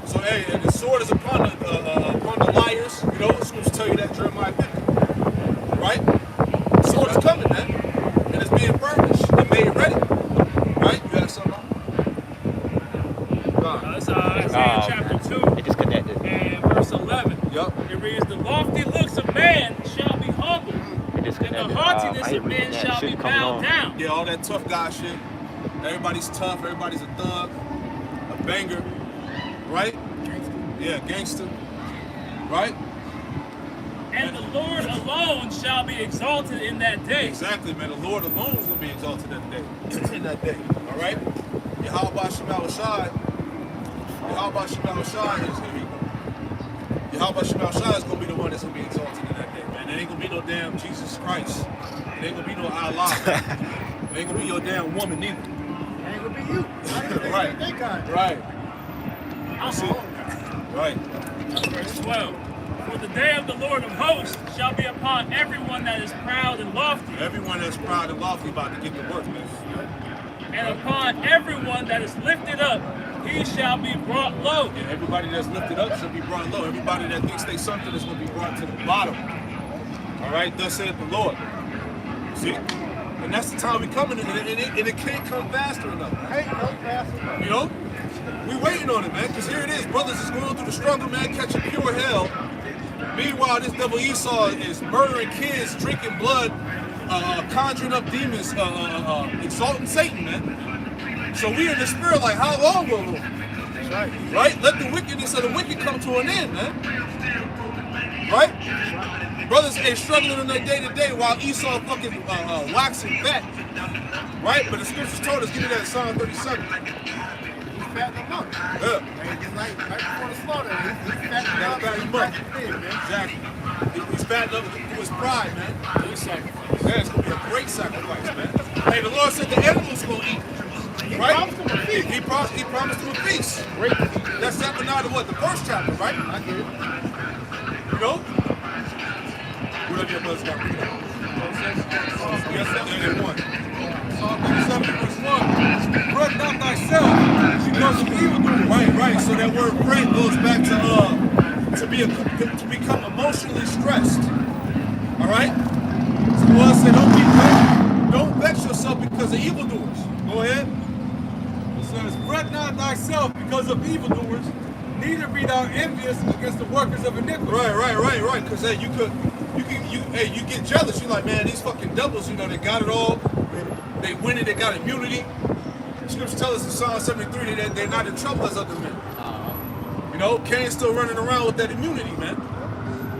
So, hey, and the sword is upon the liars. The scriptures tell you that, Jeremiah 50. Right? The sword is coming, man. And it's being furnished and made ready. Yup. It reads, the lofty looks of man shall be humbled, and the haughtiness of men shall be bowed down. Yeah, all that tough guy shit. Everybody's tough. Everybody's a thug, a banger, right? Yeah, gangster, right? And the Lord alone shall be exalted in that day. Exactly, man. The Lord alone is going to be exalted that day. In that day, all right? Yahweh Shemel Shai. Yahweh Shemel Shai is going to be. Yahweh Shemel Shai is going to be the one that's going to be exalted in that day, man. There ain't going to be no damn Jesus Christ. There ain't going to be no Allah. There ain't going to be your damn woman neither. Ain't gonna be you. Right. Right. That's it. Right. Verse 12. For the day of the Lord of hosts shall be upon everyone that is proud and lofty. Everyone that's proud and lofty about to get to work, man. And upon everyone that is lifted up, he shall be brought low. And everybody that's lifted up shall be brought low. Everybody that thinks they something is going to be brought to the bottom. All right? Thus saith the Lord. See? And that's the time we coming in, and it can't come faster enough. You know? We waiting on it, man, because here it is. Brothers is going through the struggle, man, catching pure hell. Meanwhile, this devil Esau is murdering kids, drinking blood, conjuring up demons, exalting Satan, man. So we in the spirit like, how long will it? That's right. Right? Let the wickedness of the wicked come to an end, man. Right? Brothers ain't struggling in their day-to-day while Esau fucking waxing fat. Right? But the scriptures told us, give me that Psalm 37. He's fattening them up. Yeah. It's like right before the slaughter. He's fattening Gotta up. back him up. Exactly. He's fattening up through his pride, man. Great sacrifice. Yeah, it's gonna be a great sacrifice, man. Hey, the Lord said the animals gonna eat. Right? He promised him a feast. Great. That's Zephaniah the what? The first chapter, right? I get it. You know? Whatever your brothers got. Yes, sir. And one. Psalm 37 verse 1. Fret not thyself because of evildoers. Right. So that word fret goes back to become emotionally stressed. All right. So the Lord said, don't vex yourself because of evildoers. Go ahead. It says, fret not thyself because of evildoers, neither be thou envious against the workers of iniquity. Right. Because hey, you get jealous. You're like, man, these fucking devils, you know, they got it all. They winning. They got immunity. The scripture tells us in Psalm 73 that they're not in trouble as other men. You know, Cain's still running around with that immunity, man.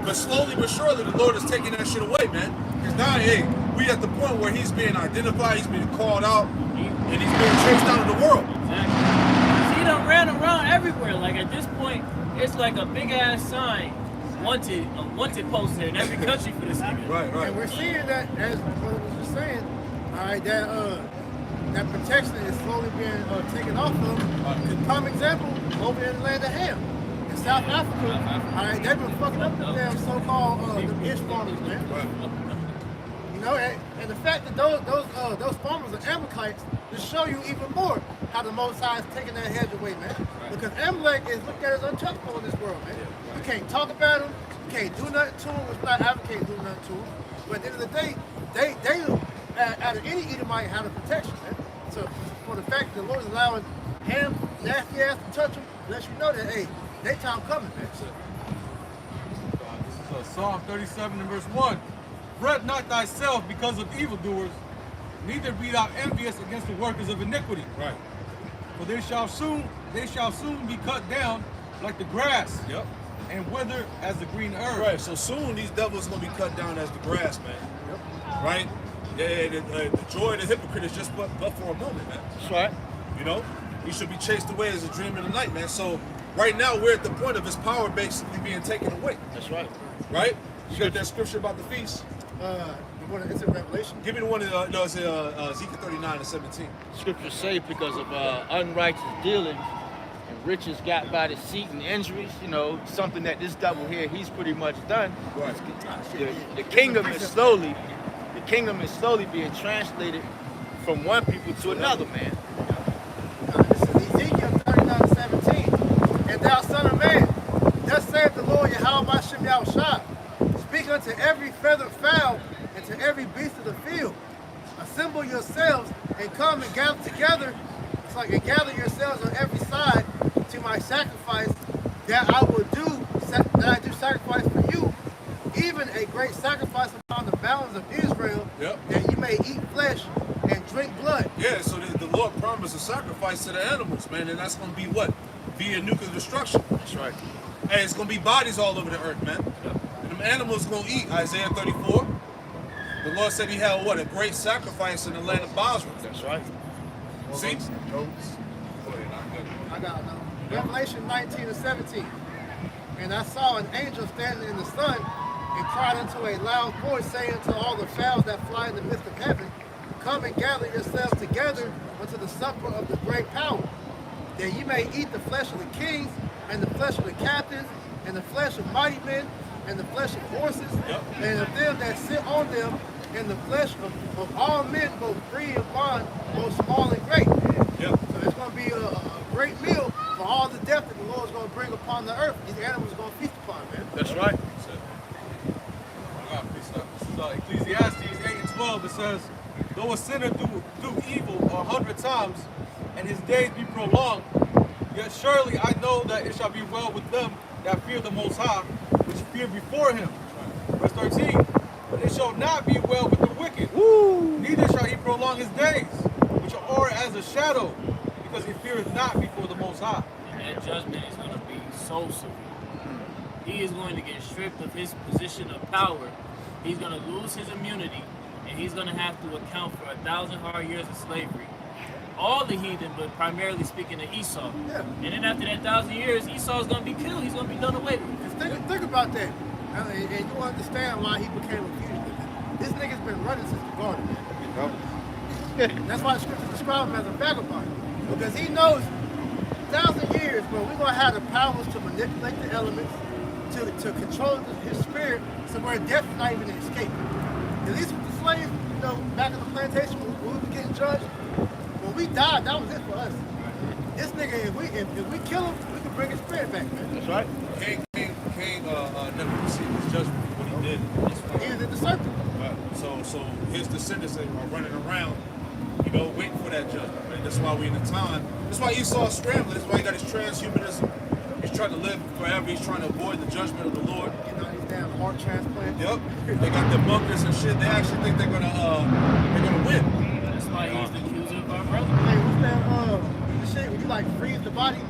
But slowly but surely, the Lord is taking that shit away, man. Because now, hey, we at the point where he's being identified, he's being called out, and he's being chased out of the world. Exactly. He done ran around everywhere. Like at this point, it's like a big ass sign, a wanted poster in every country for this nigga. Right. And we're seeing that, as brother was just saying, all right, that protection is slowly being taken off of them. Prime example, over in the land of Ham, in South Africa, all right, they've been fucking up the damn so-called the fish farmers, man. You know, and the fact that those farmers are Amalekites just show you even more how the Most High is taking that hedge away, man. Because Amalek is looked at as untouchable in this world, man. You can't talk about them, you can't do nothing to them. It's not advocating doing nothing to them. But at the end of the day, they out of any Edomite have the protection, man. So for the fact that the Lord is allowing Ham, nasty ass to touch them, lets you know that hey, they time coming, man. This is Psalm 37 and verse 1. Fret not thyself because of evildoers, neither be thou envious against the workers of iniquity. Right. For they shall soon be cut down like the grass. Yep. And wither as the green herb. Right. So soon these devils gonna be cut down as the grass, man. Yep. Right. Yeah. The joy of the hypocrite is just but for a moment, man. That's right. You know, he should be chased away as a dream in the night, man. So right now we're at the point of his power basically being taken away. That's right. Right. You got that scripture about the feast? It's in Revelation. Give me the one. No, it's Ezekiel 39 and 17. Scriptures say because of unrighteous dealings and riches got by deceit and injuries, you know, something that this devil here, he's pretty much done. Right. The kingdom is slowly being translated from one people to another, man. This is Ezekiel 39:17. And thou son of man, thus saith the Lord Yahweh Bashem Yahushua, speak unto every feathered fowl and to every beast of the field. Assemble yourselves and come and gather together. And gather yourselves on every side to my sacrifice that I will do, sacrifice for you, even a great sacrifice upon the bounds of Israel, that you may eat flesh and drink blood. Yeah, so the Lord promised a sacrifice to the animals, man, and that's going to be what? Via nuclear destruction. That's right. Hey, it's going to be bodies all over the earth, man. And them animals going to eat. Isaiah 34. The Lord said he had what? A great sacrifice in the land of Basra. That's right. See? I got it. Revelation 19 and 17. And I saw an angel standing in the sun and cried unto a loud voice, saying to all the fowls that fly in the midst of heaven, come and gather yourselves together unto the supper of the great power, that ye may eat the flesh of the kings, and the flesh of the captains, and the flesh of mighty men, and the flesh of horses, and of them that sit on them, and the flesh of all men, both free and bond, both small and great. So it's going to be a great meal for all the death that the Lord is going to bring upon the earth. These animals are going to feast upon, man. That's right. This is Ecclesiastes 8 and 12. It says, though a sinner do evil 100 times, and his days be prolonged, yet surely I know that it shall be well with them that fear the Most High, which fear before him. Verse 13, but it shall not be well with the wicked, neither shall he prolong his days, which are as a shadow, because he feareth not before the Most High. And that judgment is going to be so severe. He is going to get stripped of his position of power. He's going to lose his immunity, and he's going to have to account for 1,000 hard years of slavery. All the heathen, but primarily speaking of Esau. And then after that 1,000 years, Esau is going to be killed. He's going to be done away with. Think about that. And you understand why he became a fugitive. This nigga's been running since the garden, man. That's why the scripture describes him as a vagabond. Because he knows 1,000 years, bro, we're going to have the powers to manipulate the elements, to control his spirit, so where death is not even an escape. At least with the slaves, you know, back in the plantation, when we were getting judged, when we died, that was it for us. This nigga, if we kill him, we can bring his spirit back, man. That's right. Cain never received his judgment for what he did. He was in the serpent. So his descendants are running around, you know, waiting for that judgment, man. That's why we in the time. That's why Esau's scrambling. That's why he got his transhumanism. He's trying to live forever. He's trying to avoid the judgment of the Lord. Getting all these damn heart transplants. Yep. They got their bunkers and shit. They actually think they're gonna win. That's why he's the accuser of our brother. Hey, what's that? The shit when you like freeze the body.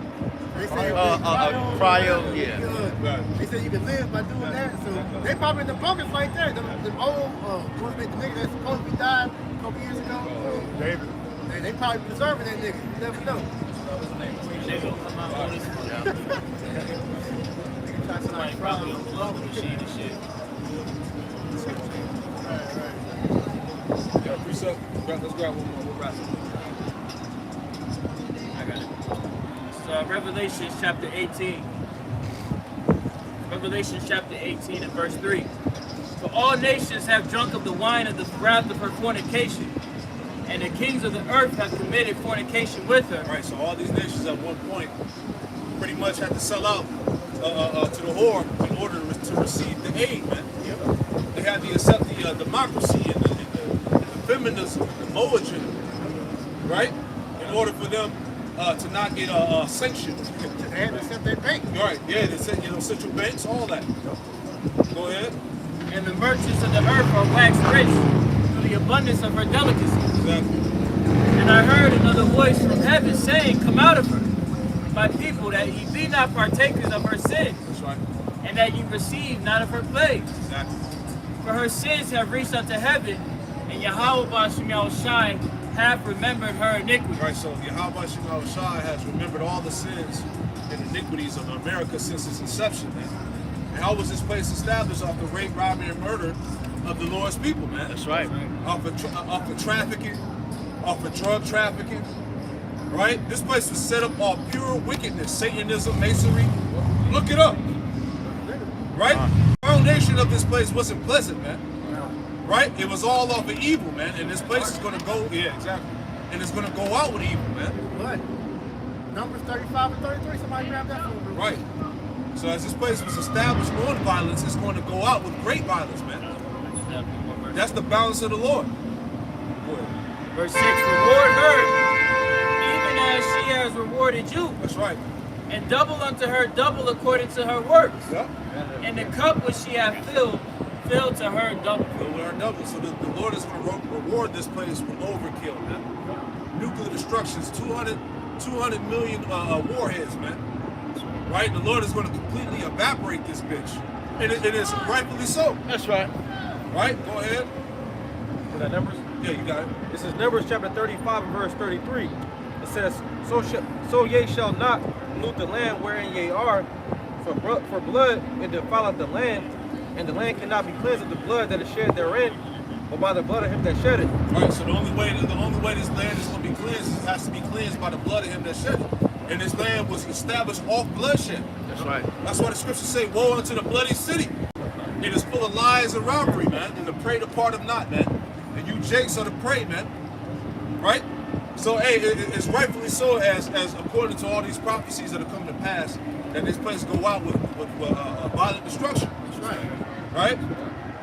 They say cryo, yeah. They say you can live by doing that. So they probably in the bunkers like that. The old, what's the nigga that's supposed to be died a couple years ago? David. They probably preserving that nigga. You never know. They gonna come out on this Somebody probably on the local machine and shit. Yeah, precept. Let's grab one more. We'll wrap it. I got it. It's Revelation chapter 18. Revelation chapter 18 and verse 3. For all nations have drunk of the wine of the wrath of her fornication, and the kings of the earth have committed fornication with her. Right, so all these nations at one point pretty much had to sell out to the whore in order to receive the aid, man. They had to accept the democracy and the feminism, the moagen, right? In order for them to not get sanctioned. They had to accept their bank. Right, yeah, they said, central banks, all that. Go ahead. And the merchants of the earth are waxed rich through the abundance of her delicacies. Exactly. And I heard another voice from heaven saying, come out of her, my people, that ye be not partakers of her sins. That's right. And that ye receive not of her plagues. Exactly. For her sins have reached unto heaven, and Yahweh Ba'ashem Yahushai hath remembered her iniquity. Right, so Yahweh Shai has remembered all the sins and iniquities of America since its inception, man. And how was this place established? Off the rape, robbery, and murder of the Lord's people, man. That's right. Off of trafficking, off of drug trafficking, right? This place was set up off pure wickedness, Satanism, Masonry. Look it up, right? The foundation of this place wasn't pleasant, man. Right? It was all off of evil, man. And this place is going to go, yeah, exactly. And it's going to go out with evil, man. What? Numbers 35 and 33, somebody grab that for me. Right. So as this place was established on violence, it's going to go out with great violence, man. That's the balance of the Lord. Verse 6, reward her, even as she has rewarded you. That's right. and double unto her double according to her works. Yep. And the cup which she hath filled to her double. Filled with her double. So the Lord is going to reward this place with overkill, man. Nuclear destructions, 200 million warheads, man. Right? The Lord is going to completely evaporate this bitch. And it is rightfully so. That's right. Right? Go ahead. Is that Numbers? Yeah, you got it. This is Numbers chapter 35 and verse 33. It says, So ye shall not pollute the land wherein ye are, for blood it defileth the land, and the land cannot be cleansed of the blood that is shed therein, but by the blood of him that shed it. Right, so the only way this land is going to be cleansed, it has to be cleansed by the blood of him that shed it. And this land was established off bloodshed. That's right. That's why the scriptures say, woe unto the bloody city. It is full of lies and robbery, man, and the prey departeth not, man. And you jakes are the prey, man. Right? So, hey, it's rightfully so as according to all these prophecies that are coming to pass, that this place go out with violent destruction. That's right. Right?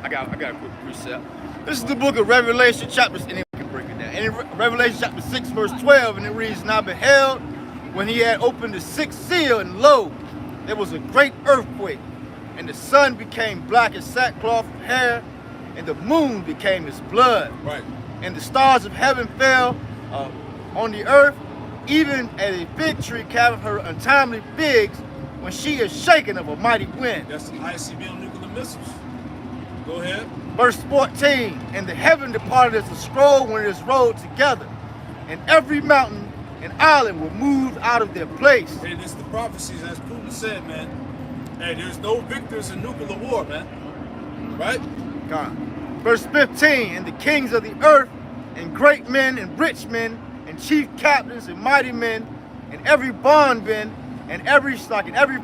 I got a quick precept. This is the book of Revelation chapter, and we can break it down. In Revelation chapter 6, verse 12, and it reads, And I beheld when he had opened the sixth seal, and lo, there was a great earthquake, and the sun became black as sackcloth of hair, and the moon became as blood. Right. And the stars of heaven fell on the earth, even as a fig tree gathereth her untimely figs when she is shaken of a mighty wind. That's the ICBM nuclear missiles. Go ahead. Verse 14, and the heaven departed as a scroll when it is rolled together, and every mountain and island were moved out of their place. And it's the prophecies, as Putin said, man. Hey, there's no victors in nuclear war, man. Right? God. Verse 15, and the kings of the earth, and great men and rich men, and chief captains and mighty men, and every bondman, and every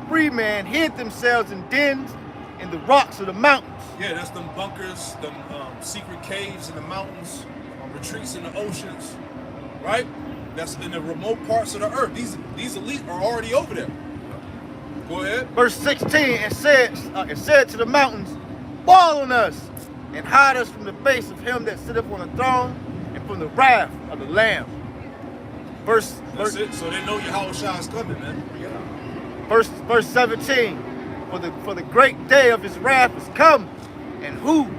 free man hid themselves in dens in the rocks of the mountains. Yeah, that's them bunkers, them secret caves in the mountains, retreats in the oceans, right? That's in the remote parts of the earth. These elite are already over there. Go ahead. Verse 16, it said to the mountains, fall on us, and hide us from the face of him that sitteth on the throne, and from the wrath of the Lamb. That's it. So they know Yahushua is coming, man. Verse 17, for the great day of his wrath is come, and who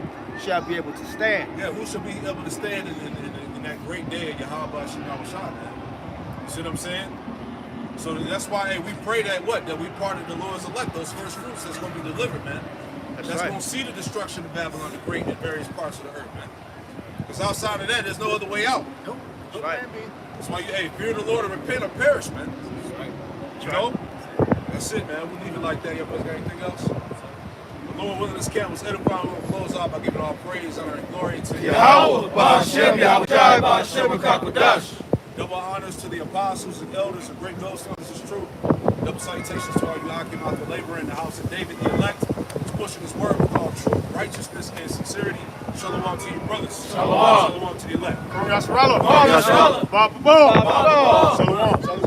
shall be able to stand? Yeah, who shall be able to stand in that great day of Yahushua, man? You see what I'm saying? So that's why, hey, we pray that we part of the Lord's elect, those first fruits that's going to be delivered, man. That's right. Going to see the destruction of Babylon the Great in various parts of the earth, man. Because outside of that, there's no other way out. Nope. That's right. That's why you, fear the Lord and repent or perish, man. That's right. You know? That's it, man. We leave it like that. Y'all got anything else? The Lord willing, this camp was edifying. We'll close out by giving all praise, honor, and glory to Yahweh, Ba'ashem, Yahweh, Ba'ashem, Kakodash. Double honors to the apostles and elders and great ghost hunters. This is true. Double salutations to all you Akim out the labor in the house of David, the elect, who's pushing his word with all truth, righteousness, and sincerity. Shalom to you, brothers. Shalom. Shalom to the elect. Shalom. Shalom. Shalom. Shalom.